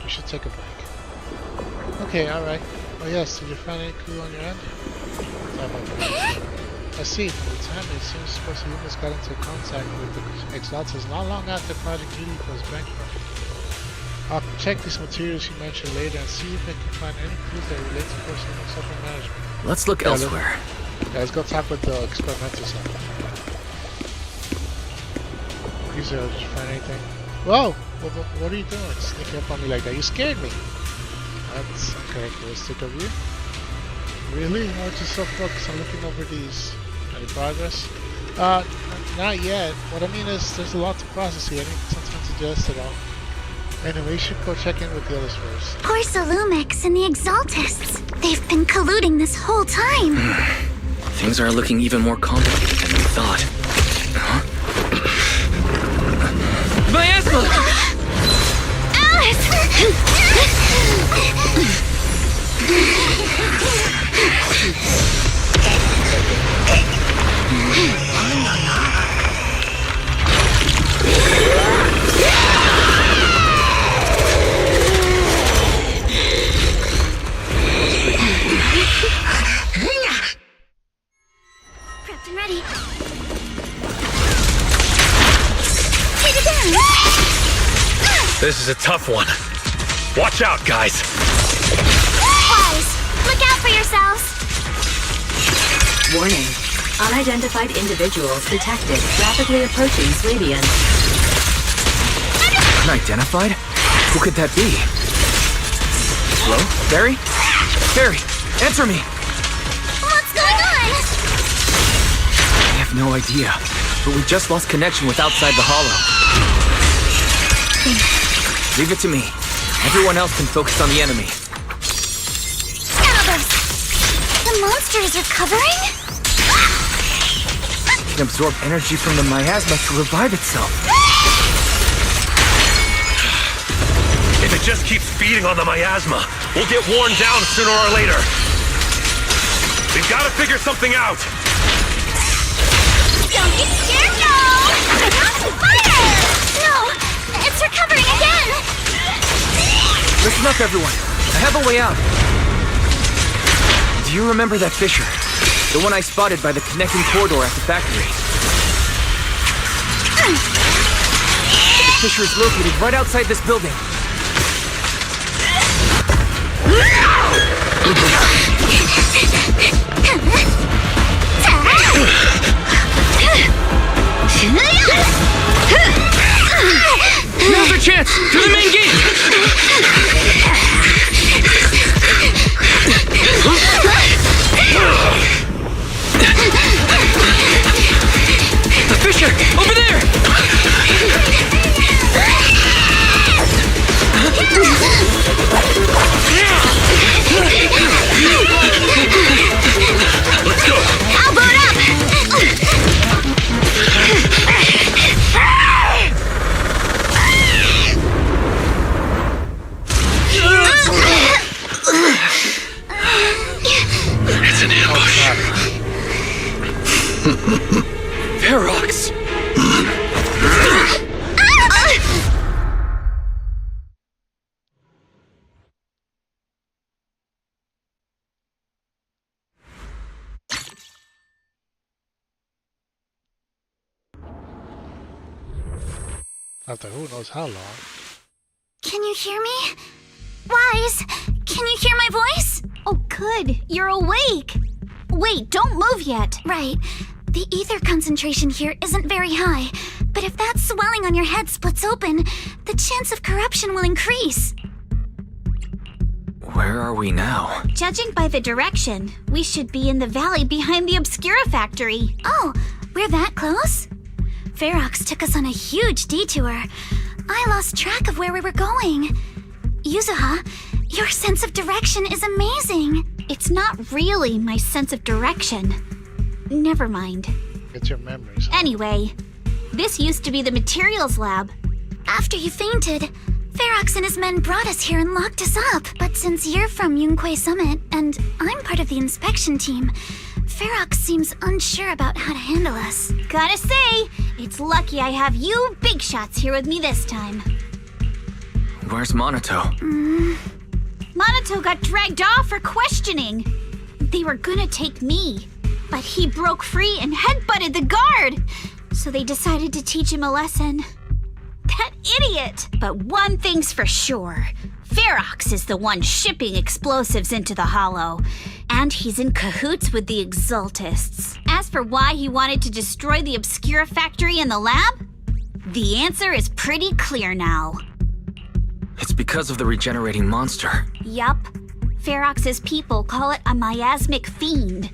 We should take a break. Okay, alright. Oh yes, did you find any clue on your end? I see, from the time it seems Zenless got into contact with the Exaltas not long after Project Unity was bankrupt. I'll check these materials you mentioned later and see if I can find any clues that relate to Zenless upper management. Let's look elsewhere. Let's go talk with the experimental side. Did you find anything? Whoa! What are you doing? Sneaking up on me like that? You scared me! That's uncharacteristic of you. Really? Why aren't you so focused on looking over these? Any progress? Not yet. What I mean is, there's a lot to process here. I need some time to digest it all. Anyway, we should go check in with the others first. Poor Salumix and the Exaltists. They've been colluding this whole time. Things are looking even more complicated than we thought. Huh? Miasma! Prepped and ready. This is a tough one. Watch out, guys. Wise, look out for yourselves. Warning. Unidentified individuals detected rapidly approaching Slavian. Unidentified? Who could that be? Hello? Barry? Barry, answer me! What's going on? I have no idea, but we just lost connection with outside the hollow. Leave it to me. Everyone else can focus on the enemy. Albus! The monster is recovering? It can absorb energy from the miasma to revive itself. If it just keeps feeding on the miasma, we'll get worn down sooner or later. We've got to figure something out. Don't be scared, no! Fire! No! It's recovering again! Listen up, everyone. I have a way out. Do you remember that fissure? The one I spotted by the connecting corridor at the factory. The fissure is located right outside this building. Now's our chance! To the main gate! The fissure! Over there! Ferox! After who knows how long. Can you hear me? Wise, can you hear my voice? Oh, good. You're awake. Wait, don't move yet. Right. The ether concentration here isn't very high, but if that swelling on your head splits open, the chance of corruption will increase. Where are we now? Judging by the direction, we should be in the valley behind the Obscura factory. Oh, we're that close? Ferox took us on a huge detour. I lost track of where we were going. Yuzuha, your sense of direction is amazing. It's not really my sense of direction. Never mind. It's your memories. Anyway, this used to be the materials lab. After you fainted, Ferox and his men brought us here and locked us up. But since you're from Yunquay Summit, and I'm part of the inspection team, Ferox seems unsure about how to handle us. Gotta say, it's lucky I have you big shots here with me this time. Where's Monato? Monato got dragged off for questioning. They were gonna take me, but he broke free and headbutted the guard. So they decided to teach him a lesson. That idiot! But one thing's for sure. Ferox is the one shipping explosives into the Hollow, and he's in cahoots with the Exaltists. As for why he wanted to destroy the Obscura factory and the lab, the answer is pretty clear now. It's because of the regenerating monster. Yup. Ferox's people call it a miasmic fiend.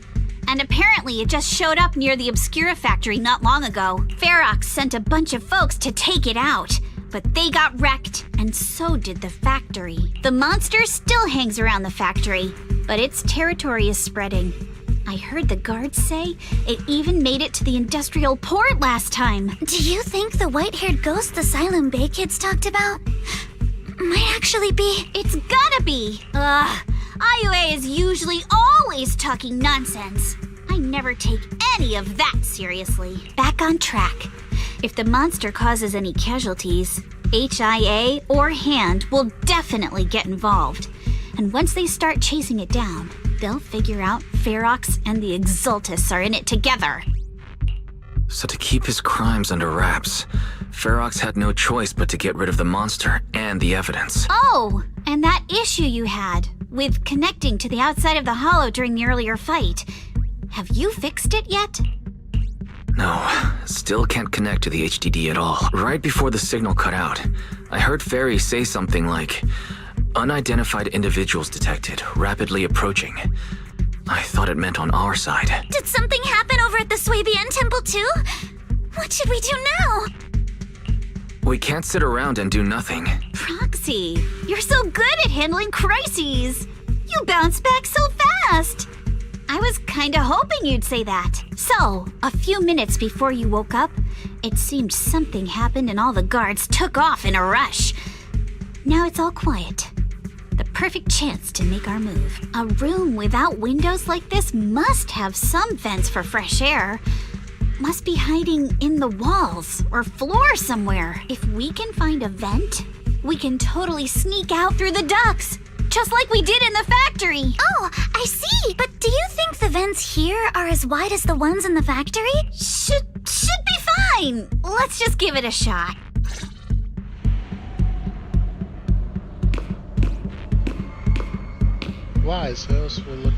And apparently it just showed up near the Obscura factory not long ago. Ferox sent a bunch of folks to take it out, but they got wrecked, and so did the factory. The monster still hangs around the factory, but its territory is spreading. I heard the guards say it even made it to the industrial port last time. Do you think the white-haired ghost the Siloam Bay kids talked about might actually be? It's gotta be! IUA is usually always talking nonsense. I never take any of that seriously. Back on track. If the monster causes any casualties, HIA or HAND will definitely get involved. And once they start chasing it down, they'll figure out Ferox and the Exaltists are in it together. So to keep his crimes under wraps, Ferox had no choice but to get rid of the monster and the evidence. Oh, and that issue you had with connecting to the outside of the Hollow during the earlier fight. Have you fixed it yet? No, still can't connect to the HDD at all. Right before the signal cut out, I heard Fairy say something like, "Unidentified individuals detected, rapidly approaching." I thought it meant on our side. Did something happen over at the Swabian Temple too? What should we do now? We can't sit around and do nothing. Proxy, you're so good at handling crises. You bounce back so fast. I was kinda hoping you'd say that. So, a few minutes before you woke up, it seemed something happened and all the guards took off in a rush. Now it's all quiet. The perfect chance to make our move. A room without windows like this must have some vents for fresh air. Must be hiding in the walls or floor somewhere. If we can find a vent, we can totally sneak out through the ducts, just like we did in the factory. Oh, I see. But do you think the vents here are as wide as the ones in the factory? Should be fine. Let's just give it a shot. Wise, else will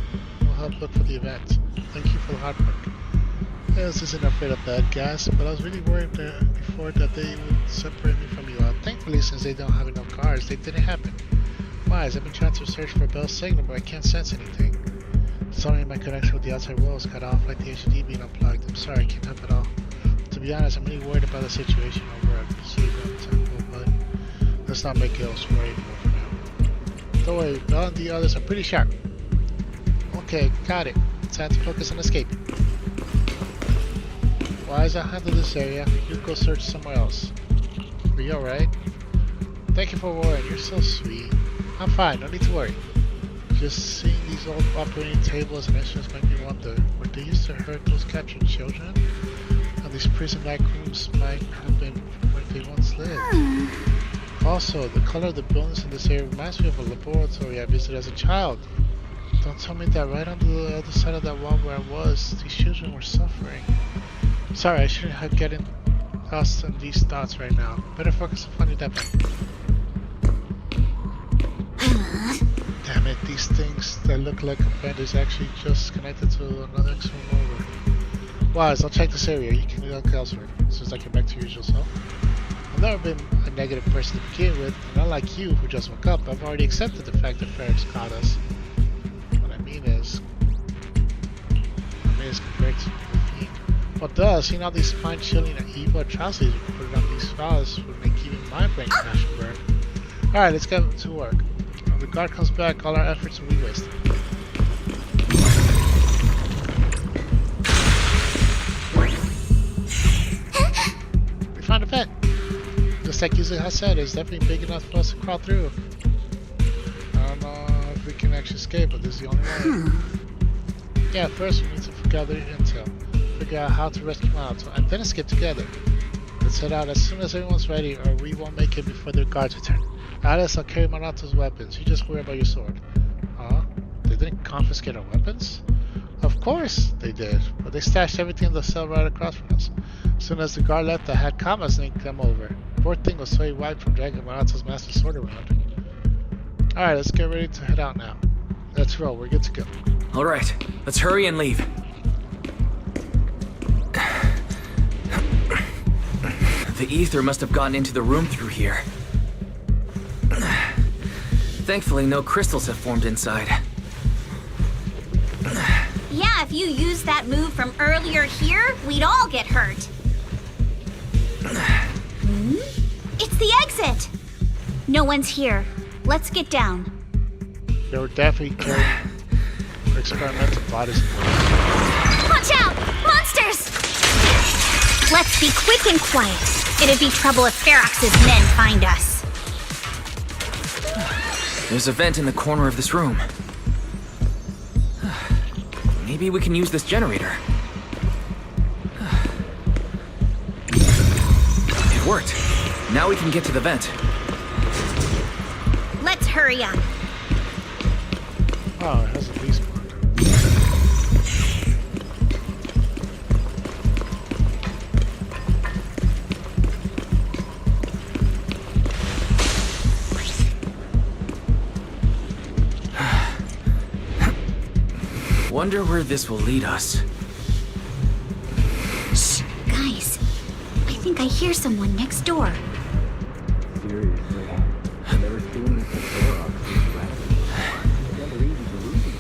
help look for the event. Thank you for the hard work. This isn't afraid of bad guys, but I was really worried before that they would separate me from you. Thankfully, since they don't have enough cars, they didn't happen. Wise, I've been trying to search for Bell's signal, but I can't sense anything. Suddenly, my connection with the outside world is cut off, like the HDD being unplugged. I'm sorry, I can't help at all. To be honest, I'm really worried about the situation over at Swabian Temple, but let's not make us worry more for now. Don't worry, Bell and the others are pretty sharp. Okay, got it. It's time to focus on escaping. Wise, I'll handle this area. You go search somewhere else. Are you alright? Thank you for worrying. You're so sweet. I'm fine. No need to worry. Just seeing these old operating tables and instruments make me wonder, were they used to hurt those captured children? And they These prison-like rooms might have been where they once lived. Also, the color of the buildings in this area reminds me of a laboratory I visited as a child. Don't tell me that right on the other side of that wall where I was, these children were suffering. Sorry, I shouldn't have getting lost in these thoughts right now. Better focus on finding that bank. Damn it, these things that look like a bend is actually just connected to another external over. Wise, I'll check this area. You can look elsewhere. As soon as I get back to your usual self. I've never been a negative person to begin with, and unlike you, who just woke up, I've already accepted the fact that Ferrex caught us. What I mean is compared to the fiend. Well, duh, seeing all these spine-chilling and evil atrocities reported on these files would make even my brain crash and burn. Alright, let's get to work. When the guard comes back, all our efforts will be wasted. We found a vent. Just like Yuzuha said, it's definitely big enough for us to crawl through. I don't know if we can actually escape, but this is the only way. Yeah, first we need to gather intel, figure out how to rescue Minato, and then escape together. Let's head out as soon as everyone's ready, or we won't make it before the guards return. Alice, I'll carry Minato's weapons. You just worry about your sword. Huh? They didn't confiscate our weapons? Of course they did, but they stashed everything in the cell right across from us. As soon as the guard left, I had Kama sneak them over. Poor thing was so wiped from dragging Minato's master sword around. Alright, let's get ready to head out now. Let's roll, we're good to go. Alright, let's hurry and leave. The ether must have gotten into the room through here. Thankfully, no crystals have formed inside. Yeah, if you used that move from earlier here, we'd all get hurt. It's the exit! No one's here. Let's get down. They were definitely carrying experimental bodies. Watch out! Monsters! Let's be quick and quiet. It'd be trouble if Ferox's men find us. There's a vent in the corner of this room. Maybe we can use this generator. It worked. Now we can get to the vent. Let's hurry up. Oh, it has a least mark. Wonder where this will lead us. Shh, guys. I think I hear someone next door. Seriously, I've never seen this before. I can't believe he's losing.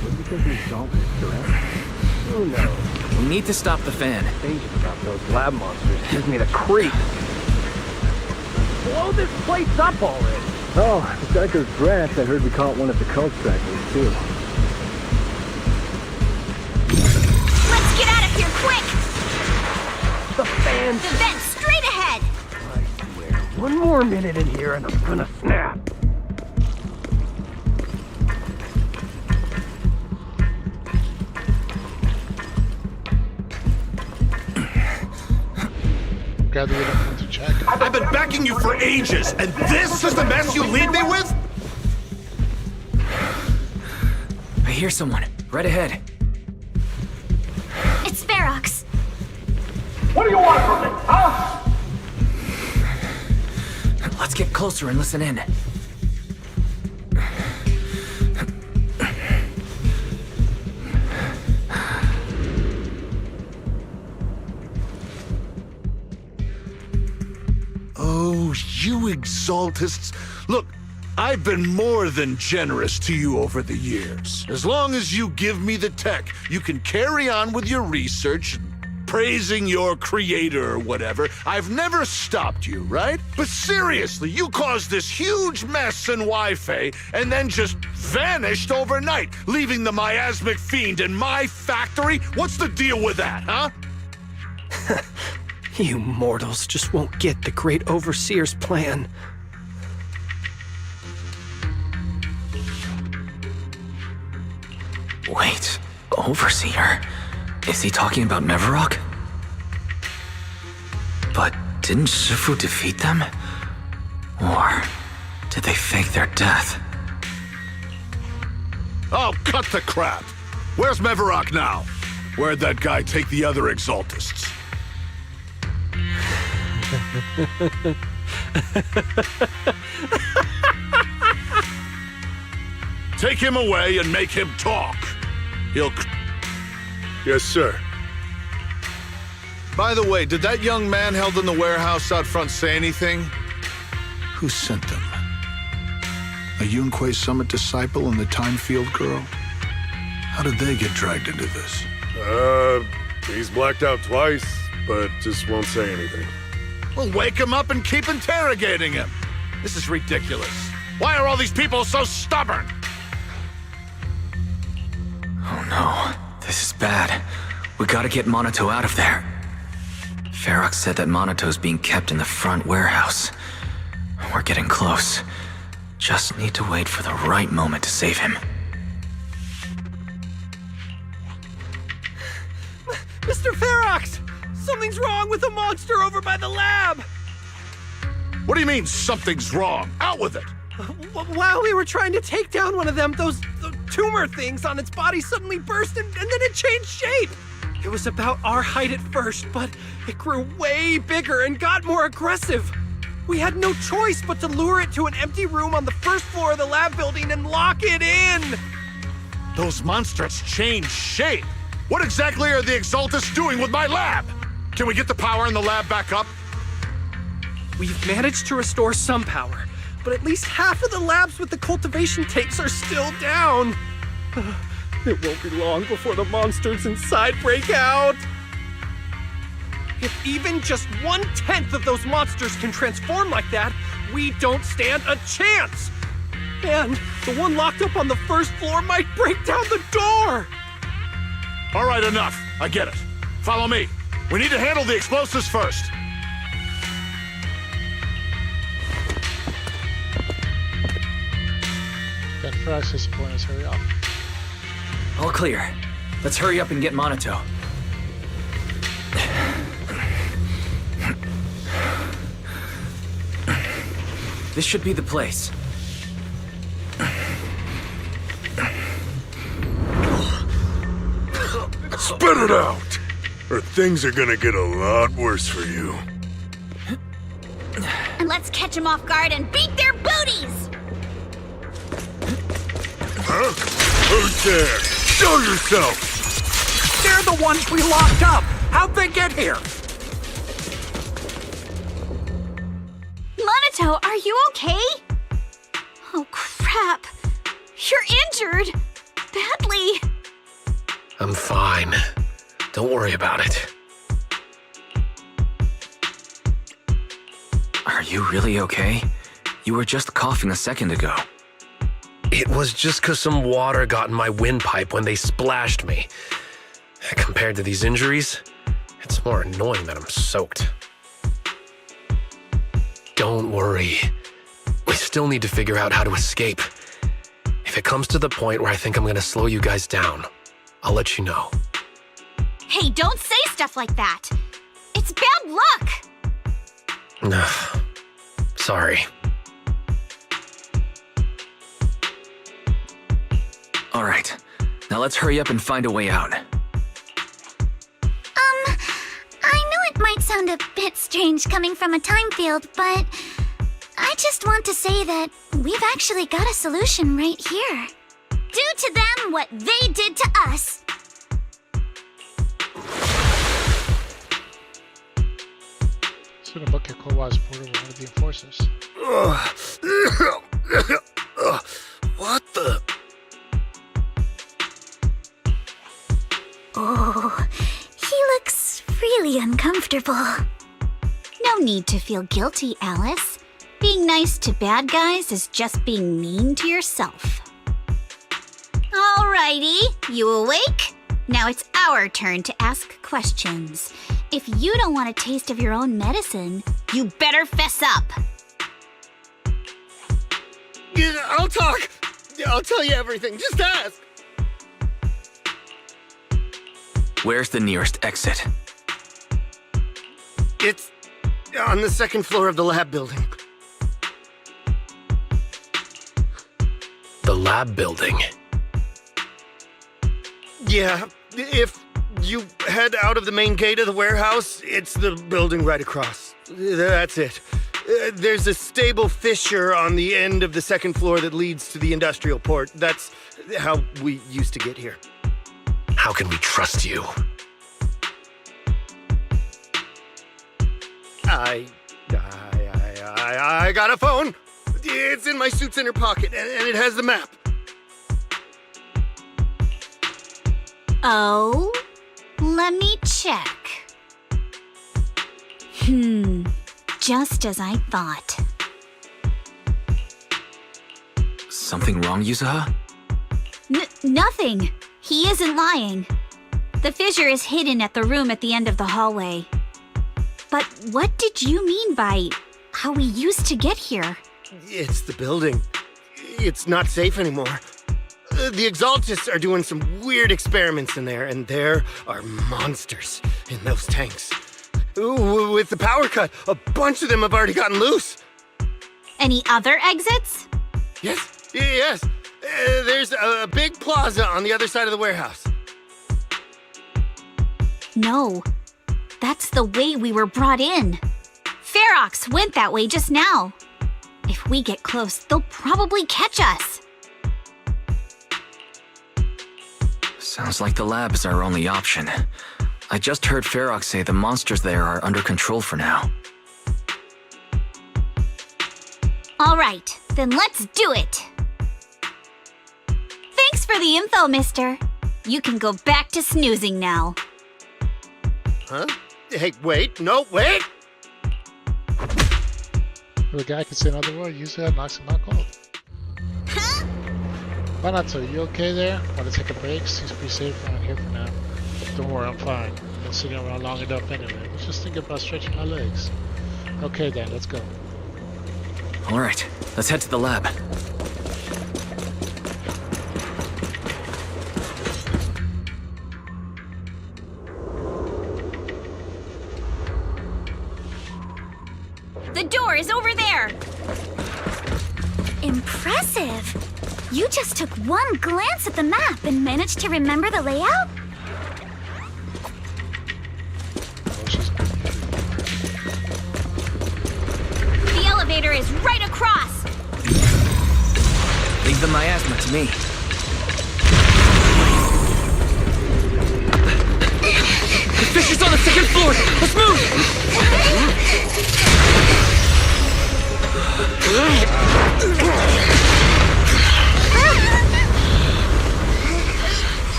What do you think he's done, correct? Who knows? We need to stop the fan. Thinking about those lab monsters gives me the creep. Blow this place up already! Oh, the Dyker's grass, I heard we caught one at the coach factory, too. Let's get out of here, quick! The fan! The vent straight ahead! I swear, one more minute in here and I'm gonna snap. Gather it up to check. I've been backing you for ages, and this is the mess you leave me with? I hear someone. Right ahead. It's Ferox. What do you want from me, huh? Let's get closer and listen in. Oh, you exaltists. Look, I've been more than generous to you over the years. As long as you give me the tech, you can carry on with your research, praising your creator or whatever. I've never stopped you, right? But seriously, you caused this huge mess in Wi-Fi and then just vanished overnight, leaving the miasmic fiend in my factory? What's the deal with that, huh? You mortals just won't get the great overseer's plan. Wait, overseer? Is he talking about Mevarok? But didn't Shifu defeat them? Or did they fake their death? Oh, cut the crap! Where's Mevarok now? Where'd that guy take the other Exaltists? Take him away and make him talk. He'll... Yes, sir. By the way, did that young man held in the warehouse out front say anything? Who sent them? A Yunque Summit disciple and the Time Field girl? How did they get dragged into this? He's blacked out twice, but just won't say anything. Well, wake him up and keep interrogating him. This is ridiculous. Why are all these people so stubborn? Oh no, this is bad. We gotta get Monato out of there. Ferox said that Monato's being kept in the front warehouse. We're getting close. Just need to wait for the right moment to save him. Mr. Ferox! Something's wrong with the monster over by the lab! What do you mean, something's wrong? Out with it! While we were trying to take down one of them, those tumor things on its body suddenly burst and then it changed shape! It was about our height at first, but it grew way bigger and got more aggressive. We had no choice but to lure it to an empty room on the first floor of the lab building and lock it in! Those monsters changed shape! What exactly are the Exaltists doing with my lab? Can we get the power in the lab back up? We've managed to restore some power, but at least half of the labs with the cultivation tanks are still down. It won't be long before the monsters inside break out. If even just 1/10 of those monsters can transform like that, we don't stand a chance. And the one locked up on the first floor might break down the door. All right, enough. I get it. Follow me. We need to handle the explosives first. Then Ferox is supporting us. Hurry up. All clear. Let's hurry up and get Monato. This should be the place. Spit it out! Or things are gonna get a lot worse for you. And let's catch them off guard and beat their booties! Huh? Who's there? Show yourself! They're the ones we locked up! How'd they get here? Monato, are you okay? Oh, crap. You're injured. Badly. I'm fine. Don't worry about it. Are you really okay? You were just coughing a second ago. It was just 'cause some water got in my windpipe when they splashed me. Compared to these injuries, it's more annoying that I'm soaked. Don't worry. We still need to figure out how to escape. If it comes to the point where I think I'm gonna slow you guys down, I'll let you know. Hey, don't say stuff like that. It's bad luck. Sorry. All right. Now let's hurry up and find a way out. I know it might sound a bit strange coming from a time field, but I just want to say that we've actually got a solution right here. Do to them what they did to us. Soon a bucket Kowa's portal with one of the enforcers. What the? Oh, he looks really uncomfortable. No need to feel guilty, Alice. Being nice to bad guys is just being mean to yourself. Alrighty, you awake? Now it's our turn to ask questions. If you don't want a taste of your own medicine, you better fess up. Yeah, I'll talk. I'll tell you everything. Just ask. Where's the nearest exit? It's On the second floor of the lab building. The lab building? Yeah, if you head out of the main gate of the warehouse, it's the building right across. That's it. There's a stable fissure on the end of the second floor that leads to the industrial port. That's how we used to get here. How can we trust you? I got a phone. It's in my suit's inner pocket, and it has the map. Oh, let me check. Just as I thought. Something wrong, Yusaha? Nothing. He isn't lying. The fissure is hidden at the room at the end of the hallway. But what did you mean by how we used to get here? It's the building. It's not safe anymore. The Exaltists are doing some weird experiments in there, and there are monsters in those tanks. Ooh, with the power cut, a bunch of them have already gotten loose. Any other exits? Yes. There's a big plaza on the other side of the warehouse. No, that's the way we were brought in. Ferox went that way just now. If we get close, they'll probably catch us. Sounds like the lab is our only option. I just heard Ferox say the monsters there are under control for now. All right, then let's do it. Thanks for the info, mister. You can go back to snoozing now. Huh? Hey, wait. No, wait! The guy can say another word. Use that, knocks him out cold. Minato, you okay there? Want to take a break? Seems pretty safe around here for now. Don't worry, I'm fine. Been sitting around long enough anyway. Let's just think about stretching our legs. Okay then, let's go. Alright, let's head to the lab. The door is over there! Impressive! You just took one glance at the map and managed to remember the layout? The elevator is right across! Leave the miasma to me. The fish is on the second floor! Let's move!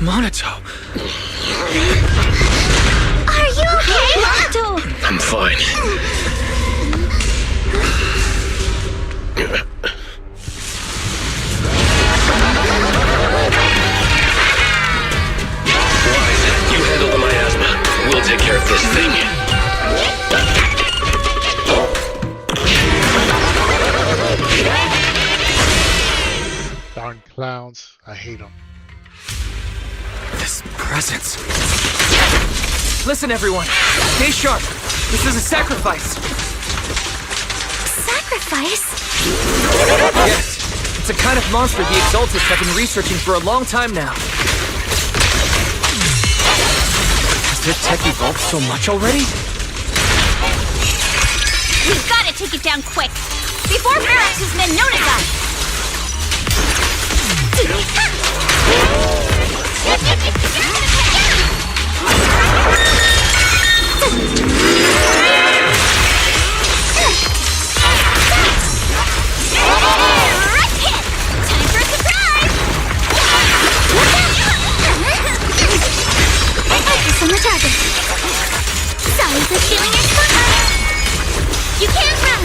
Minato! Are you okay, Minato? I'm fine. Wise, you handle the miasma. We'll take care of this thing. Darn clowns. I hate them. This presence. Listen, everyone. Stay sharp. This is a sacrifice. Sacrifice? Yes. It's a kind of monster the Exaltists have been researching for a long time now. Has their tech evolved so much already? We've got to take it down quick, before Ferox's men notice us! Sorry for stealing your spotlight. You can't run.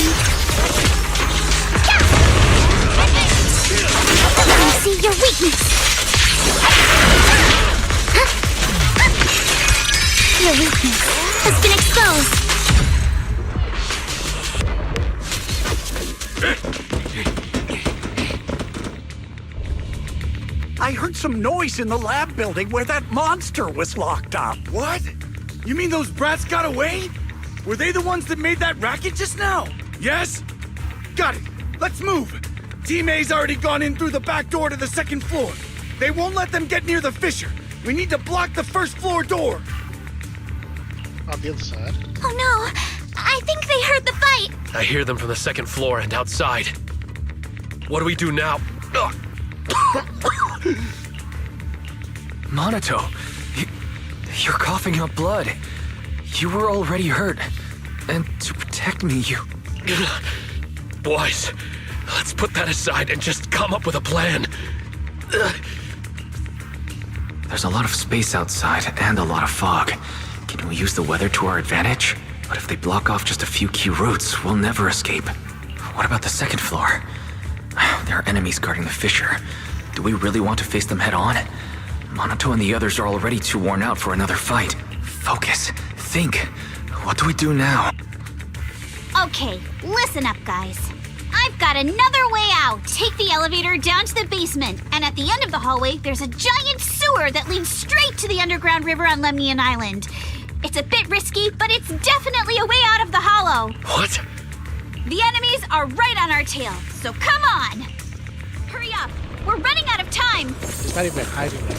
I see your weakness. Your weakness has been exposed. I heard some noise in the lab building where that monster was locked up. What? You mean those brats got away? Were they the ones that made that racket just now? Yes? Got it. Let's move. Team A's already gone in through the back door to the second floor. They won't let them get near the fissure. We need to block the first floor door. On the other side. Oh no! I think they heard the fight! I hear them from the second floor and outside. What do we do now? Minato, you're coughing up blood. You were already hurt. And to protect me, you... Boys, let's put that aside and just come up with a plan. There's a lot of space outside and a lot of fog. Can we use the weather to our advantage? But if they block off just a few key routes, we'll never escape. What about the second floor? There are enemies guarding the fissure. Do we really want to face them head on? Minato and the others are already too worn out for another fight. Focus. Think. What do we do now? Okay, listen up, guys. I've got another way out. Take the elevator down to the basement, and at the end of the hallway, there's a giant sewer that leads straight to the underground river on Lemnian Island. It's a bit risky, but it's definitely a way out of the hollow. What? The enemies are right on our tail, so come on! Hurry up! We're running out of time! He's not even hiding that.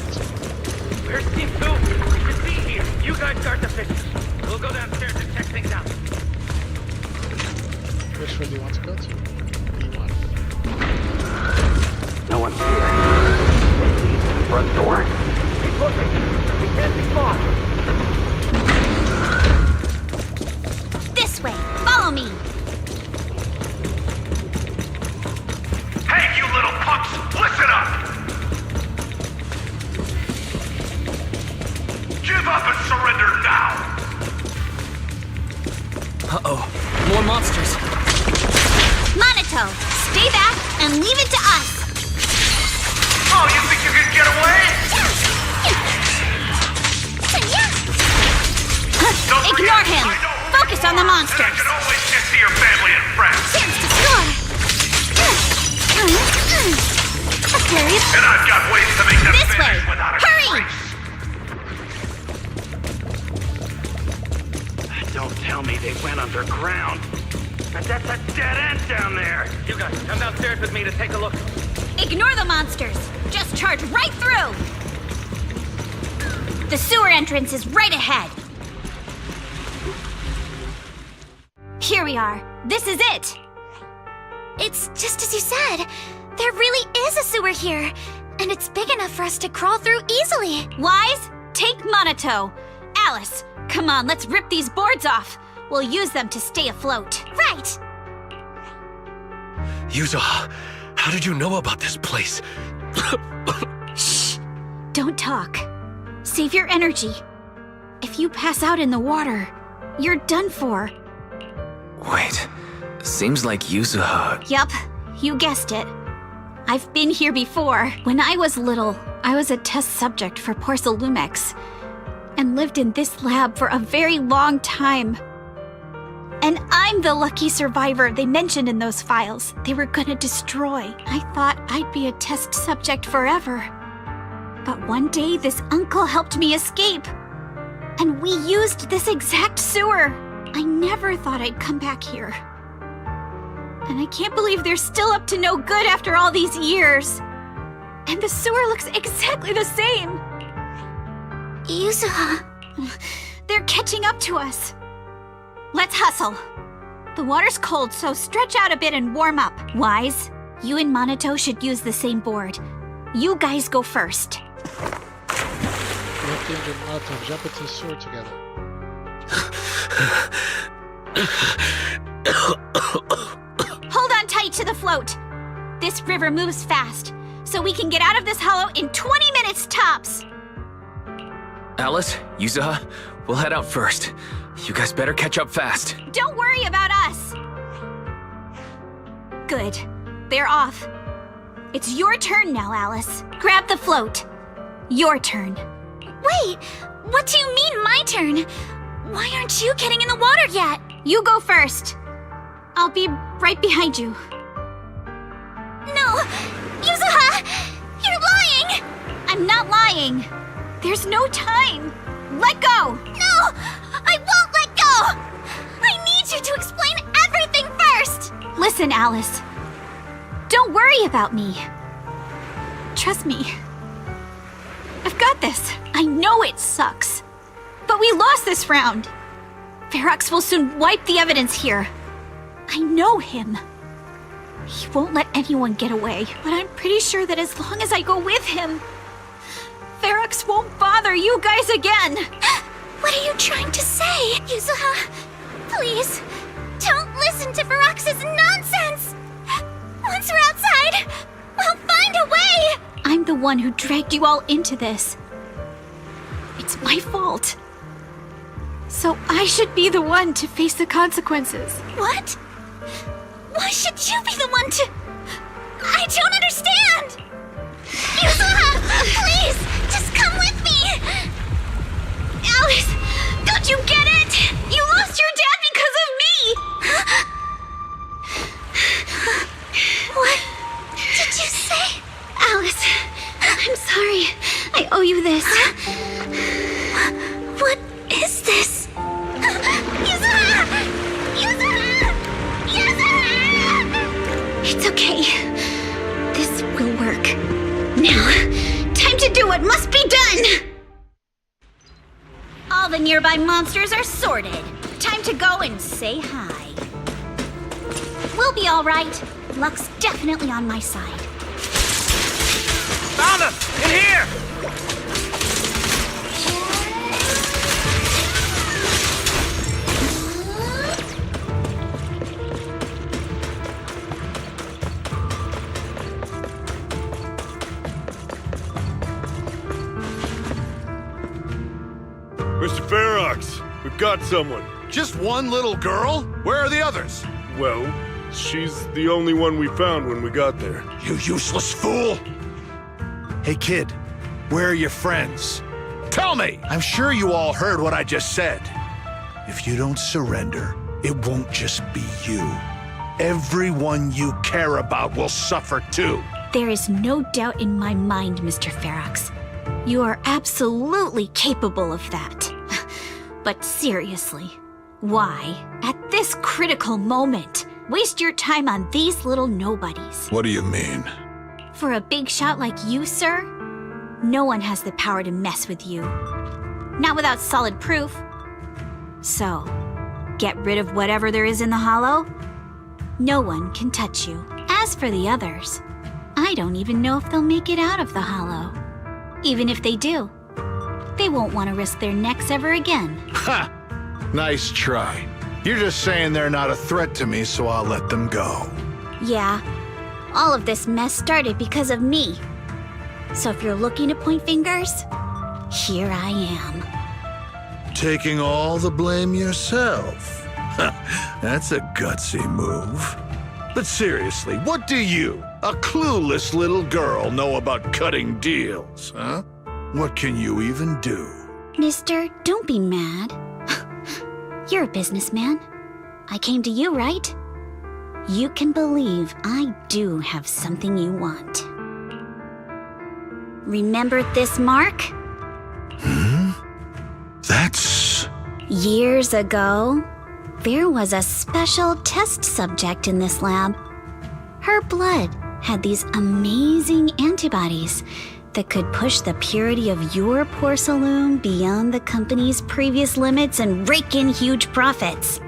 Where's Team 2? We should be here. You guys guard the fissure. We'll go downstairs and check things out. Which one do you want to go to? B1. No one's here. Front door. Keep looking. We can't be far. This way! Follow me! Hey, you little punks! Listen up! Give up and surrender now! Uh-oh. More monsters. Minato, stay back and leave it to us! Oh, you think you can get away? Ignore him! Focus on the monsters! And I can always get to your family and friends! Chance to score! And I've got ways to make them This way! finish without a Hurry! trace. Don't tell me they went underground. That's a dead end down there. You guys, come downstairs with me to take a look. Ignore the monsters! Just charge right through! The sewer entrance is right ahead. Here we are. This is it! It's just as you said. There really is a sewer here. And it's big enough for us to crawl through easily. Wise, take Minato. Alice, come on, let's rip these boards off. We'll use them to stay afloat. Right! Yuzuha, how did you know about this place? Shh! Don't talk. Save your energy. If you pass out in the water, you're done for. Wait. Seems like Yuzuha... Yup, you guessed it. I've been here before. When I was little, I was a test subject for Porcelumex and lived in this lab for a very long time. And I'm the lucky survivor they mentioned in those files they were gonna destroy. I thought I'd be a test subject forever. But one day, this uncle helped me escape. And we used this exact sewer. I never thought I'd come back here. And I can't believe they're still up to no good after all these years. And the sewer looks exactly the same. Yuzuha. They're catching up to us. Let's hustle. The water's cold, so stretch out a bit and warm up. Wise, you and Minato should use the same board. You guys go first. Left and Minato jump into the sewer together. Hold on tight to the float. This river moves fast, so we can get out of this hollow in 20 minutes tops. Alice, Yuzuha, we'll head out first. You guys better catch up fast. Don't worry about us. Good. They're off. It's your turn now, Alice. Grab the float. Your turn. Wait, what do you mean my turn? Why aren't you getting in the water yet? You go first. I'll be right behind you. No! Yuzuha! You're lying! I'm not lying. There's no time. Let go! No! I won't let go! Listen, Alice. Don't worry about me. Trust me. I've got this. I know it sucks. But we lost this round. Ferox will soon wipe the evidence here. I know him. He won't let anyone get away, but I'm pretty sure that as long as I go with him, Ferox won't bother you guys again. What are you trying to say? Yuzuha, please, don't listen to Ferox's nonsense. Once we're outside, we'll find a way. I'm the one who dragged you all into this. It's my fault. So I should be the one to face the consequences. What? Why should you be the one to... I don't understand! Yuzuha, please, just come with me! Alice, don't you get it? You lost your dad because of me! What did you say? Alice, I'm sorry. I owe you this. What is this? Yuzuha! Yuzuha! Yuzuha! It's okay. This will work. Now, time to do what must be done! All the nearby monsters are sorted. Time to go and say hi. We'll be all right. Luck's definitely on my side. Found him! In here! Mr. Ferox, we've got someone. Just one little girl? Where are the others? Well, she's the only one we found when we got there. You useless fool! Hey kid, where are your friends? Tell me! I'm sure you all heard what I just said. If you don't surrender, it won't just be you. Everyone you care about will suffer too. There is no doubt in my mind, Mr. Ferox. You are absolutely capable of that. But seriously, why, at this critical moment, waste your time on these little nobodies? What do you mean? For a big shot like you, sir, no one has the power to mess with you. Not without solid proof. So, get rid of whatever there is in the hollow. No one can touch you. As for the others, I don't even know if they'll make it out of the hollow. Even if they do, they won't want to risk their necks ever again. Ha! Nice try. You're just saying they're not a threat to me, so I'll let them go. Yeah, all of this mess started because of me. So if you're looking to point fingers, here I am. Taking all the blame yourself. That's a gutsy move. But seriously, what do you, a clueless little girl, know about cutting deals, huh? What can you even do? Mister, don't be mad. You're a businessman. I came to you, right? You can believe I do have something you want. Remember this mark? That's... Years ago, there was a special test subject in this lab. Her blood had these amazing antibodies that could push the purity of your porcelain beyond the company's previous limits and rake in huge profits.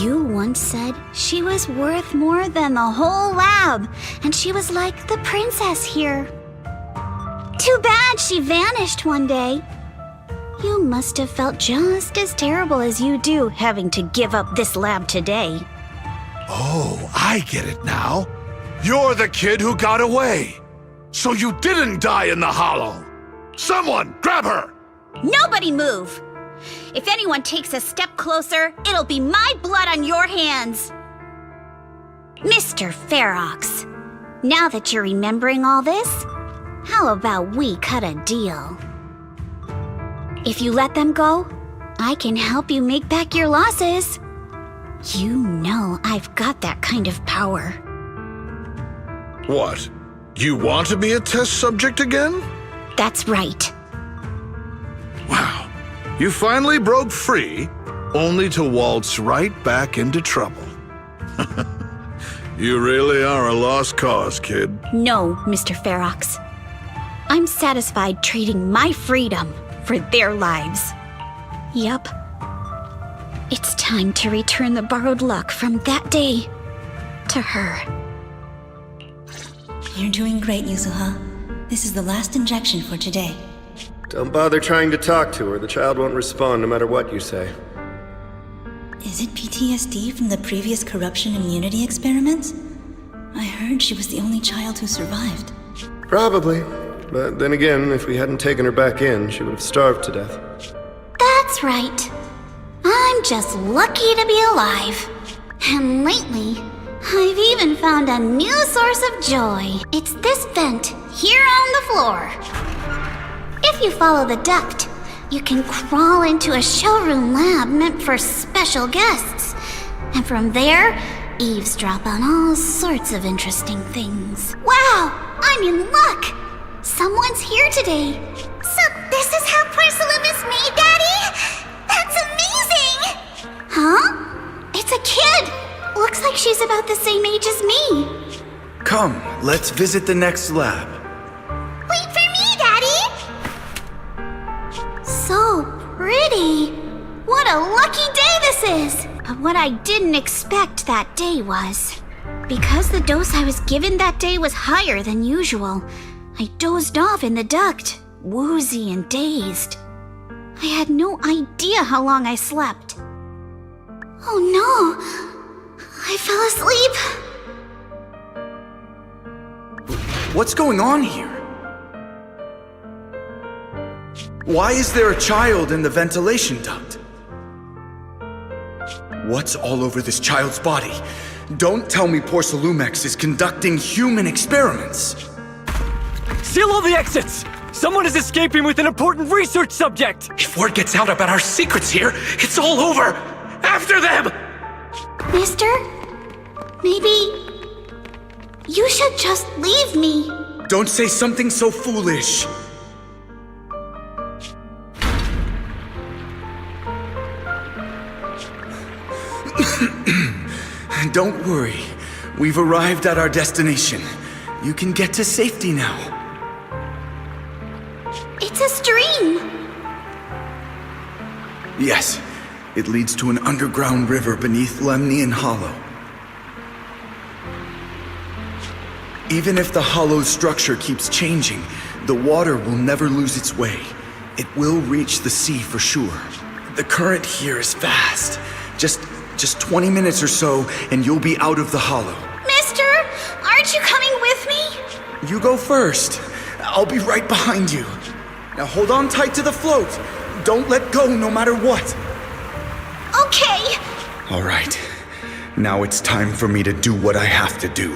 You once said she was worth more than the whole lab, and she was like the princess here. Too bad she vanished one day. You must have felt just as terrible as you do having to give up this lab today. Oh, I get it now. You're the kid who got away. So you didn't die in the hollow. Someone, grab her! Nobody move! If anyone takes a step closer, it'll be my blood on your hands. Mr. Ferox, now that you're remembering all this, how about we cut a deal? If you let them go, I can help you make back your losses. You know I've got that kind of power. What? You want to be a test subject again? That's right. Wow. You finally broke free, only to waltz right back into trouble. You really are a lost cause, kid. No, Mr. Ferox. I'm satisfied trading my freedom for their lives. Yup. It's time to return the borrowed luck from that day to her. You're doing great, Yuzuha. This is the last injection for today. Don't bother trying to talk to her. The child won't respond no matter what you say. Is it PTSD from the previous corruption immunity experiments? I heard she was the only child who survived. Probably. But then again, if we hadn't taken her back in, she would have starved to death. That's right. I'm just lucky to be alive. And lately, I've even found a new source of joy. It's this vent here on the floor. If you follow the duct, you can crawl into a showroom lab meant for special guests. And from there, eavesdrop on all sorts of interesting things. Wow, I'm in luck! Someone's here today. So this is how porcelain is made, Daddy? That's amazing! Huh? It's a kid! Looks like she's about the same age as me. Come, let's visit the next lab. Wait for me, Daddy! So pretty. What a lucky day this is! But what I didn't expect that day was... because the dose I was given that day was higher than usual, I dozed off in the duct, woozy and dazed. I had no idea how long I slept. Oh no! I fell asleep. What's going on here? Why is there a child in the ventilation duct? What's all over this child's body? Don't tell me Porcelumex is conducting human experiments. Seal all the exits! Someone is escaping with an important research subject! If word gets out about our secrets here, it's all over! After them! Mister? Maybe... you should just leave me. Don't say something so foolish. Don't worry. We've arrived at our destination. You can get to safety now. It's a stream. Yes, it leads to an underground river beneath Lemnian Hollow. Even if the hollow's structure keeps changing, the water will never lose its way. It will reach the sea for sure. The current here is fast. Just 20 minutes or so, and you'll be out of the hollow. Mister, aren't you coming with me? You go first. I'll be right behind you. Now hold on tight to the float. Don't let go no matter what. Okay. All right. Now it's time for me to do what I have to do.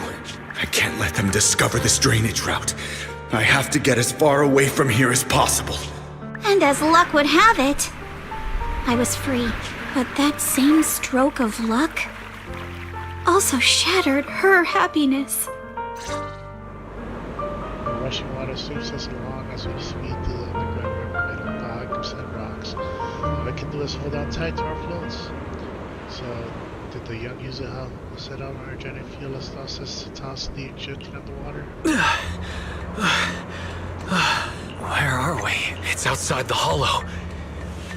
I can't let them discover this drainage route. I have to get as far away from here as possible. And as luck would have it, I was free. But that same stroke of luck also shattered her happiness. The rushing water sweeps us along as we speed through the underground river made of bogs and rocks. All we can do is hold on tight to our floats. So, did the young Yuzuha set out on our journey feel as us to toss the injection of the water? Where are we? It's outside the hollow.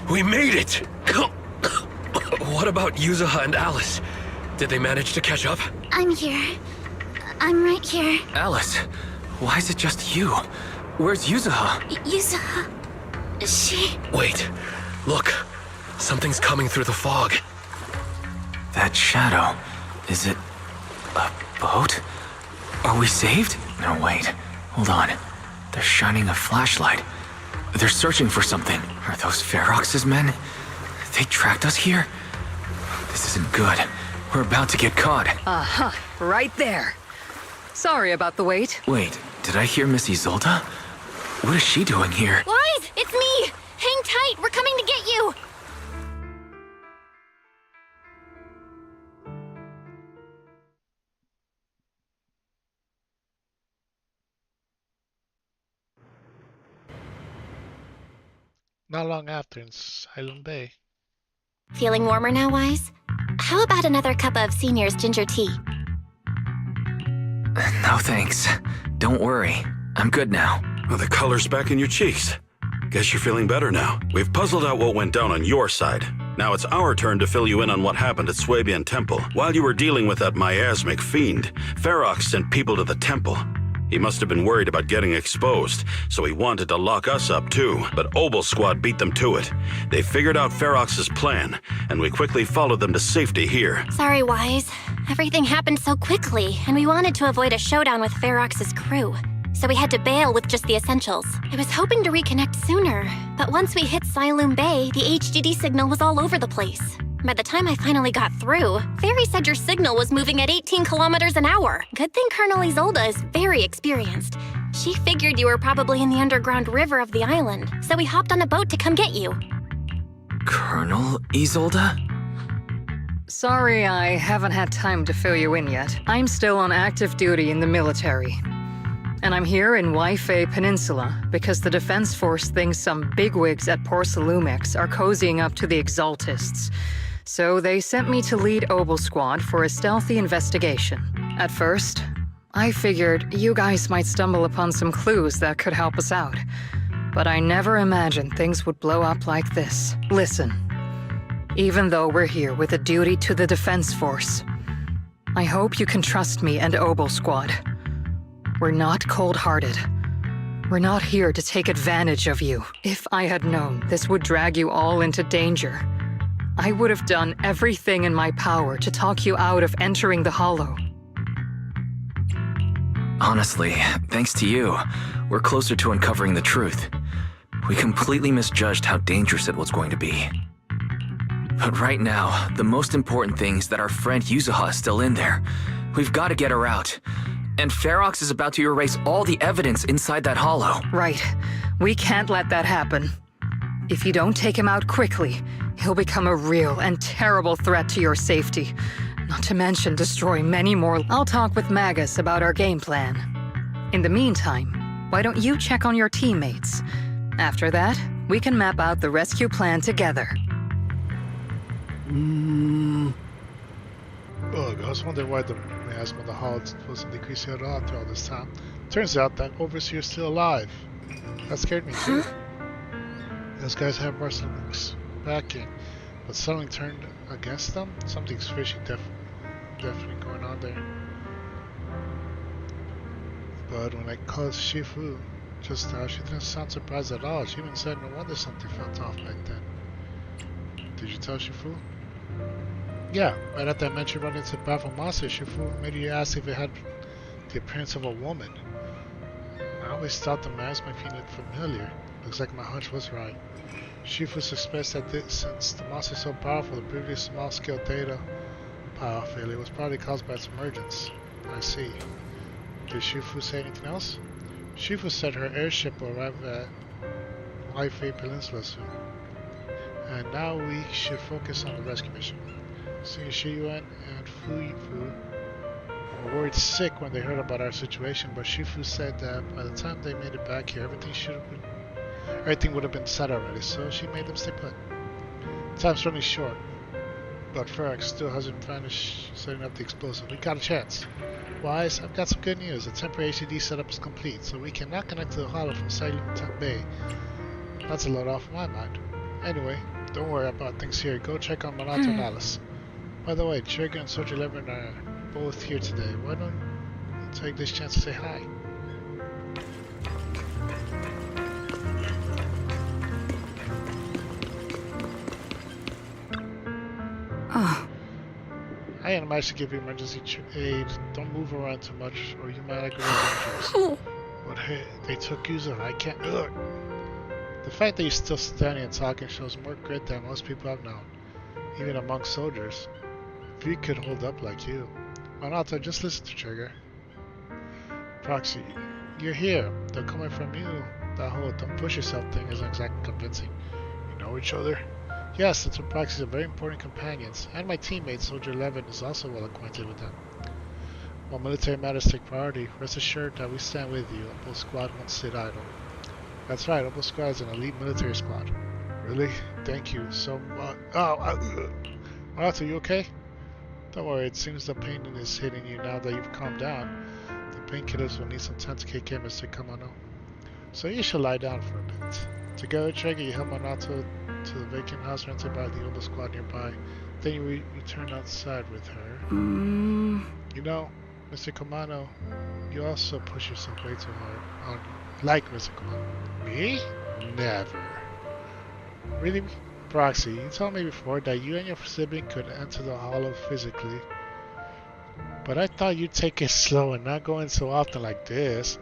We made it! What about Yuzuha and Alice? Did they manage to catch up? I'm here. I'm right here. Alice, why is it just you? Where's Yuzuha? Yuzuha... she... Wait. Look. Something's coming through the fog. That shadow. Is it a boat? Are we saved? No, wait. Hold on. They're shining a flashlight. They're searching for something. Are those Ferox's men? They tracked us here? This isn't good. We're about to get caught. Aha, right there. Sorry about the wait. Wait, did I hear Miss Isolde? What is she doing here? Wise, it's me! Hang tight, we're coming to get you! Not long after in Silent Bay. Feeling warmer now, Wise? How about another cup of Senior's ginger tea? No thanks. Don't worry. I'm good now. Well, the color's back in your cheeks. Guess you're feeling better now. We've puzzled out what went down on your side. Now it's our turn to fill you in on what happened at Swabian Temple. While you were dealing with that miasmic fiend, Ferox sent people to the temple. He must have been worried about getting exposed, so he wanted to lock us up too. But Obel Squad beat them to it. They figured out Ferox's plan, and we quickly followed them to safety here. Sorry, Wise. Everything happened so quickly, and we wanted to avoid a showdown with Ferox's crew. So we had to bail with just the essentials. I was hoping to reconnect sooner, but once we hit Siloam Bay, the HDD signal was all over the place. By the time I finally got through, Fairy said your signal was moving at 18 kilometers an hour. Good thing Colonel Isolde is very experienced. She figured you were probably in the underground river of the island, so we hopped on a boat to come get you. Colonel Isolde? Sorry I haven't had time to fill you in yet. I'm still on active duty in the military. And I'm here in Waifei Peninsula because the Defense Force thinks some bigwigs at Porcelumex are cozying up to the Exaltists. So they sent me to lead Obel Squad for a stealthy investigation. At first, I figured you guys might stumble upon some clues that could help us out. But I never imagined things would blow up like this. Listen, even though we're here with a duty to the Defense Force, I hope you can trust me and Obel Squad. We're not cold-hearted. We're not here to take advantage of you. If I had known this would drag you all into danger, I would have done everything in my power to talk you out of entering the Hollow. Honestly, thanks to you, we're closer to uncovering the truth. We completely misjudged how dangerous it was going to be. But right now, the most important thing is that our friend Yuzuha is still in there. We've got to get her out. And Ferox is about to erase all the evidence inside that hollow. Right. We can't let that happen. If you don't take him out quickly, he'll become a real and terrible threat to your safety. Not to mention destroy many more. I'll talk with Magus about our game plan. In the meantime, why don't you check on your teammates? After that, we can map out the rescue plan together. Ugh, I was wondering why the miasma of the Hall wasn't decreasing at all throughout this time. Turns out that Overseer's still alive. That scared me too. Those guys have Barcelon's backing, but suddenly turned against them? Something's fishy definitely going on there. But when I called Shifu just now, she didn't sound surprised at all. She even said no wonder something felt off back then. Did you tell Shifu? Yeah, right after I mentioned running into powerful monsters, Shifu made you ask if it had the appearance of a woman. I always thought the miasma fiend looked familiar. Looks like my hunch was right. Shifu suspects that since the monster is so powerful, the previous small-scale data pile failure was probably caused by its emergence. I see. Did Shifu say anything else? Shifu said her airship will arrive at Waifei Peninsula soon. And now we should focus on the rescue mission. Seeing Shiyuan and Fuifu were worried sick when they heard about our situation, but Shifu said that by the time they made it back here, everything would have been set already, so she made them stay put. Time's running short, but Ferox still hasn't finished setting up the explosive. We got a chance. Wise, I've got some good news. The temporary HDD setup is complete, so we can now connect to the hollow from Siloam Bay. That's a load off my mind. Anyway, don't worry about things here. Go check on Minato and Alice. By the way, Trigger and Soldier 11 are both here today. Why don't you take this chance to say hi? Oh. I ain't managed to give you emergency aid. Don't move around too much, or you might aggravate injuries. But hey, they took Yuzuha. I can't. Ugh. The fact that you're still standing and talking shows more grit than most people have known, even among soldiers. If you could hold up like you. Minato, just listen to Trigger. Proxy, you're here. They're coming from you. That whole don't push yourself thing isn't exactly convincing. You know each other? Yes, that's what Proxy are very important companions. And my teammate, Soldier 11, is also well acquainted with them. While military matters take priority, rest assured that we stand with you. Obel Squad won't sit idle. That's right, Obel Squad is an elite military squad. Really? Thank you so much. Minato, you okay? Don't worry, it seems the pain is hitting you now that you've calmed down. painkillers will need some time to kick in, Mr. Kamano. So you should lie down for a bit. Together, Trigger, you help Minato to the vacant house rented by the Oba squad nearby. Then you return outside with her. You know, Mr. Kamano, you also push yourself way too hard. Like Mr. Kamano. Me? Never. Really? Proxy, you told me before that you and your sibling could enter the hollow physically. But I thought you'd take it slow and not go in so often like this.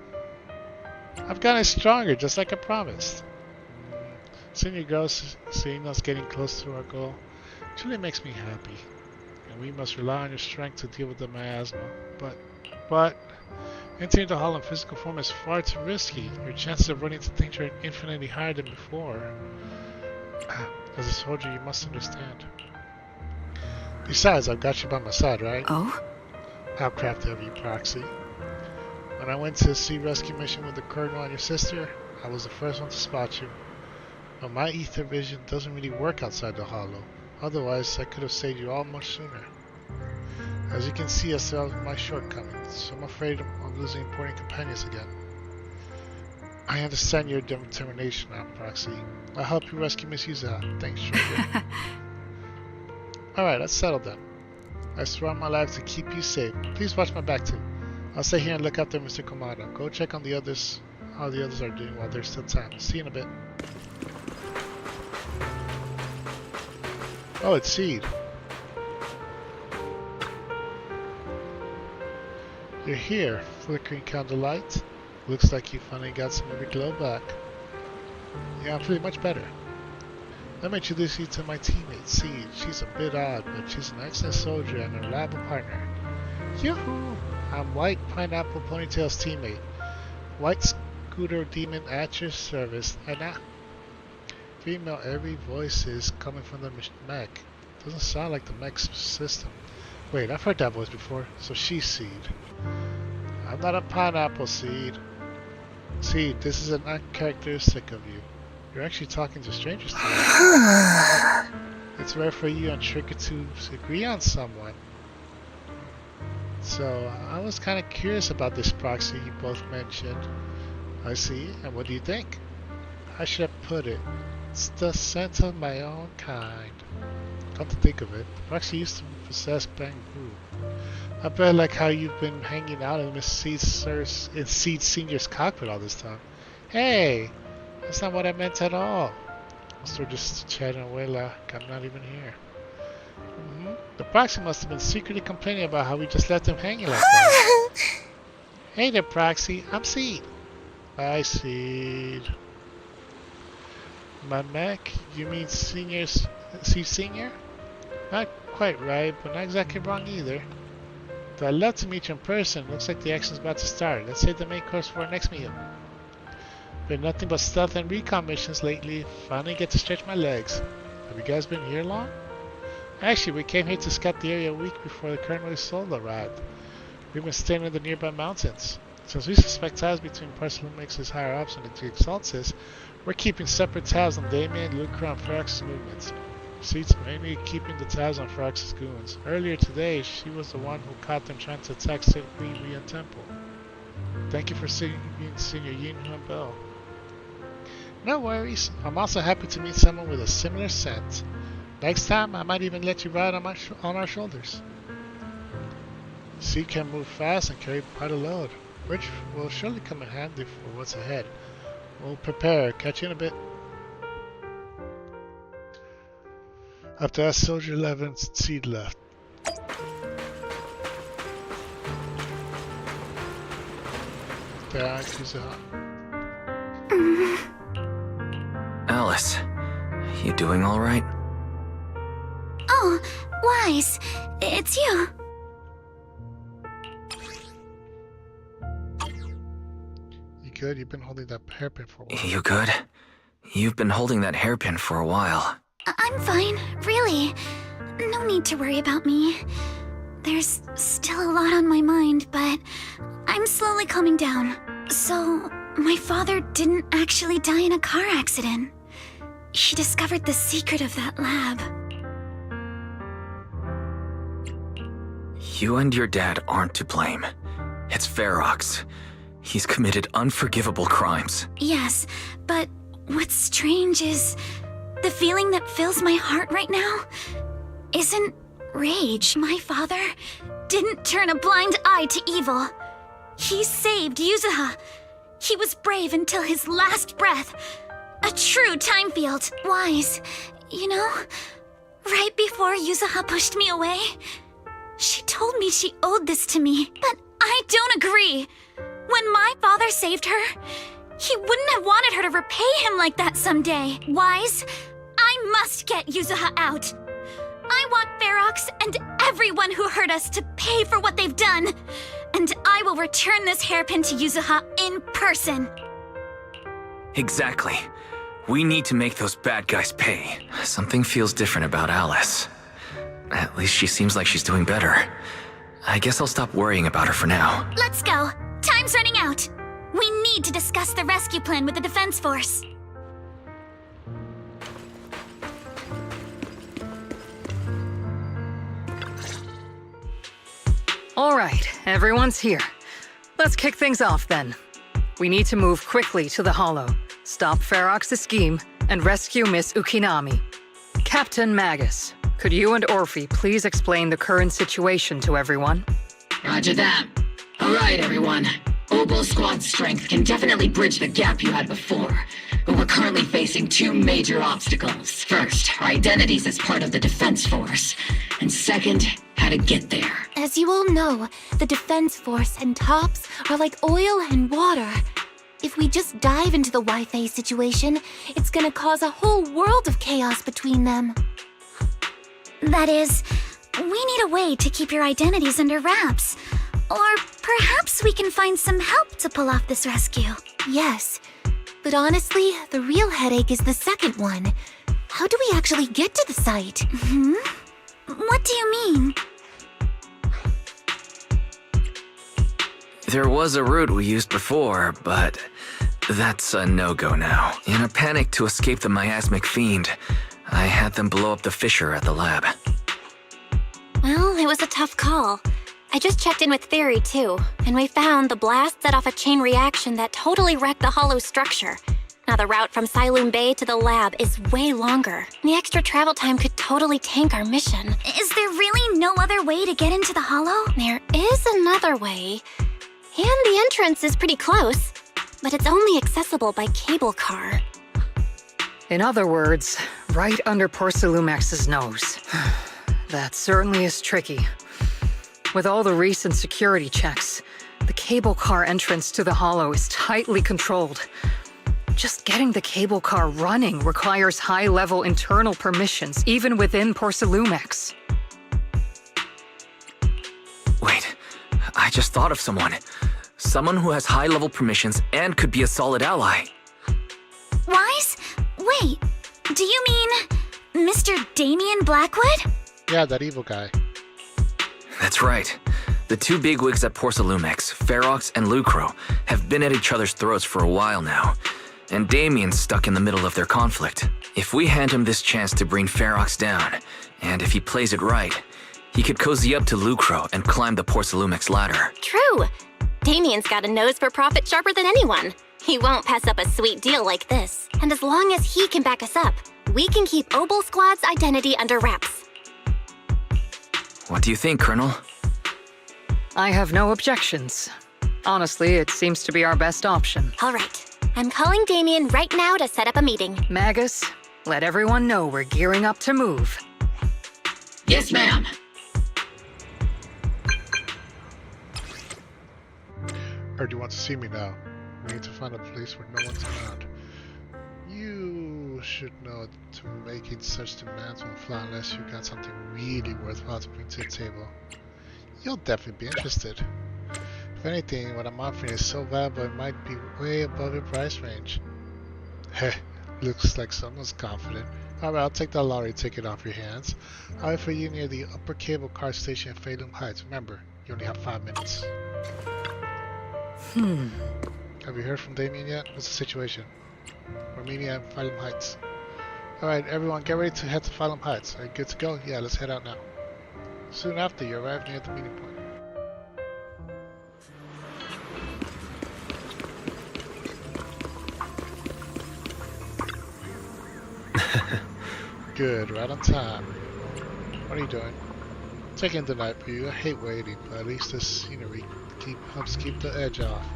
I've gotten stronger, just like I promised. Seeing you girls, seeing us getting close to our goal, truly makes me happy. And we must rely on your strength to deal with the miasma. But entering the hollow in physical form is far too risky. Your chances of running into danger are infinitely higher than before. As a soldier, you must understand. Besides, I've got you by my side, right? Oh? How crafty of you, Proxy. When I went to the sea rescue mission with the Colonel and your sister, I was the first one to spot you. But my ether vision doesn't really work outside the hollow. Otherwise, I could have saved you all much sooner. As you can see, I still have my shortcomings, so I'm afraid of losing important companions again. I understand your determination now, Proxy. I'll help you rescue Miss Yuza. Thanks, Trigger. Alright, that's settled then. I swear on my life to keep you safe. Please watch my back too. I'll stay here and look after Mr. Komada. Go check on the others, how the others are doing while there's still time. See you in a bit. Oh, it's Seed. You're here, flickering candlelight. Looks like you finally got some of your glow back. Yeah, I'm feeling much better. Let me introduce you to my teammate, Seed. She's a bit odd, but she's an excellent soldier and a reliable partner. Yoo-hoo! I'm White Pineapple Ponytail's teammate. White Scooter Demon at your service. And female, every voice is coming from the mech. Doesn't sound like the mech's system. Wait, I've heard that voice before. So she's Seed. I'm not a pineapple, Seed. Seed, this is an uncharacteristic of you. You're actually talking to strangers today. It's rare for you and Trigger to agree on someone. So, I was kind of curious about this Proxy you both mentioned. I see, and what do you think? How should I put it? It's the scent of my own kind. Come to think of it, Proxy used to possess Bangbu. I bet like how you've been hanging out in Miss Seed Senior's cockpit all this time. Hey! That's not what I meant at all. So we're just chatting away like I'm not even here. The Proxy must have been secretly complaining about how we just left him hanging like that. Hey there, Proxy. I'm Seed. Bye, Seed. My mech? You mean Seed Senior? Not quite right, but not exactly wrong either. Though I'd love to meet you in person. Looks like the action's about to start. Let's save the main course for our next meal. Been nothing but stealth and recon missions lately. Finally get to stretch my legs. Have you guys been here long? Actually, we came here to scout the area a week before the Colonel's soul arrived. We've been staying in the nearby mountains. Since we suspect ties between Parsalumix's higher ups and the Exaltis, we're keeping separate tabs on Damien, Lucra, and Farax's movements. Seed's mainly keeping the tabs on Farax's goons. Earlier today, she was the one who caught them trying to attack St. Rian Temple. Thank you for being Senior Yin Huan Bell. No worries. I'm also happy to meet someone with a similar scent. Next time, I might even let you ride on our shoulders. Seed can move fast and carry quite a load, which will surely come in handy for what's ahead. We'll prepare. Catch you in a bit. After that, Soldier 11, Seed left. Alice, you doing all right? Oh, Wise, it's you. You good? You've been holding that hairpin for a while. You good? You've been holding that hairpin for a while. I'm fine, really. No need to worry about me. There's still a lot on my mind, but I'm slowly calming down. So, my father didn't actually die in a car accident. He discovered the secret of that lab. You and your dad aren't to blame. It's Ferox. He's committed unforgivable crimes. Yes, but what's strange is the feeling that fills my heart right now isn't rage. My father didn't turn a blind eye to evil. He saved Yuzuha. He was brave until his last breath. A true time field. Wise, you know? Right before Yuzuha pushed me away, she told me she owed this to me, but I don't agree. When my father saved her, he wouldn't have wanted her to repay him like that someday. Wise, I must get Yuzuha out. I want Ferox and everyone who hurt us to pay for what they've done. And I will return this hairpin to Yuzuha in person. Exactly. We need to make those bad guys pay. Something feels different about Alice. At least she seems like she's doing better. I guess I'll stop worrying about her for now. Let's go. Time's running out. We need to discuss the rescue plan with the Defense Force. All right, everyone's here. Let's kick things off then. We need to move quickly to the Hollow, stop Ferox's scheme, and rescue Miss Ukinami. Captain Magus, could you and Orphe please explain the current situation to everyone? Roger that. All right, everyone. Obel Squad's strength can definitely bridge the gap you had before, but we're currently facing two major obstacles. First, our identities as part of the Defense Force, and second, how to get there. As you all know, the Defense Force and Tops are like oil and water. If we just dive into the Wi-Fi situation, it's gonna cause a whole world of chaos between them. That is, we need a way to keep your identities under wraps. Or perhaps we can find some help to pull off this rescue. Yes, but honestly, the real headache is the second one. How do we actually get to the site? What do you mean? There was a route we used before, but that's a no-go now. In a panic to escape the miasmic fiend, I had them blow up the fissure at the lab. Well, it was a tough call. I just checked in with Theory too, and we found the blast set off a chain reaction that totally wrecked the hollow structure. Now the route from Siloon Bay to the lab is way longer. The extra travel time could totally tank our mission. Is there really no other way to get into the hollow? There is another way. And the entrance is pretty close, but it's only accessible by cable car. In other words, right under Porcelumex's nose. That certainly is tricky. With all the recent security checks, the cable car entrance to the Hollow is tightly controlled. Just getting the cable car running requires high-level internal permissions, even within Porcelumex. Wait, I just thought of someone. Someone who has high-level permissions and could be a solid ally. Wise? Wait, do you mean Mr. Damien Blackwood? Yeah, that evil guy. That's right. The two bigwigs at Porcelumex, Ferox and Lucro, have been at each other's throats for a while now, and Damien's stuck in the middle of their conflict. If we hand him this chance to bring Ferox down, and if he plays it right, he could cozy up to Lucro and climb the Porcelumex ladder. True! Damien's got a nose for profit sharper than anyone. He won't pass up a sweet deal like this. And as long as he can back us up, we can keep Obel Squad's identity under wraps. What do you think, Colonel? I have no objections. Honestly, it seems to be our best option. All right. I'm calling Damien right now to set up a meeting. Magus, let everyone know we're gearing up to move. Yes, ma'am. Heard you want to see me now. We need to find a place where no one's around. You should know to making such demands won't fly unless you got something really worthwhile to bring to the table. You'll definitely be interested. If anything, what I'm offering is so valuable it might be way above your price range. Heh, looks like someone's confident. Alright, I'll take that lottery ticket off your hands. I'll wait for you near the upper cable car station in Phalum Heights. Remember, you only have 5 minutes. Have you heard from Damien yet? What's the situation? We're meeting at Phalum Heights. Alright, everyone, get ready to head to Phalum Heights. Are you good to go? Yeah, let's head out now. Soon after, you arrive near the meeting point. Good, right on time. What are you doing? Taking the night view. I hate waiting, but at least the scenery helps keep the edge off.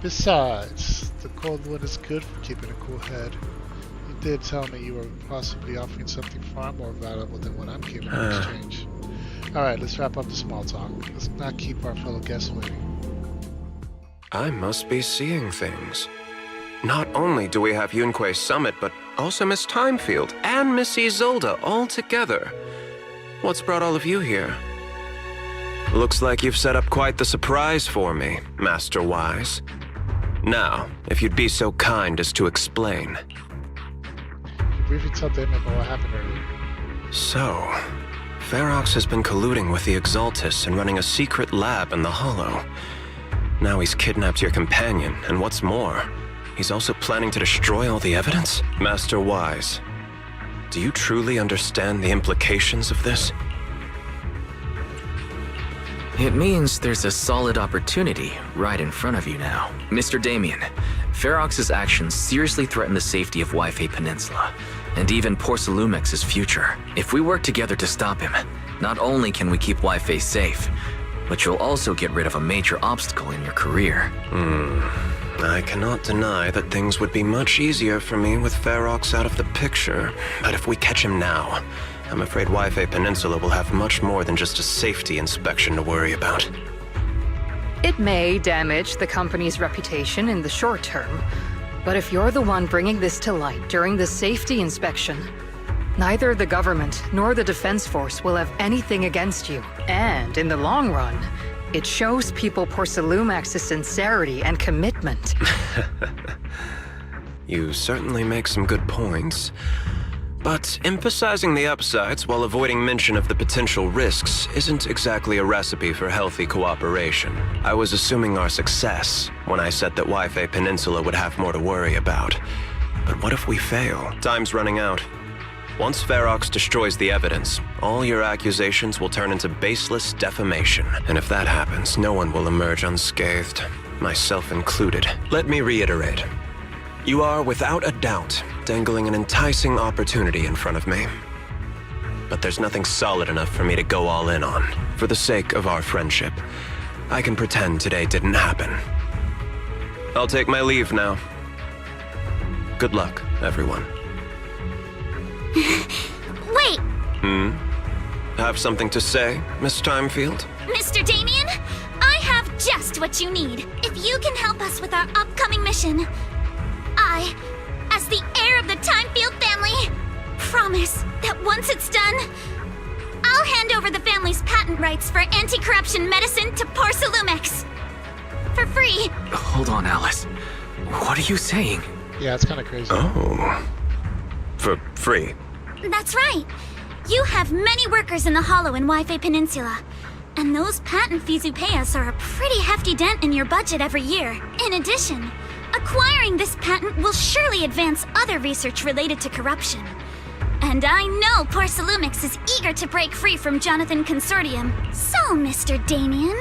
Besides, the cold wood is good for keeping a cool head. You did tell me you were possibly offering something far more valuable than what I'm giving in exchange. Alright, let's wrap up the small talk. Let's not keep our fellow guests waiting. I must be seeing things. Not only do we have Yunque's summit, but also Miss Timefield and Miss Isolde all together. What's brought all of you here? Looks like you've set up quite the surprise for me, Master Wise. Now, if you'd be so kind as to explain. You briefly told them about what happened earlier. So, Ferox has been colluding with the Exaltus and running a secret lab in the Hollow. Now he's kidnapped your companion, and what's more, he's also planning to destroy all the evidence? Master Wise, do you truly understand the implications of this? It means there's a solid opportunity right in front of you now. Mr. Damien, Ferox's actions seriously threaten the safety of Yfei Peninsula, and even Porcelumex's future. If we work together to stop him, not only can we keep Yfei safe, but you'll also get rid of a major obstacle in your career. I cannot deny that things would be much easier for me with Ferox out of the picture, but if we catch him now, I'm afraid Yfei Peninsula will have much more than just a safety inspection to worry about. It may damage the company's reputation in the short term, but if you're the one bringing this to light during the safety inspection, neither the government nor the Defense Force will have anything against you. And in the long run, it shows people Porcelumex's sincerity and commitment. You certainly make some good points. But emphasizing the upsides while avoiding mention of the potential risks isn't exactly a recipe for healthy cooperation. I was assuming our success when I said that Yfei Peninsula would have more to worry about. But what if we fail? Time's running out. Once Ferox destroys the evidence, all your accusations will turn into baseless defamation. And if that happens, no one will emerge unscathed, myself included. Let me reiterate. You are, without a doubt, dangling an enticing opportunity in front of me. But there's nothing solid enough for me to go all in on. For the sake of our friendship, I can pretend today didn't happen. I'll take my leave now. Good luck, everyone. Wait! Have something to say, Miss Timefield? Mr. Damien, I have just what you need. If you can help us with our upcoming mission, I, as the heir of the Timefield family, promise that once it's done, I'll hand over the family's patent rights for anti-corruption medicine to Porcelumex. For free. Hold on, Alice. What are you saying? Yeah, it's kind of crazy. Oh. For free? That's right. You have many workers in the Hollow in Yfei Peninsula. And those patent fees you pay us are a pretty hefty dent in your budget every year. In addition, acquiring this patent will surely advance other research related to corruption. And I know Porcelumex is eager to break free from Jonathan Consortium. So, Mr. Damien,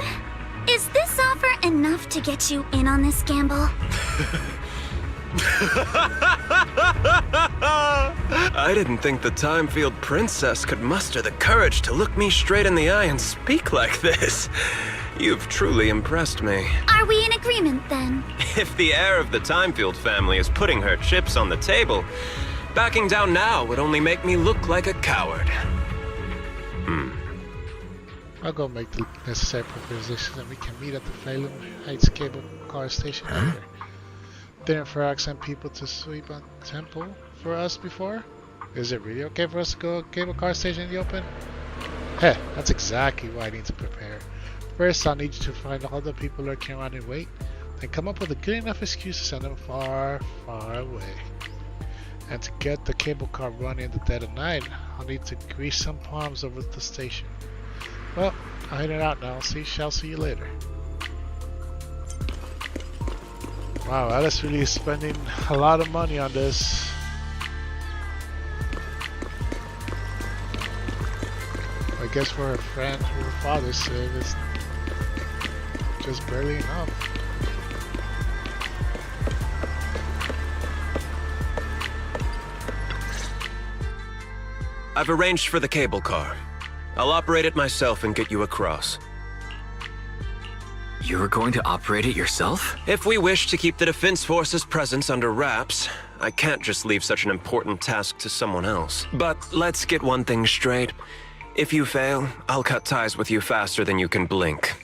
is this offer enough to get you in on this gamble? I didn't think the Timefield princess could muster the courage to look me straight in the eye and speak like this. You've truly impressed me. Are we in agreement, then? If the heir of the Timefield family is putting her chips on the table, backing down now would only make me look like a coward. I'll go make the necessary preparations and we can meet at the Phalum Heights cable car station later. Didn't Ferox send people to sweep on Temple for us before? Is it really okay for us to go cable car station in the open? Heh, that's exactly what I need to prepare. First, I'll need you to find all the people lurking around and wait, then come up with a good enough excuse to send them far, far away. And to get the cable car running in the dead of night, I'll need to grease some palms over at the station. Well, I'll head it out now. Shall see you later. Wow, Alice really is spending a lot of money on this. I guess for her friend who her father said it's just barely enough. I've arranged for the cable car. I'll operate it myself and get you across. You're going to operate it yourself? If we wish to keep the Defense Force's presence under wraps, I can't just leave such an important task to someone else. But let's get one thing straight. If you fail, I'll cut ties with you faster than you can blink.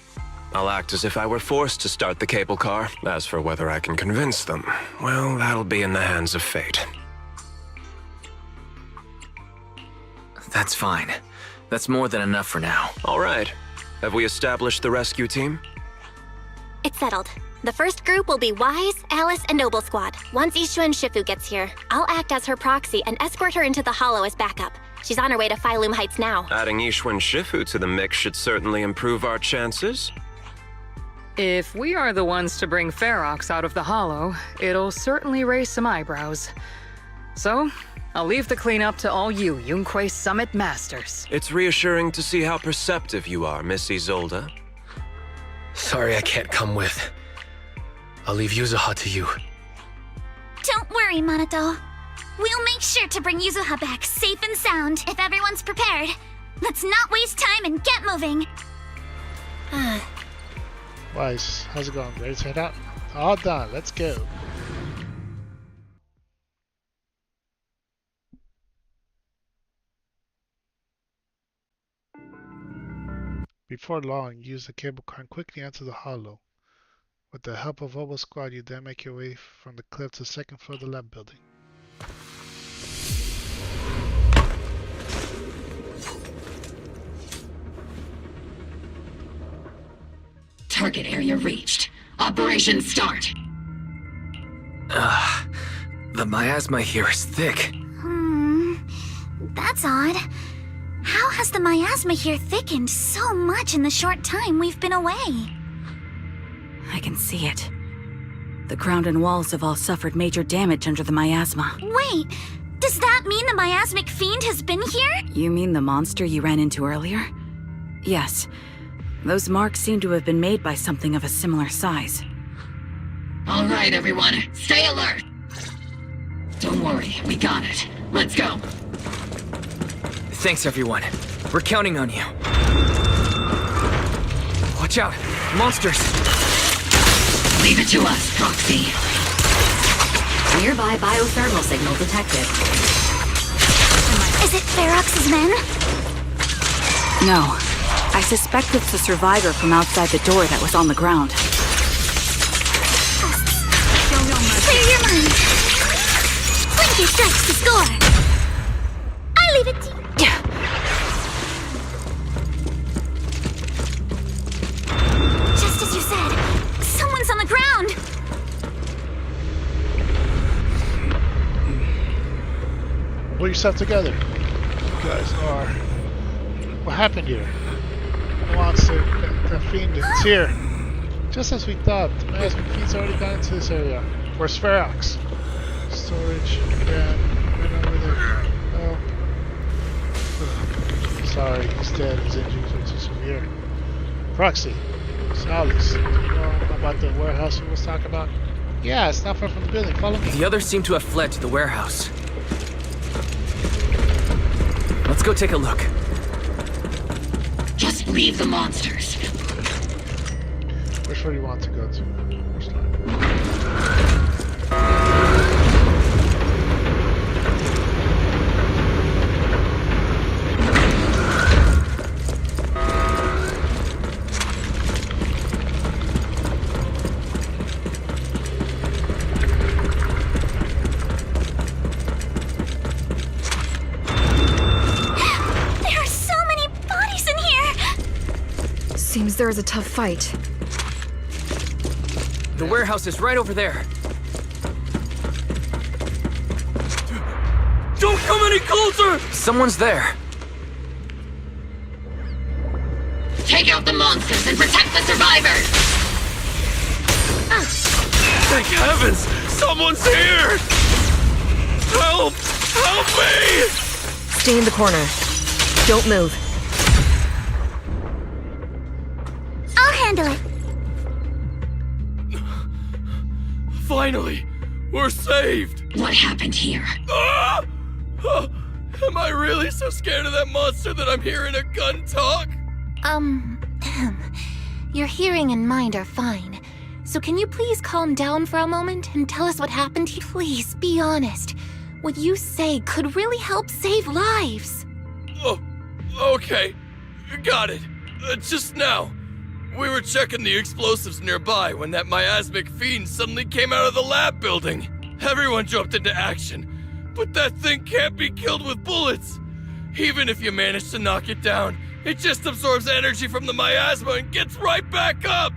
I'll act as if I were forced to start the cable car. As for whether I can convince them, well, that'll be in the hands of fate. That's fine. That's more than enough for now. All right. Have we established the rescue team? It's settled. The first group will be Wise, Alice, and Noble Squad. Once Ishuen Shifu gets here, I'll act as her proxy and escort her into the Hollow as backup. She's on her way to Phylum Heights now. Adding Ishuen Shifu to the mix should certainly improve our chances. If we are the ones to bring Ferox out of the Hollow, it'll certainly raise some eyebrows. So, I'll leave the cleanup to all you Yunquei Summit Masters. It's reassuring to see how perceptive you are, Miss Isolde. Sorry I can't come with. I'll leave Yuzuha to you. Don't worry, Minato. We'll make sure to bring Yuzuha back safe and sound if everyone's prepared. Let's not waste time and get moving. Wise, how's it going? Ready to head out? All done. Let's go. Before long, use the cable car and quickly enter the hollow. With the help of Oboe Squad, you then make your way from the cliff to the second floor of the lab building. Target area reached. Operation start. The miasma here is thick. That's odd. How has the miasma here thickened so much in the short time we've been away? I can see it. The ground and walls have all suffered major damage under the miasma. Wait, does that mean the miasmic fiend has been here? You mean the monster you ran into earlier? Yes. Those marks seem to have been made by something of a similar size. All right, everyone, stay alert. Don't worry, we got it. Let's go. Thanks, everyone. We're counting on you. Watch out! Monsters! Leave it to us, Proxy. Nearby biothermal signal detected. Is it Ferox's men? No. I suspect it's the survivor from outside the door that was on the ground. Clear your mind. Blink your strikes to score. I leave it to you. Just as you said, someone's on the ground. Pull yourself together. You guys are. What happened here? Monster, the fiend is here. Just as we thought, the miasmic fiend's already gone into this area. Where's Ferox? Storage, right over there. Oh. Sorry, he's dead. His injuries are too severe. Proxy, Alice, do you know about the warehouse we was talking about? Yeah, it's not far from the building. Follow me. The others seem to have fled to the warehouse. Let's go take a look. Just leave the monsters. Which one do you want to go to? Which line? Seems there is a tough fight. The warehouse is right over there. Don't come any closer! Someone's there. Take out the monsters and protect the survivors! Thank heavens! Someone's here! Help! Help me! Stay in the corner. Don't move. I'll handle it. Finally! We're saved! What happened here? Am I really so scared of that monster that I'm hearing a gun talk? Your hearing and mind are fine. So can you please calm down for a moment and tell us what happened? Please, be honest. What you say could really help save lives. Oh, okay. Got it. Just now, we were checking the explosives nearby when that miasmic fiend suddenly came out of the lab building. Everyone jumped into action. But that thing can't be killed with bullets. Even if you manage to knock it down, it just absorbs energy from the miasma and gets right back up!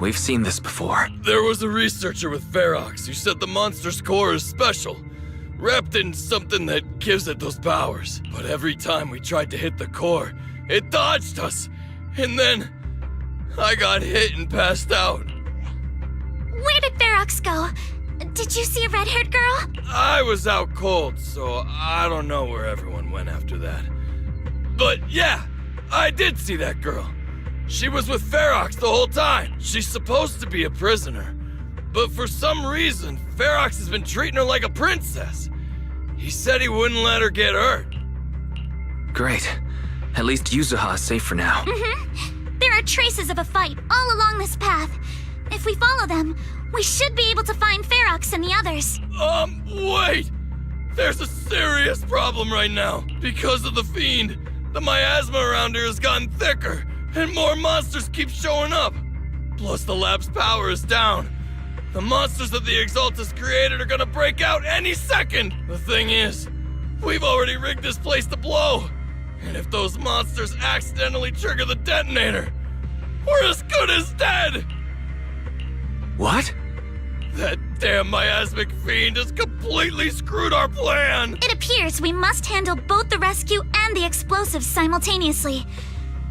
We've seen this before. There was a researcher with Ferox who said the monster's core is special, wrapped in something that gives it those powers. But every time we tried to hit the core, it dodged us. And then I got hit and passed out. Where did Ferox go? Did you see a red-haired girl? I was out cold, so I don't know where everyone went after that. But yeah, I did see that girl. She was with Ferox the whole time. She's supposed to be a prisoner. But for some reason, Ferox has been treating her like a princess. He said he wouldn't let her get hurt. Great. At least Yuzuha is safe for now. There are traces of a fight all along this path. If we follow them, we should be able to find Ferox and the others. Wait! There's a serious problem right now. Because of the fiend, the miasma around here has gotten thicker, and more monsters keep showing up. Plus the lab's power is down. The monsters that the Exaltus created are gonna break out any second! The thing is, we've already rigged this place to blow. And if those monsters accidentally trigger the detonator, we're as good as dead! What? That damn miasmic fiend has completely screwed our plan! It appears we must handle both the rescue and the explosives simultaneously.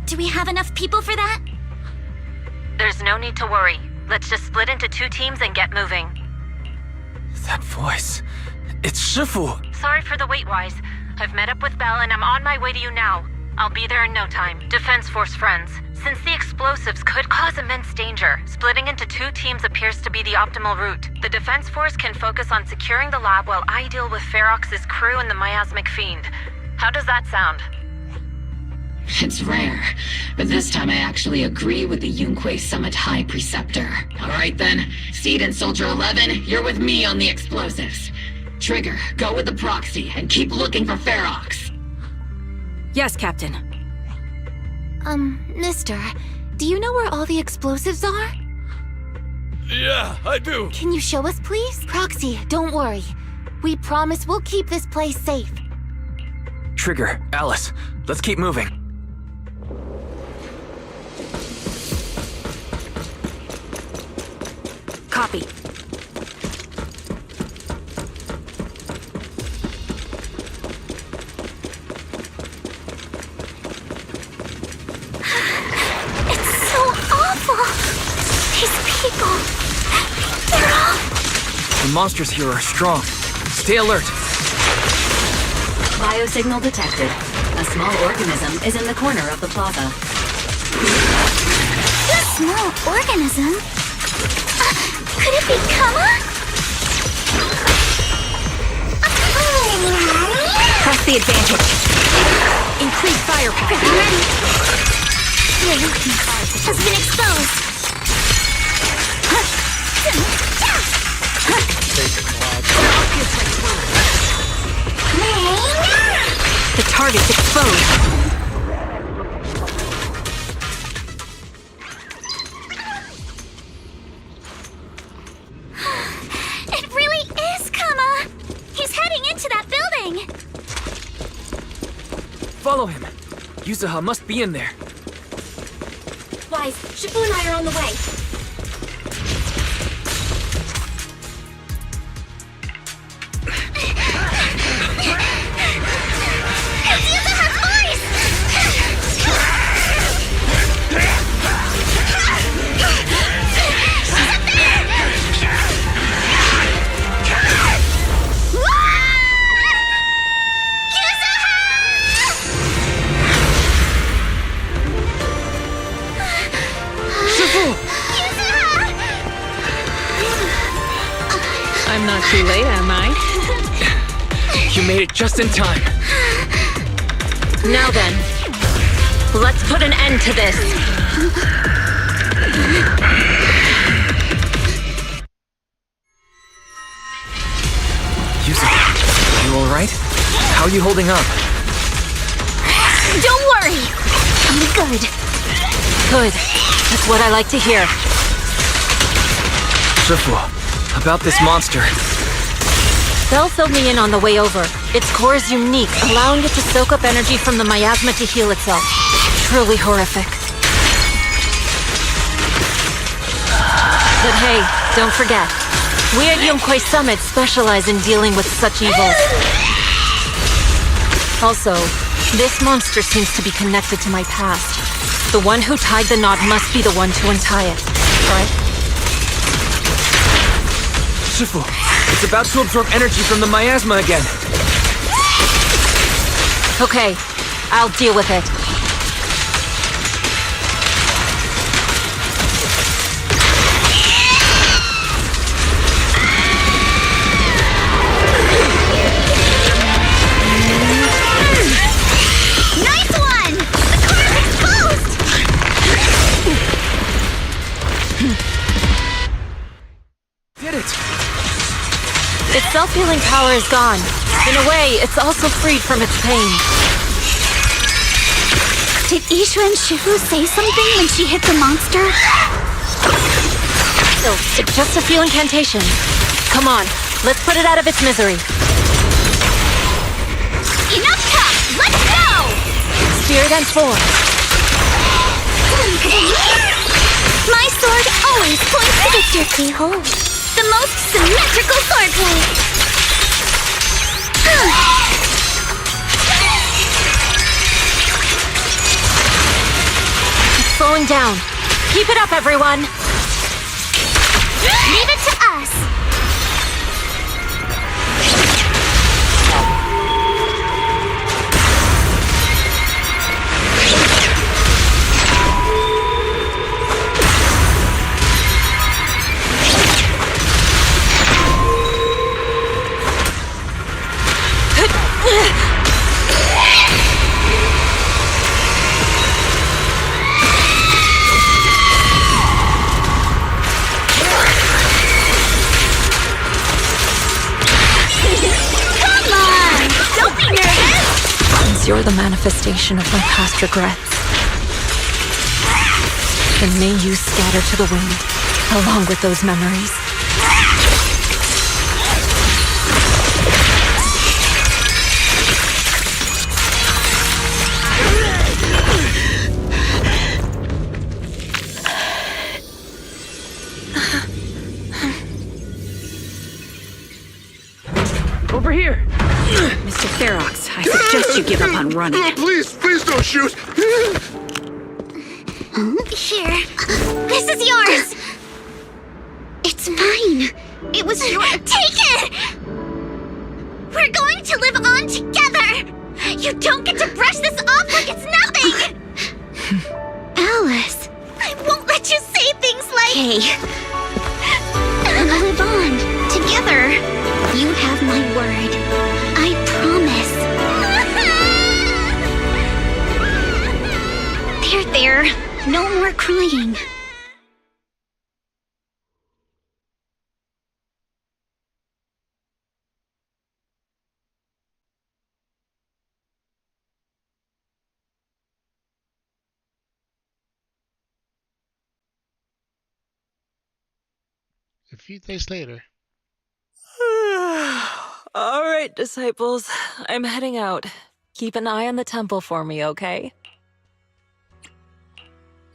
Do we have enough people for that? There's no need to worry. Let's just split into 2 teams and get moving. That voice. It's Shifu! Sorry for the wait, Wise. I've met up with Belle and I'm on my way to you now. I'll be there in no time. Defense Force friends. Since the explosives could cause immense danger, splitting into 2 teams appears to be the optimal route. The Defense Force can focus on securing the lab while I deal with Ferox's crew and the miasmic fiend. How does that sound? It's rare, but this time I actually agree with the Yunque Summit High Preceptor. Alright then, Seed and Soldier 11, you're with me on the explosives. Trigger, go with the proxy and keep looking for Ferox. Yes, Captain. Mister, do you know where all the explosives are? Yeah, I do. Can you show us, please? Proxy, don't worry. We promise we'll keep this place safe. Trigger, Alice, let's keep moving. Copy. The monsters here are strong. Stay alert. Biosignal detected. A small organism is in the corner of the plaza. A small organism? Could it be Kama? Press the advantage. Increase firepower. Ready. Your weakness has been exposed. The target's exposed. It really is Kama! He's heading into that building! Follow him. Yuzuha must be in there. Wise, Shifu and I are on the way. I'm not too late, am I? You made it just in time. Now then, let's put an end to this. Yuzuki, are you alright? How are you holding up? Don't worry! I'm good. Good. That's what I like to hear. Shifu, about this monster. Belle filled me in on the way over. Its core is unique, allowing it to soak up energy from the miasma to heal itself. Truly horrific. But hey, don't forget, we at Yunkwei Summit specialize in dealing with such evils. Also, this monster seems to be connected to my past. The one who tied the knot must be the one to untie it, right? Shifu, it's about to absorb energy from the miasma again. Okay, I'll deal with it. Nice one! The core is exposed! Did it! Its self-healing power is gone. In a way, it's also freed from its pain. Did Isha and Shifu say something when she hit the monster? So, it's just a few incantations. Come on, let's put it out of its misery. Enough talk! Let's go! Spirit and form. My sword always points to victor. Behold, the most symmetrical swordplay. It's slowing down. Keep it up, everyone. Leave it to us. You're the manifestation of my past regrets. Then may you scatter to the wind, along with those memories. Over here! Mr. Ferox, I suggest you give up on running. Please don't shoot! Here. This is yours! It's mine. It was your— Take it! We're going to live on together! You don't get to brush this off like it's nothing! Alice. I won't let you say things like— Hey. We'll live on, together. You have my word. I promise. There. No more crying. A few days later. All right, disciples. I'm heading out. Keep an eye on the temple for me, okay?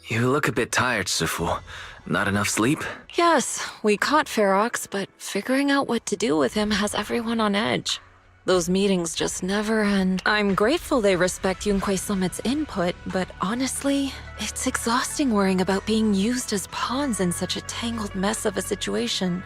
You look a bit tired, Shifu. Not enough sleep? Yes, we caught Ferox, but figuring out what to do with him has everyone on edge. Those meetings just never end. I'm grateful they respect Yunkwei Summit's input, but honestly, it's exhausting worrying about being used as pawns in such a tangled mess of a situation.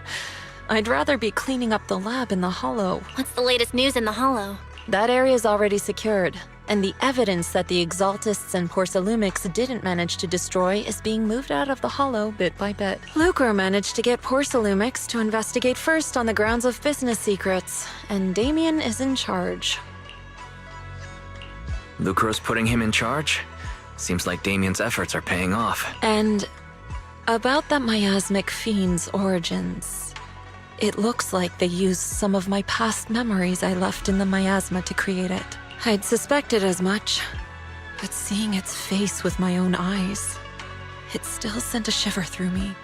I'd rather be cleaning up the lab in the Hollow. What's the latest news in the Hollow? That area's already secured. and the evidence that the Exaltists and Porcelumics didn't manage to destroy is being moved out of the hollow bit by bit. Lucre managed to get Porcelumix to investigate first on the grounds of business secrets, and Damien is in charge. Lucre's putting him in charge? Seems like Damien's efforts are paying off. And about that miasmic fiend's origins, it looks like they used some of my past memories I left in the miasma to create it. I'd suspected as much, but seeing its face with my own eyes, it still sent a shiver through me.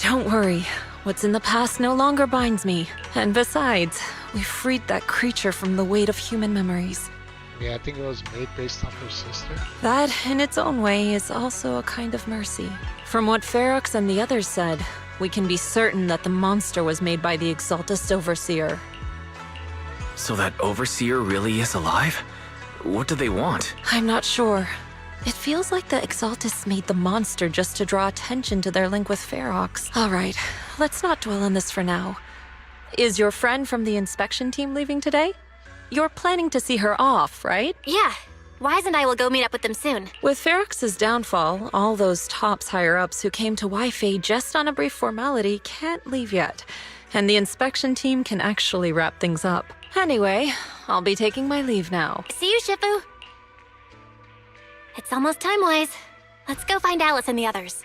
Don't worry, what's in the past no longer binds me. And besides, we freed that creature from the weight of human memories. Yeah, I think it was made based on her sister. That, in its own way, is also a kind of mercy. From what Ferox and the others said, we can be certain that the monster was made by the Exaltist Overseer. So that Overseer really is alive? What do they want? I'm not sure. It feels like the Exaltists made the monster just to draw attention to their link with Ferox. Alright, let's not dwell on this for now. Is your friend from the inspection team leaving today? You're planning to see her off, right? Yeah. Wise and I will go meet up with them soon. With Ferox's downfall, all those tops higher-ups who came to Wi-Fi just on a brief formality can't leave yet, and the inspection team can actually wrap things up. Anyway, I'll be taking my leave now. See you, Shifu. It's almost time, Wise. Let's go find Alice and the others.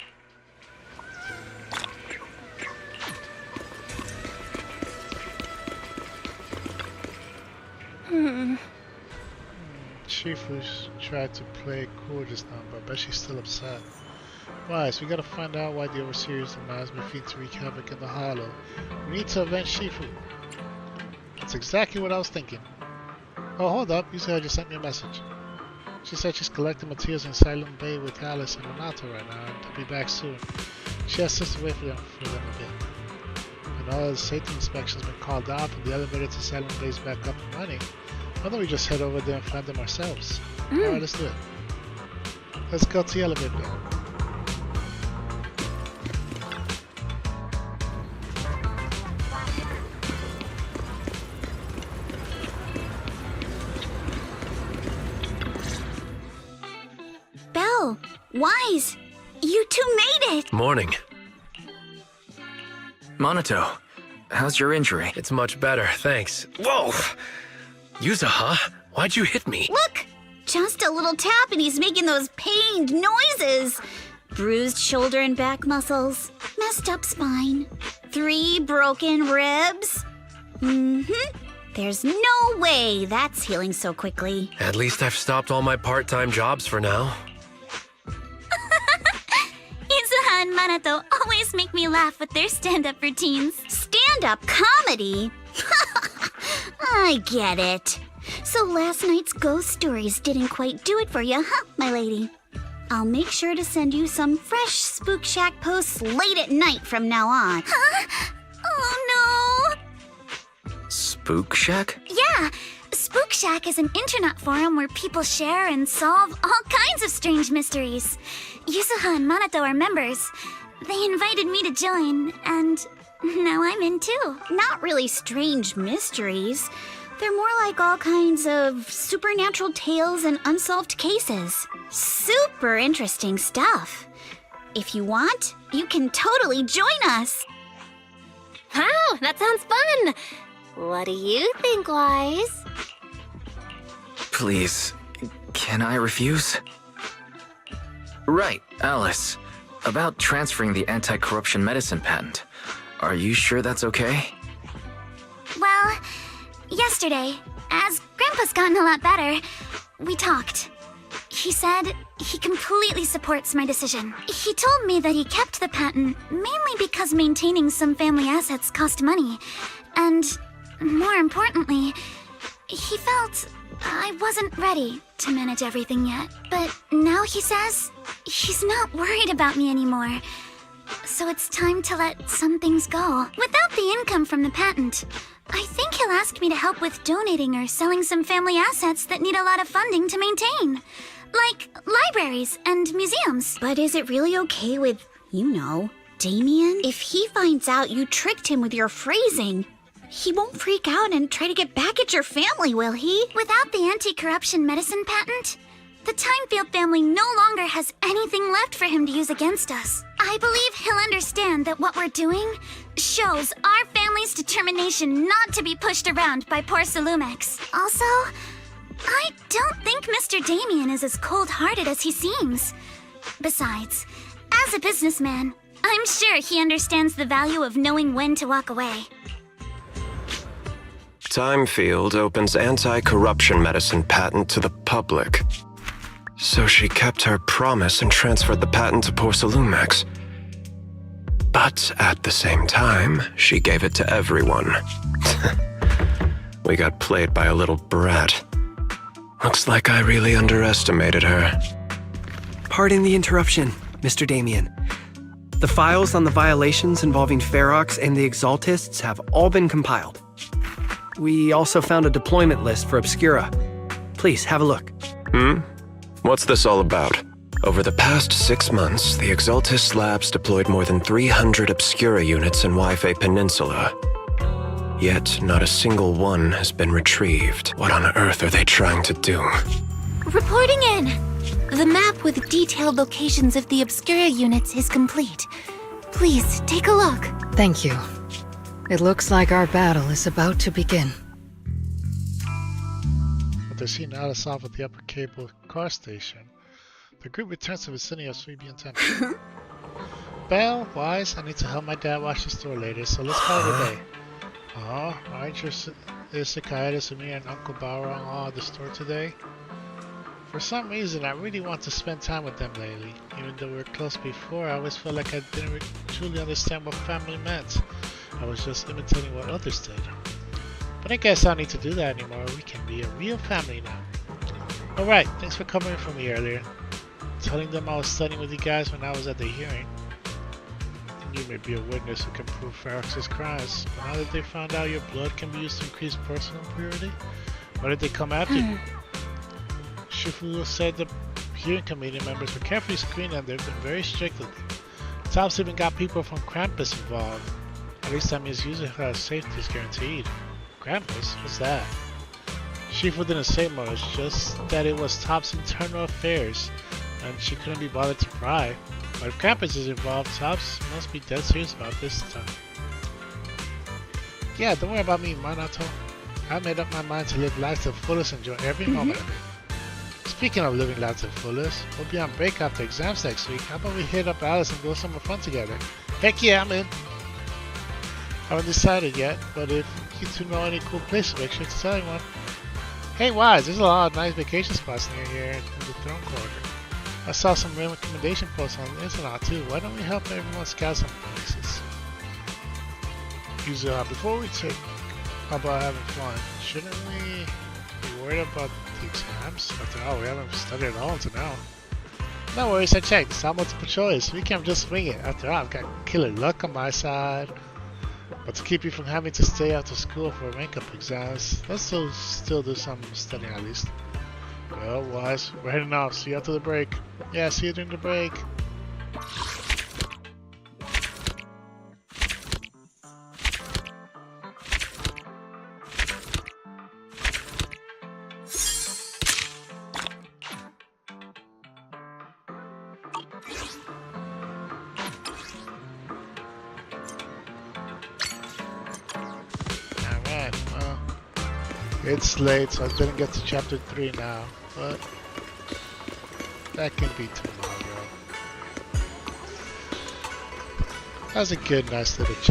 Shifu's tried to play cool just now, but I bet she's still upset. Wise, we gotta find out why the Overseers and Miasma fiends wreak havoc in the Hollow. We need to avenge Shifu. That's exactly what I was thinking. Oh, hold up. You said just sent me a message. She said she's collecting materials in Silent Bay with Alice and Renato right now, and they'll be back soon. She has us to wait for them a bit. When all the safety inspections been called off and the elevator to Silent Bay is back up and running, why don't we just head over there and find them ourselves? Alright, let's do it. Let's go to the elevator. Belle, Wise, you two made it! Morning. Monato, how's your injury? It's much better, thanks. Whoa! Yuza, huh? Why'd you hit me? Look! Just a little tap and he's making those pained noises. Bruised shoulder and back muscles. Messed up spine. 3 broken ribs. There's no way that's healing so quickly. At least I've stopped all my part-time jobs for now. Izuha and Manato always make me laugh with their stand-up routines. Stand-up comedy? I get it. So last night's ghost stories didn't quite do it for you, huh, my lady? I'll make sure to send you some fresh Spook Shack posts late at night from now on. Huh? Oh no! Spook Shack? Yeah! Spook Shack is an internet forum where people share and solve all kinds of strange mysteries. Yusuha and Manato are members. They invited me to join, and now I'm in too. Not really strange mysteries. They're more like all kinds of supernatural tales and unsolved cases. Super interesting stuff. If you want, you can totally join us. Wow, that sounds fun! What do you think, Wise? Please, can I refuse? Right, Alice. About transferring the anti-corruption medicine patent. Are you sure that's okay? Well, yesterday, as Grandpa's gotten a lot better, we talked. He said he completely supports my decision. He told me that he kept the patent mainly because maintaining some family assets cost money. And more importantly, he felt I wasn't ready to manage everything yet. But now he says he's not worried about me anymore. So it's time to let some things go. Without the income from the patent, I think he'll ask me to help with donating or selling some family assets that need a lot of funding to maintain. Like libraries and museums. But is it really okay with, Damien? If he finds out you tricked him with your phrasing, He won't freak out and try to get back at your family, will he? Without the anti-corruption medicine patent, the Timefield family no longer has anything left for him to use against us. I believe he'll understand that what we're doing shows our family's determination not to be pushed around by poor Salumex. Also, I don't think Mr. Damien is as cold-hearted as he seems. Besides, as a businessman, I'm sure he understands the value of knowing when to walk away. Timefield opens anti-corruption medicine patent to the public. So she kept her promise and transferred the patent to poor Salumex. But at the same time, she gave it to everyone. We got played by a little brat. Looks like I really underestimated her. Pardon the interruption, Mr. Damien. The files on the violations involving Ferox and the Exaltists have all been compiled. We also found a deployment list for Obscura. Please, have a look. What's this all about? Over the past 6 months, the Exaltist Labs deployed more than 300 Obscura units in Wi-Fi Peninsula. Yet, not a single one has been retrieved. What on earth are they trying to do? Reporting in! The map with detailed locations of the Obscura units is complete. Please, take a look. Thank you. It looks like our battle is about to begin. With their scene out of sight at the upper cable car station, the group returns to the vicinity of Sweebian Temple. Belle, Wise, I need to help my dad wash the store later, so let's call it a day. Oh, aren't your psychiatrist and me and Uncle Bauer all at the store today? For some reason, I really want to spend time with them lately. Even though we were close before, I always felt like I didn't truly understand what family meant. I was just imitating what others did. But I guess I don't need to do that anymore. We can be a real family now. Alright, thanks for coming for me earlier. Telling them I was studying with you guys when I was at the hearing. You may be a witness who can prove Ferox's crimes, but now that they found out your blood can be used to increase personal purity, why did they come after you? Shifu said the hearing committee members were carefully screened and they've been very strict with them. Top's even got people from Krampus involved. At least that means user safety is guaranteed. Krampus? What's that? Shifu didn't say much, just that it was Top's internal affairs, and she couldn't be bothered to pry. But if Krampus is involved, Tops must be dead serious about this time. Yeah, don't worry about me, Minato. I made up my mind to live life to the fullest and enjoy every moment of it. Speaking of living life to the fullest, we'll be on break after exams next week. How about we hit up Alice and go somewhere fun together? Heck yeah, I'm in! I haven't decided yet, but if you two know any cool places, make sure to tell anyone. Hey Wise, there's a lot of nice vacation spots near here in the Throne Quarter. I saw some recommendation posts on the internet too. Why don't we help everyone scout some places? Before we talk about having fun, shouldn't we be worried about the exams? After all, we haven't studied at all until now. No worries, I checked. It's not multiple choice. We can just swing it. After all, I've got killer luck on my side. But to keep you from having to stay after school for rank-up exams, let's still do some studying at least. Well, Wise, we're heading off. See you after the break. Yeah, see you during the break. Alright, well, it's late, so I didn't get to chapter 3 now, but that can be tomorrow. That was a good, nice little chapter.